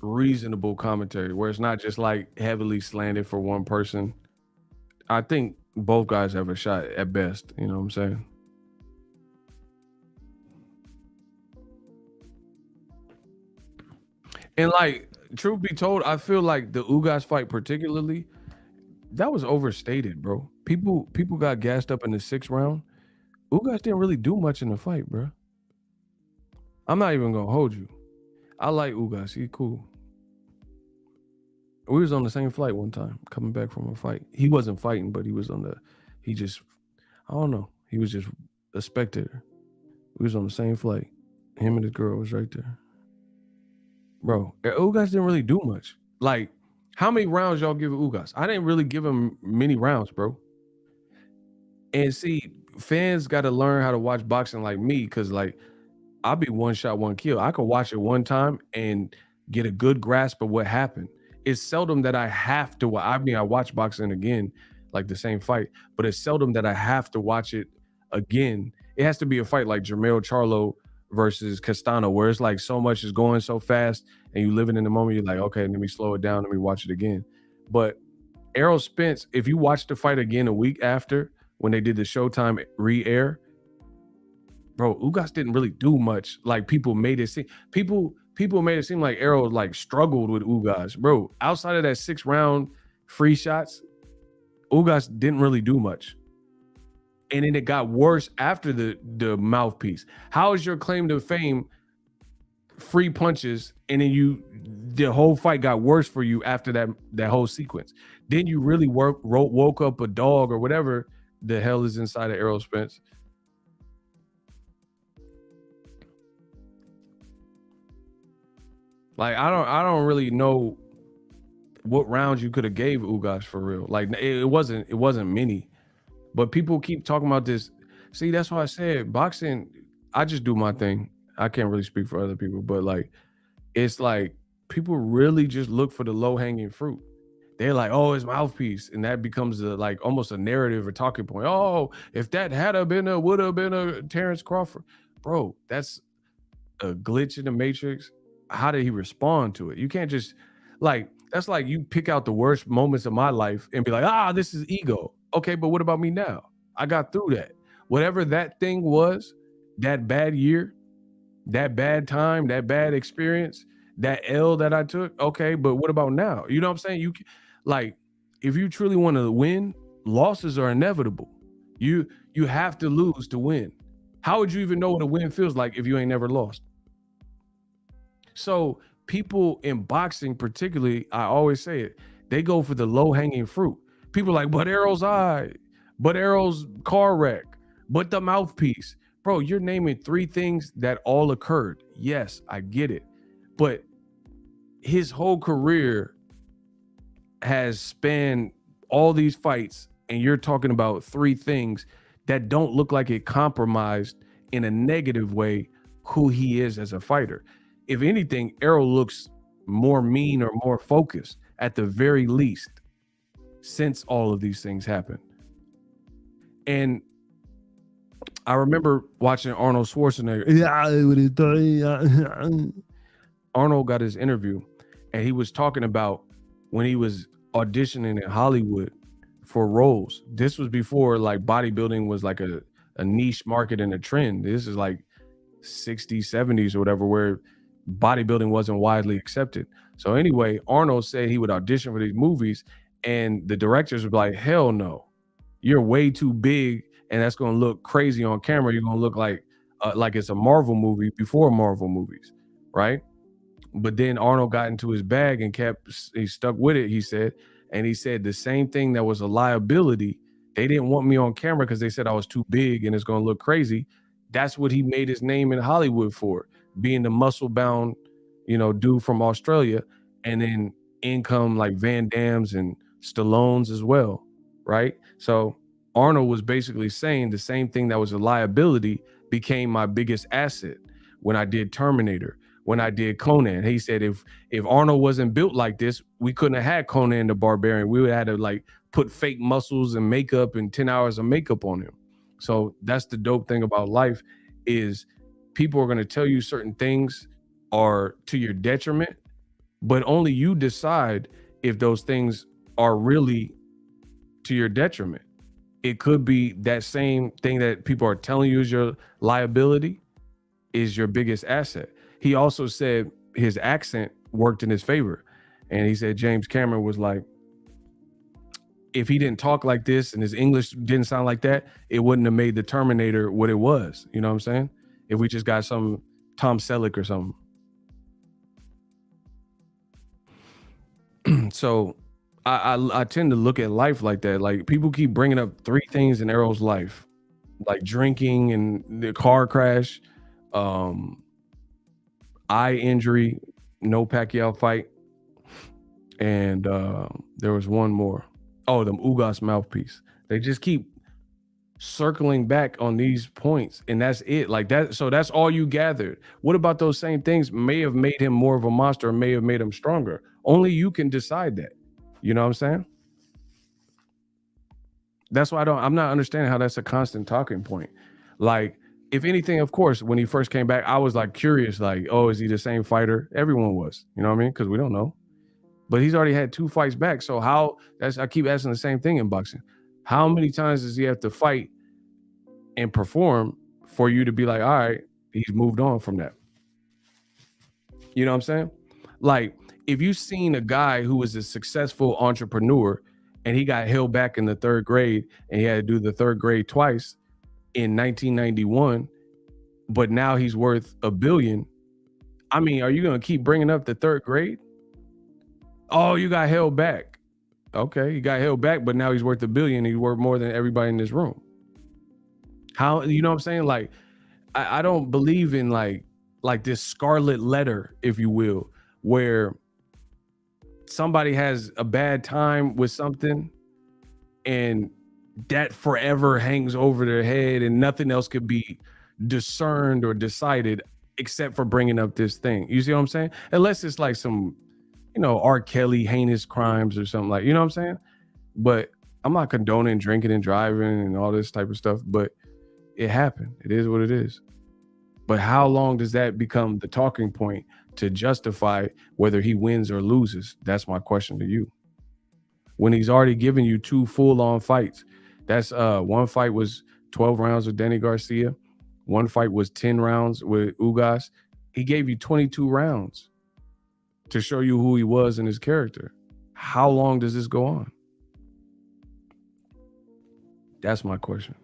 reasonable commentary where it's not just like heavily slanted for one person. I think both guys have a shot at best. You know what I'm saying? And like, truth be told, I feel like the Ugas fight particularly, that was overstated, bro. People got gassed up in the 6th round. Ugas didn't really do much in the fight, bro. I'm not even gonna hold you. I like Ugas. He cool. We was on the same flight one time, coming back from a fight. He wasn't fighting, but he was on the, he just, I don't know. He was just a spectator. We was on the same flight. Him and his girl was right there. Bro, Ugas didn't really do much. Like, how many rounds y'all give Ugas? I didn't really give him many rounds, bro. And see, fans got to learn how to watch boxing like me, because like, I'll be one shot, one kill. I could watch it one time and get a good grasp of what happened. It's seldom that I have to. I mean, I watch boxing again, like the same fight, but it's seldom that I have to watch it again. It has to be a fight like Jermell Charlo versus Castano, where it's like so much is going so fast and you living in the moment. You're like, okay, let me slow it down. Let me watch it again. But Errol Spence, if you watch the fight again a week after when they did the Showtime re-air, bro, Ugas didn't really do much. Like people made it seem, people made it seem like Errol like struggled with Ugas. Bro, outside of that 6th round free shots, Ugas didn't really do much. And then it got worse after the mouthpiece. How is your claim to fame free punches and then the whole fight got worse for you after that whole sequence? Then you really woke up a dog or whatever the hell is inside of Errol Spence. Like, I don't really know what rounds you could have gave Ugas for real. Like, it wasn't many. But people keep talking about this. See, that's why I said boxing, I just do my thing. I can't really speak for other people, but like, it's like people really just look for the low-hanging fruit. They're like, oh, his mouthpiece, and that becomes like almost a narrative or talking point. Oh, if that would have been a Terence Crawford, bro. That's a glitch in the matrix. How did he respond to it? You can't just like that's like you pick out the worst moments of my life and be like, this is ego. Okay, but what about me now? I got through that. Whatever that thing was, that bad year, that bad time, that bad experience, that L that I took. Okay, but what about now? You know what I'm saying? Like, if you truly want to win, losses are inevitable. You have to lose to win. How would you even know what a win feels like if you ain't never lost? So people in boxing, particularly, I always say it, they go for the low-hanging fruit. People are like, but Errol's eye, but Errol's car wreck, but the mouthpiece. Bro, you're naming 3 things that all occurred. Yes, I get it. But his whole career has spanned all these fights, and you're talking about 3 things that don't look like it compromised in a negative way who he is as a fighter. If anything, Errol looks more mean or more focused at the very least since all of these things happened. And I remember watching Arnold Schwarzenegger. Arnold got his interview, and he was talking about when he was auditioning in Hollywood for roles. This was before like bodybuilding was like a niche market and a trend. This is like 60s, 70s or whatever, where bodybuilding wasn't widely accepted. So anyway, Arnold said he would audition for these movies, and the directors would be like, hell no, you're way too big, and that's going to look crazy on camera. You're going to look like it's a Marvel movie before Marvel movies, right? But then Arnold got into his bag and he stuck with it, he said. And he said the same thing that was a liability. They didn't want me on camera because they said I was too big and it's going to look crazy. That's what he made his name in Hollywood for, being the muscle-bound, dude from Australia. And then income like Van Damme's and Stallone's as well, right? So Arnold was basically saying the same thing that was a liability became my biggest asset when I did Terminator, when I did Conan. He said if Arnold wasn't built like this, we couldn't have had Conan the Barbarian. We would have had to like put fake muscles and makeup and 10 hours of makeup on him. So that's the dope thing about life, is people are going to tell you certain things are to your detriment, but only you decide if those things are really to your detriment. It could be that same thing that people are telling you is your liability is your biggest asset. He also said his accent worked in his favor. And he said James Cameron was like, if he didn't talk like this and his English didn't sound like that, it wouldn't have made the Terminator what it was. You know what I'm saying? If we just got some Tom Selleck or something. So I tend to look at life like that. Like, people keep bringing up 3 things in Errol's life, like drinking and the car crash, eye injury, no Pacquiao fight, and there was one more. Oh, the Ugas mouthpiece. They just keep circling back on these points, and that's it. Like that. So that's all you gathered. What about those same things may have made him more of a monster, or may have made him stronger? Only you can decide that. You know what I'm saying? That's why I'm not understanding how that's a constant talking point. Like, if anything, of course, when he first came back, I was like curious, like, oh, is he the same fighter? Everyone was, you know what I mean? Because we don't know. But he's already had 2 fights back. So I keep asking the same thing in boxing. How many times does he have to fight and perform for you to be like, all right, he's moved on from that? You know what I'm saying? Like, if you've seen a guy who was a successful entrepreneur and he got held back in the 3rd grade and he had to do the 3rd grade twice in 1991, but now he's worth $1 billion. I mean, are you going to keep bringing up the 3rd grade? Oh, you got held back. Okay, he got held back, but now he's worth $1 billion. He's worth more than everybody in this room. How, you know what I'm saying? Like, I don't believe in like this scarlet letter, if you will, where somebody has a bad time with something and that forever hangs over their head and nothing else could be discerned or decided except for bringing up this thing. You see what I'm saying? Unless it's like some, R. Kelly heinous crimes or something like, you know what I'm saying? But I'm not condoning drinking and driving and all this type of stuff, but it happened. It is what it is. But how long does that become the talking point to justify whether he wins or loses? That's my question to you. When he's already given you 2 full-on fights. That's one fight was 12 rounds with Danny Garcia. One fight was 10 rounds with Ugas. He gave you 22 rounds to show you who he was and his character. How long does this go on? That's my question.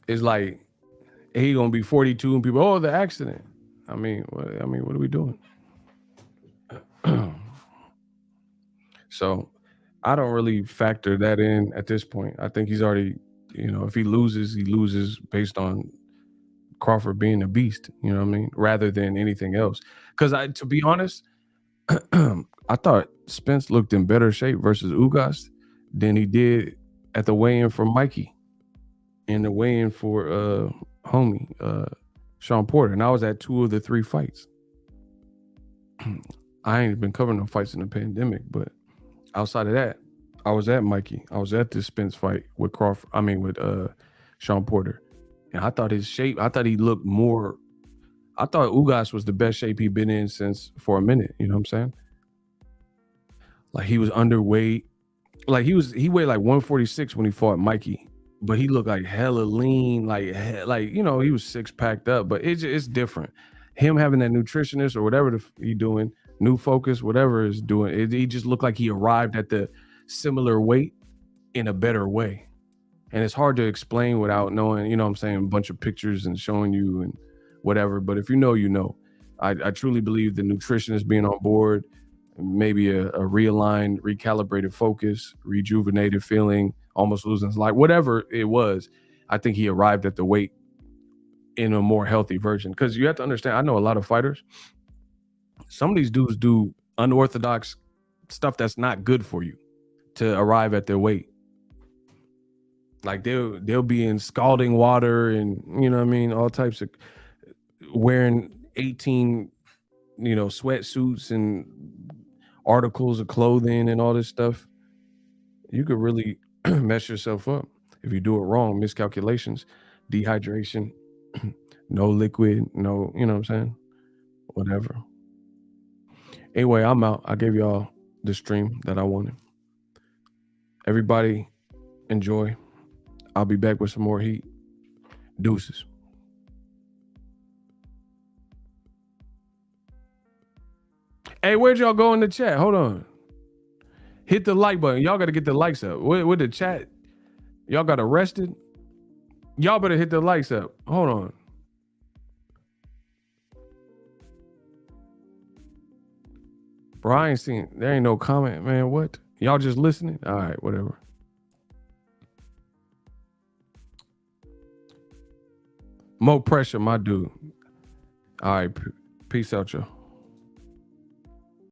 It's like he gonna be 42 and people, the accident. I mean, what are we doing? So I don't really factor that in at this point. I think he's already, if he loses based on Crawford being a beast, you know what I mean? Rather than anything else. Because to be honest, I thought Spence looked in better shape versus Ugas than he did at the weigh-in for Mikey and the weigh-in for Sean Porter. And I was at 2 of the 3 fights. I ain't been covering no fights in the pandemic, but outside of that, I was at Mikey. I was at the Spence fight with Sean Porter. And I thought his shape, I thought he looked more, I thought Ugas was the best shape he'd been in for a minute. You know what I'm saying? Like he was underweight. Like he weighed like 146 when he fought Mikey, but he looked like hella lean, like he was 6-packed up, but it's different. Him having that nutritionist or whatever he doing, new focus, whatever is doing, he just looked like he arrived at the similar weight in a better way. And it's hard to explain without knowing, what I'm saying, a bunch of pictures and showing you and whatever. But if you know, you know. I truly believe the nutritionist being on board, maybe a realigned, recalibrated focus, rejuvenated feeling, almost losing his life, whatever it was, I think he arrived at the weight in a more healthy version. Because you have to understand, I know a lot of fighters. Some of these dudes do unorthodox stuff that's not good for you to arrive at their weight. Like they'll be in scalding water and all types of wearing 18 sweatsuits and articles of clothing and all this stuff. You could really mess yourself up if you do it wrong. Miscalculations, dehydration, no liquid, no, you know what I'm saying? Whatever. Anyway, I'm out. I gave y'all the stream that I wanted. Everybody enjoy. I'll be back with some more heat. Deuces. Hey, where'd y'all go in the chat? Hold on. Hit the like button. Y'all got to get the likes up. With the chat, y'all got arrested? Y'all better hit the likes up. Hold on. Bro, I ain't seen, there ain't no comment, man. What? Y'all just listening? All right, whatever. More pressure, my dude. All right, peace out, y'all.